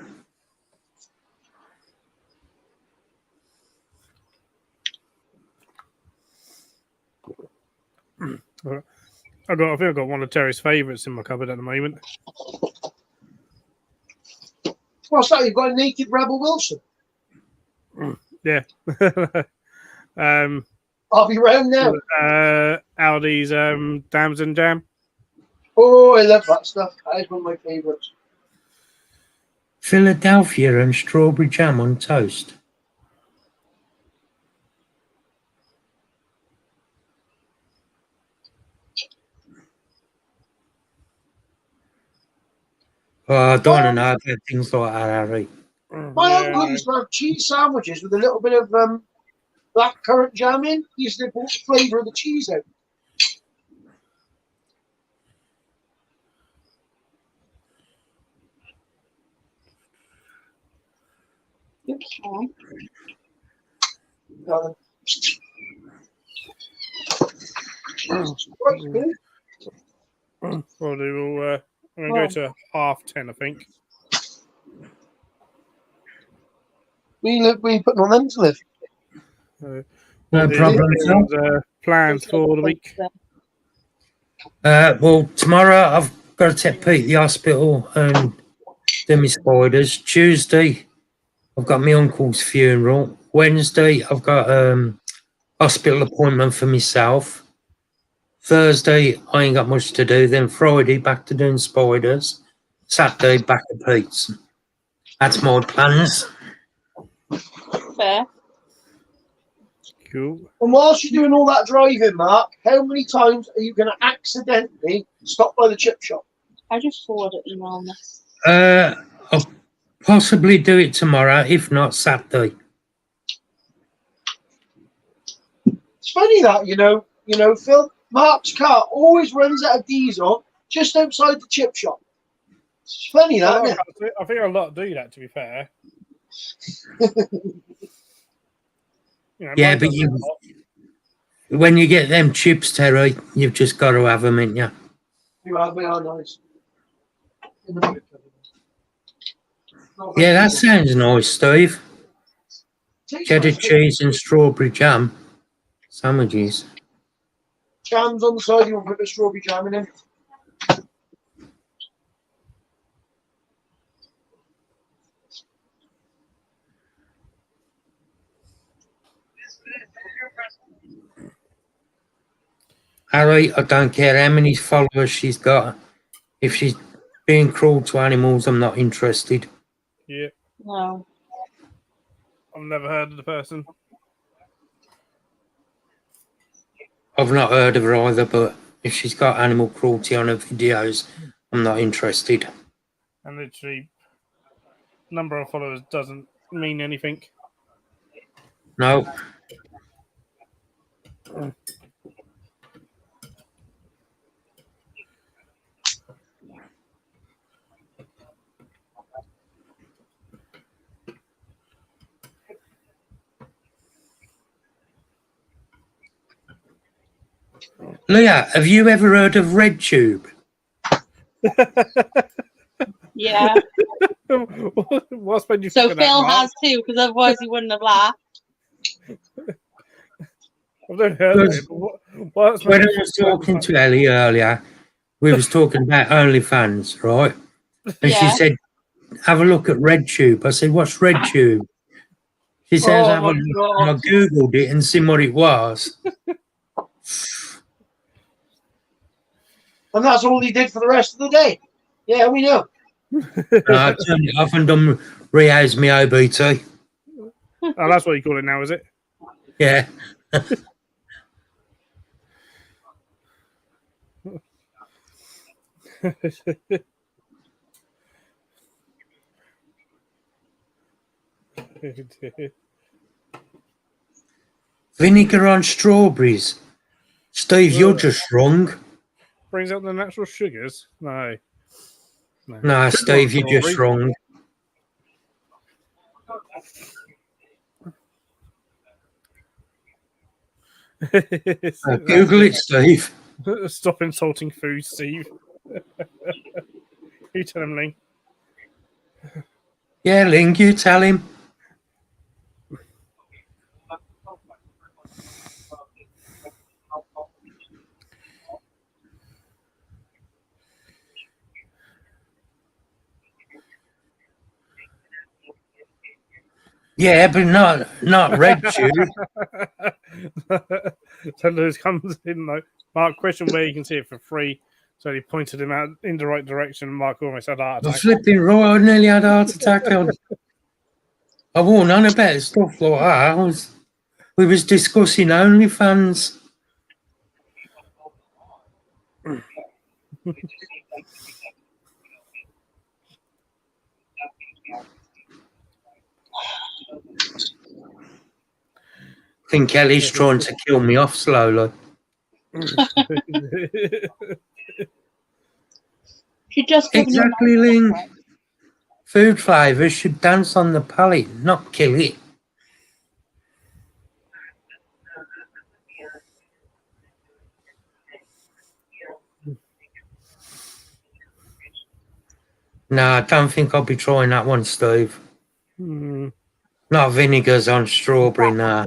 I think I've got one of Terry's favourites in my cupboard at the moment. What's that? You've got a naked Rebel Wilson. Yeah. I'll be round now. Aldi's Damson Jam. Oh, I love that stuff. That is one of my favourites. Philadelphia and strawberry jam on toast. Oh, I don't know about things like that, Harry. My uncle used to have cheese sandwiches with a little bit of blackcurrant jam in. He's the flavour of the cheese out. Okay. Uh, quite good. Well, we will. I'm going to go to 10:30, I think. We putting on them to live. No What is problem, everyone's, sir. plans for the week? Well, tomorrow I've got to take Pete to the hospital and do my spiders. Tuesday, I've got my uncle's funeral. Wednesday, I've got hospital appointment for myself. Thursday, I ain't got much to do. Then Friday, back to doing spiders. Saturday, back to Pete's. That's my plans. Fair. Cool. And whilst you're doing all that driving, Mark, how many times are you going to accidentally stop by the chip shop? I just forwarded an email on this. I'll possibly do it tomorrow, if not Saturday. It's funny that, you know, Phil, Mark's car always runs out of diesel just outside the chip shop. It's funny that, isn't it? I think a lot do that, to be fair. Yeah, but when you get them chips, Terry, you've just got to have them, ain't you? You have me on nice. Yeah, that sounds nice, Steve. Cheddar cheese and strawberry jam sandwiches. Jams on the side, you want to put the strawberry jam in it. Harry, I don't care how many followers she's got. If she's being cruel to animals, I'm not interested. Yeah, No. I've never heard of the person. I've not heard of her either, but if she's got animal cruelty on her videos, I'm not interested. And literally, number of followers doesn't mean anything. No. Leah, have you ever heard of RedTube? Yeah. What's made you So think of that, Phil Mark? has too, because otherwise he wouldn't have laughed. I've never heard of it. But what's When made I you was think of talking that? to Ellie earlier, we was talking about OnlyFans, right? And Yeah. she said, have a look at RedTube. I said, what's RedTube? She says, Oh have a my look. God. And I Googled it and seen what it was. And that's all he did for the rest of the day. Yeah, we know. I turned it off and done rehoused my OBT. Oh, that's what you call it now, is it? Yeah. Vinegar on strawberries. Steve, you're just wrong. Brings out the natural sugars. No. No, Steve, you're just wrong. Google it, Steve. Stop insulting food, Steve. You tell him, Ling. Yeah, Ling, you tell him. Yeah, but not RedTube. So those comes in like Mark question where you can see it for free. So he pointed him out in the right direction. Mark almost had a heart I'm attack. flipping right. I nearly had a heart attack. I wasn't on about stuff like that. We was discussing OnlyFans. think Ellie's trying to kill me off slowly. She just given you Exactly, my- Link. Food flavours should dance on the palate, not kill it. No, I don't think I'll be trying that one, Steve. Hmm. Not vinegars on strawberry, no.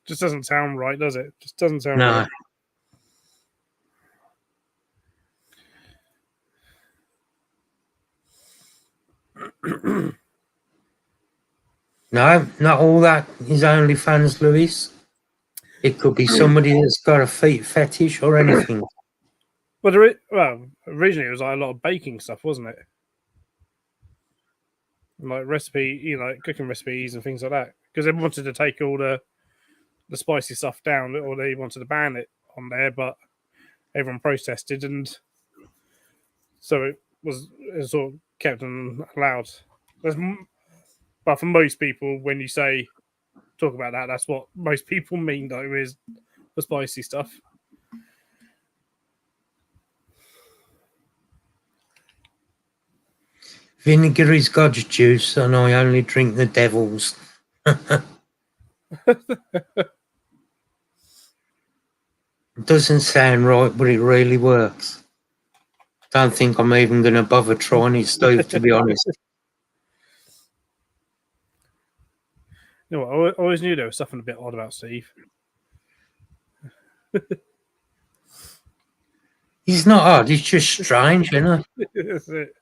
Just doesn't sound right, does it? Just doesn't sound No. right. No, not all that is OnlyFans, Lewis. It could be somebody that's got a feet fetish or anything. Well, originally it was like a lot of baking stuff, wasn't it? Like like cooking recipes and things like that. Because they wanted to take all the spicy stuff down, or they wanted to ban it on there, but everyone protested, and so it sort of kept them allowed. But for most people, when you talk about that, that's what most people mean, though, is the spicy stuff. Vinegar is God's juice, and I only drink the devil's. It doesn't sound right, but it really works. Don't think I'm even going to bother trying it, Steve, to be honest. You know what, I always knew there was something a bit odd about Steve. He's not odd, he's just strange, you know. That's it.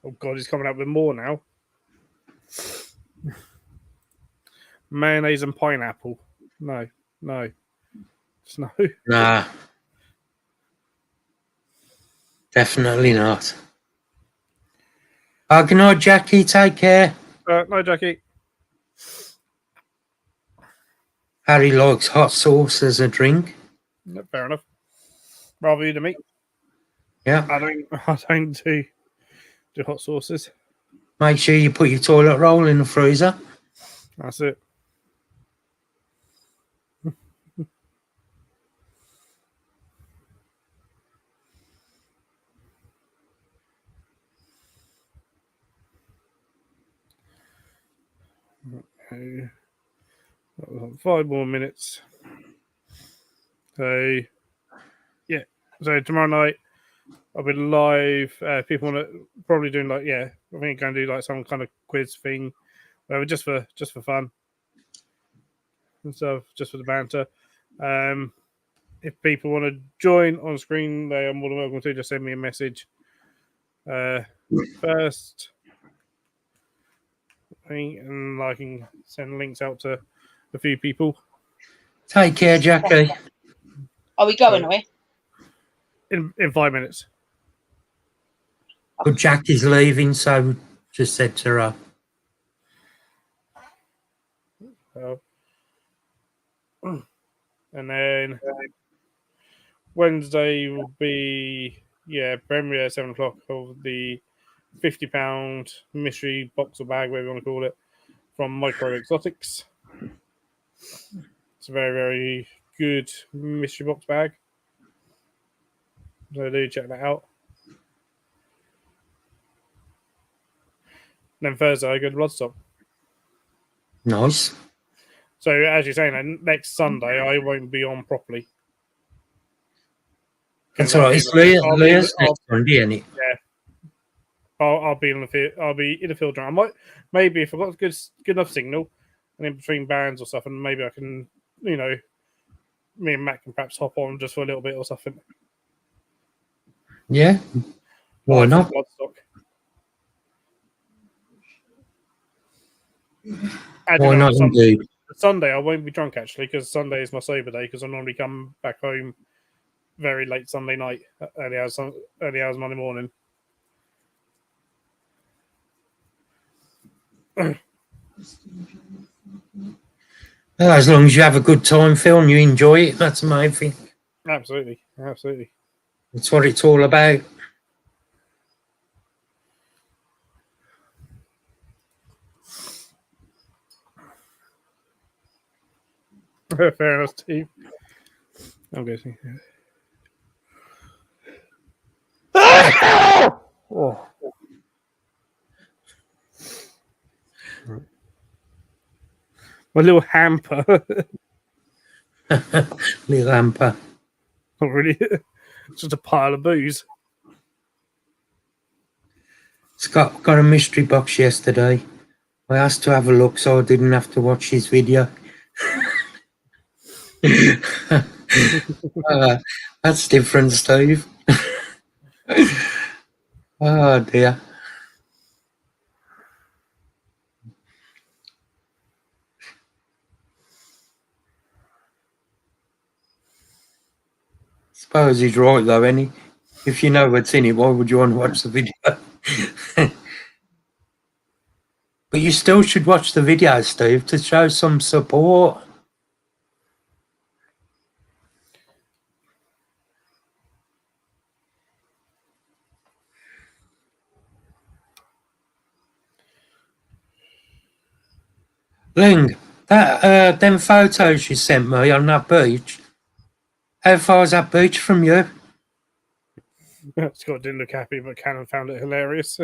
Oh God, he's coming up with more now. Mayonnaise and pineapple. No. Just no. Nah. Definitely not. Good night, Jackie. Take care. No, Jackie. Harry likes hot sauce as a drink. No, fair enough. Rather you than me. Yeah. I don't do hot sauces. Make sure you put your toilet roll in the freezer. That's it. Okay. 5 more minutes. So, yeah. So tomorrow night I'll be live. People want to probably doing I think I'm going to do like some kind of quiz thing, whatever, just for fun and stuff, just for the banter. If people want to join on screen, they are more than welcome to. Just send me a message first, and I can send links out to a few people. Take care, Jackie. Are we going away? In 5 minutes. But Jackie's leaving, so just said to her. And then Wednesday will be premiere at 7 o'clock of the £50 mystery box or bag, whatever you want to call it, from Micro Exotics. It's a very, very good mystery box bag. So do check that out. And then Thursday I go to Bloodstock. Nice. So as you're saying, next Sunday I won't be on properly. That's all right. It's Leah's next Sunday, isn't it? Yeah. I'll be in the field. I'll be in the field. I might, maybe if I've got good enough signal, and in between bands or stuff, and maybe I can, me and Matt can perhaps hop on just for a little bit or something. Yeah. Why not? Why not indeed? Sunday I won't be drunk actually, because Sunday is my sober day, because I normally come back home very late Sunday night, early hours Monday morning. Well, as long as you have a good time, Phil, and you enjoy it, that's the main thing. Absolutely. It's what it's all about. Fair enough, Steve. I'm guessing. Oh. My little hamper. Little hamper. Not really. It's just a pile of booze. Scott got a mystery box yesterday. I asked to have a look so I didn't have to watch his video. That's different, Steve. Oh dear. Suppose he's right though, any. If you know what's in it, why would you want to watch the video? But you still should watch the video, Steve, to show some support. Ling, that them photos you sent me on that beach. How far is that beach from you? Scott didn't look happy, but Cannon found it hilarious.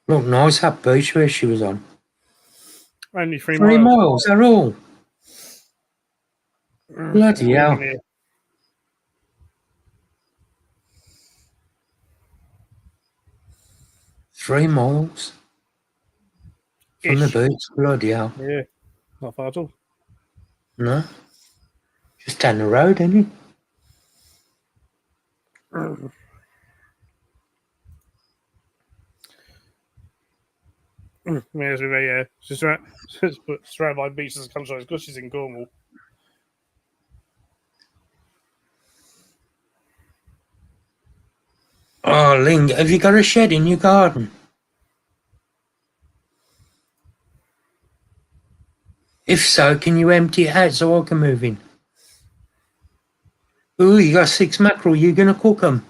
Look nice, that beach where she was on. Only 3 3 miles. miles, they're all. Bloody hell. 3 miles from the Ish. beach, bloody hell. Yeah, not far at all. No, just down the road, isn't it? May as well, yeah. Just surrounded by beaches and countryside because she's in Cornwall. Oh, Ling, have you got a shed in your garden? If so, can you empty it out so I can move in? Ooh, you got 6 mackerel, you gonna cook them?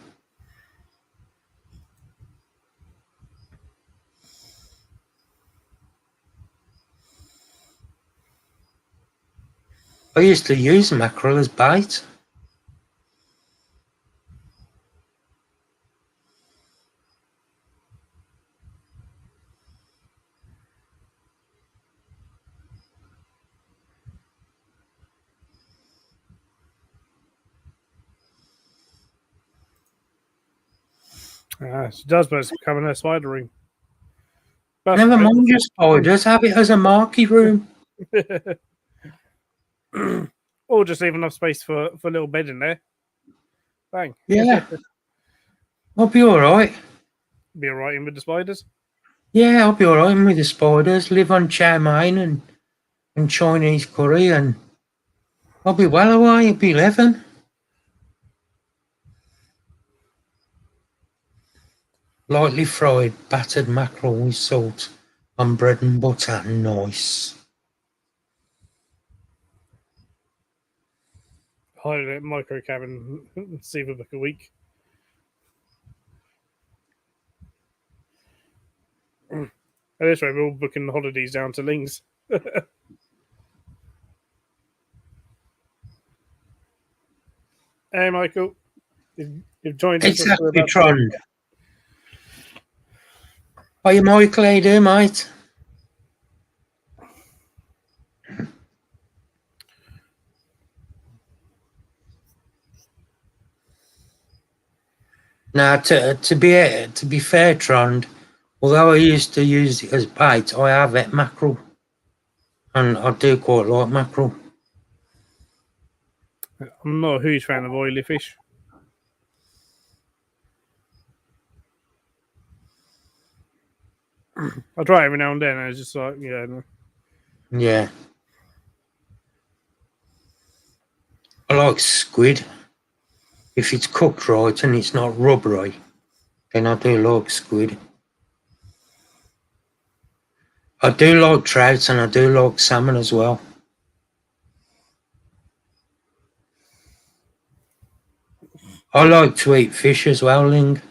I used to use mackerel as bait. She does, but it's becoming a spider room. That's Never fine. mind your spiders, have it as a marquee room. Or just leave enough space for a little bed in there. Bang. Yeah. I'll be alright. Be alright in with the spiders. Yeah, I'll be alright with the spiders. Live on chow mein and Chinese curry, and I'll be well away. I'll be 11. Lightly fried battered mackerel with salt on bread and butter. Nice. Hide it, micro cabin, see for like a week. At this rate, we're all booking holidays down to Lings. Hey, Michael. You've joined us. Exactly, Trond. Are you Michael? How you doing, mate? Now, to be fair, Trond, although I used to use it as bait, I have ate mackerel, and I do quite like mackerel. I'm not a huge fan of oily fish. I try every now and then, and it's just like, yeah. No. Yeah. I like squid. If it's cooked right and it's not rubbery, then I do like squid. I do like trout and I do like salmon as well. I like to eat fish as well, Ling.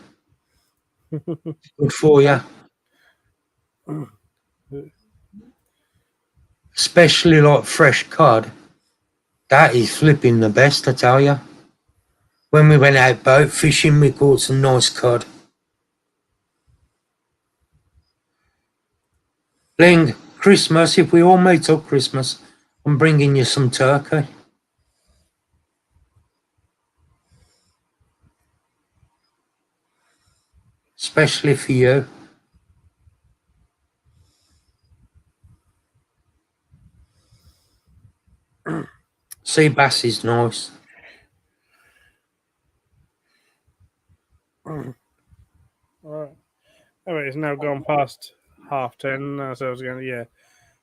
Good for you. Especially like fresh cod. That is flipping the best, I tell you. When we went out boat fishing, we caught some nice cod. Ling, Christmas, if we all meet up Christmas, I'm bringing you some turkey. Especially for you. Sea bass is nice. Alright. Anyway, it's now gone past 10:30. So I was going to,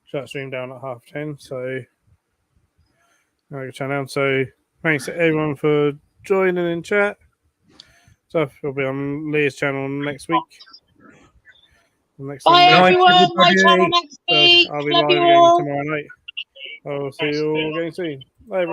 shut stream down at 10:30. So, now I can down. So, thanks to everyone for joining in chat. Stuff will be on Leah's channel next week. Next Bye, Sunday. everyone. My everybody. channel next So week. I'll be Love live you again all. tomorrow night. I'll see you all again soon. Bye, everyone.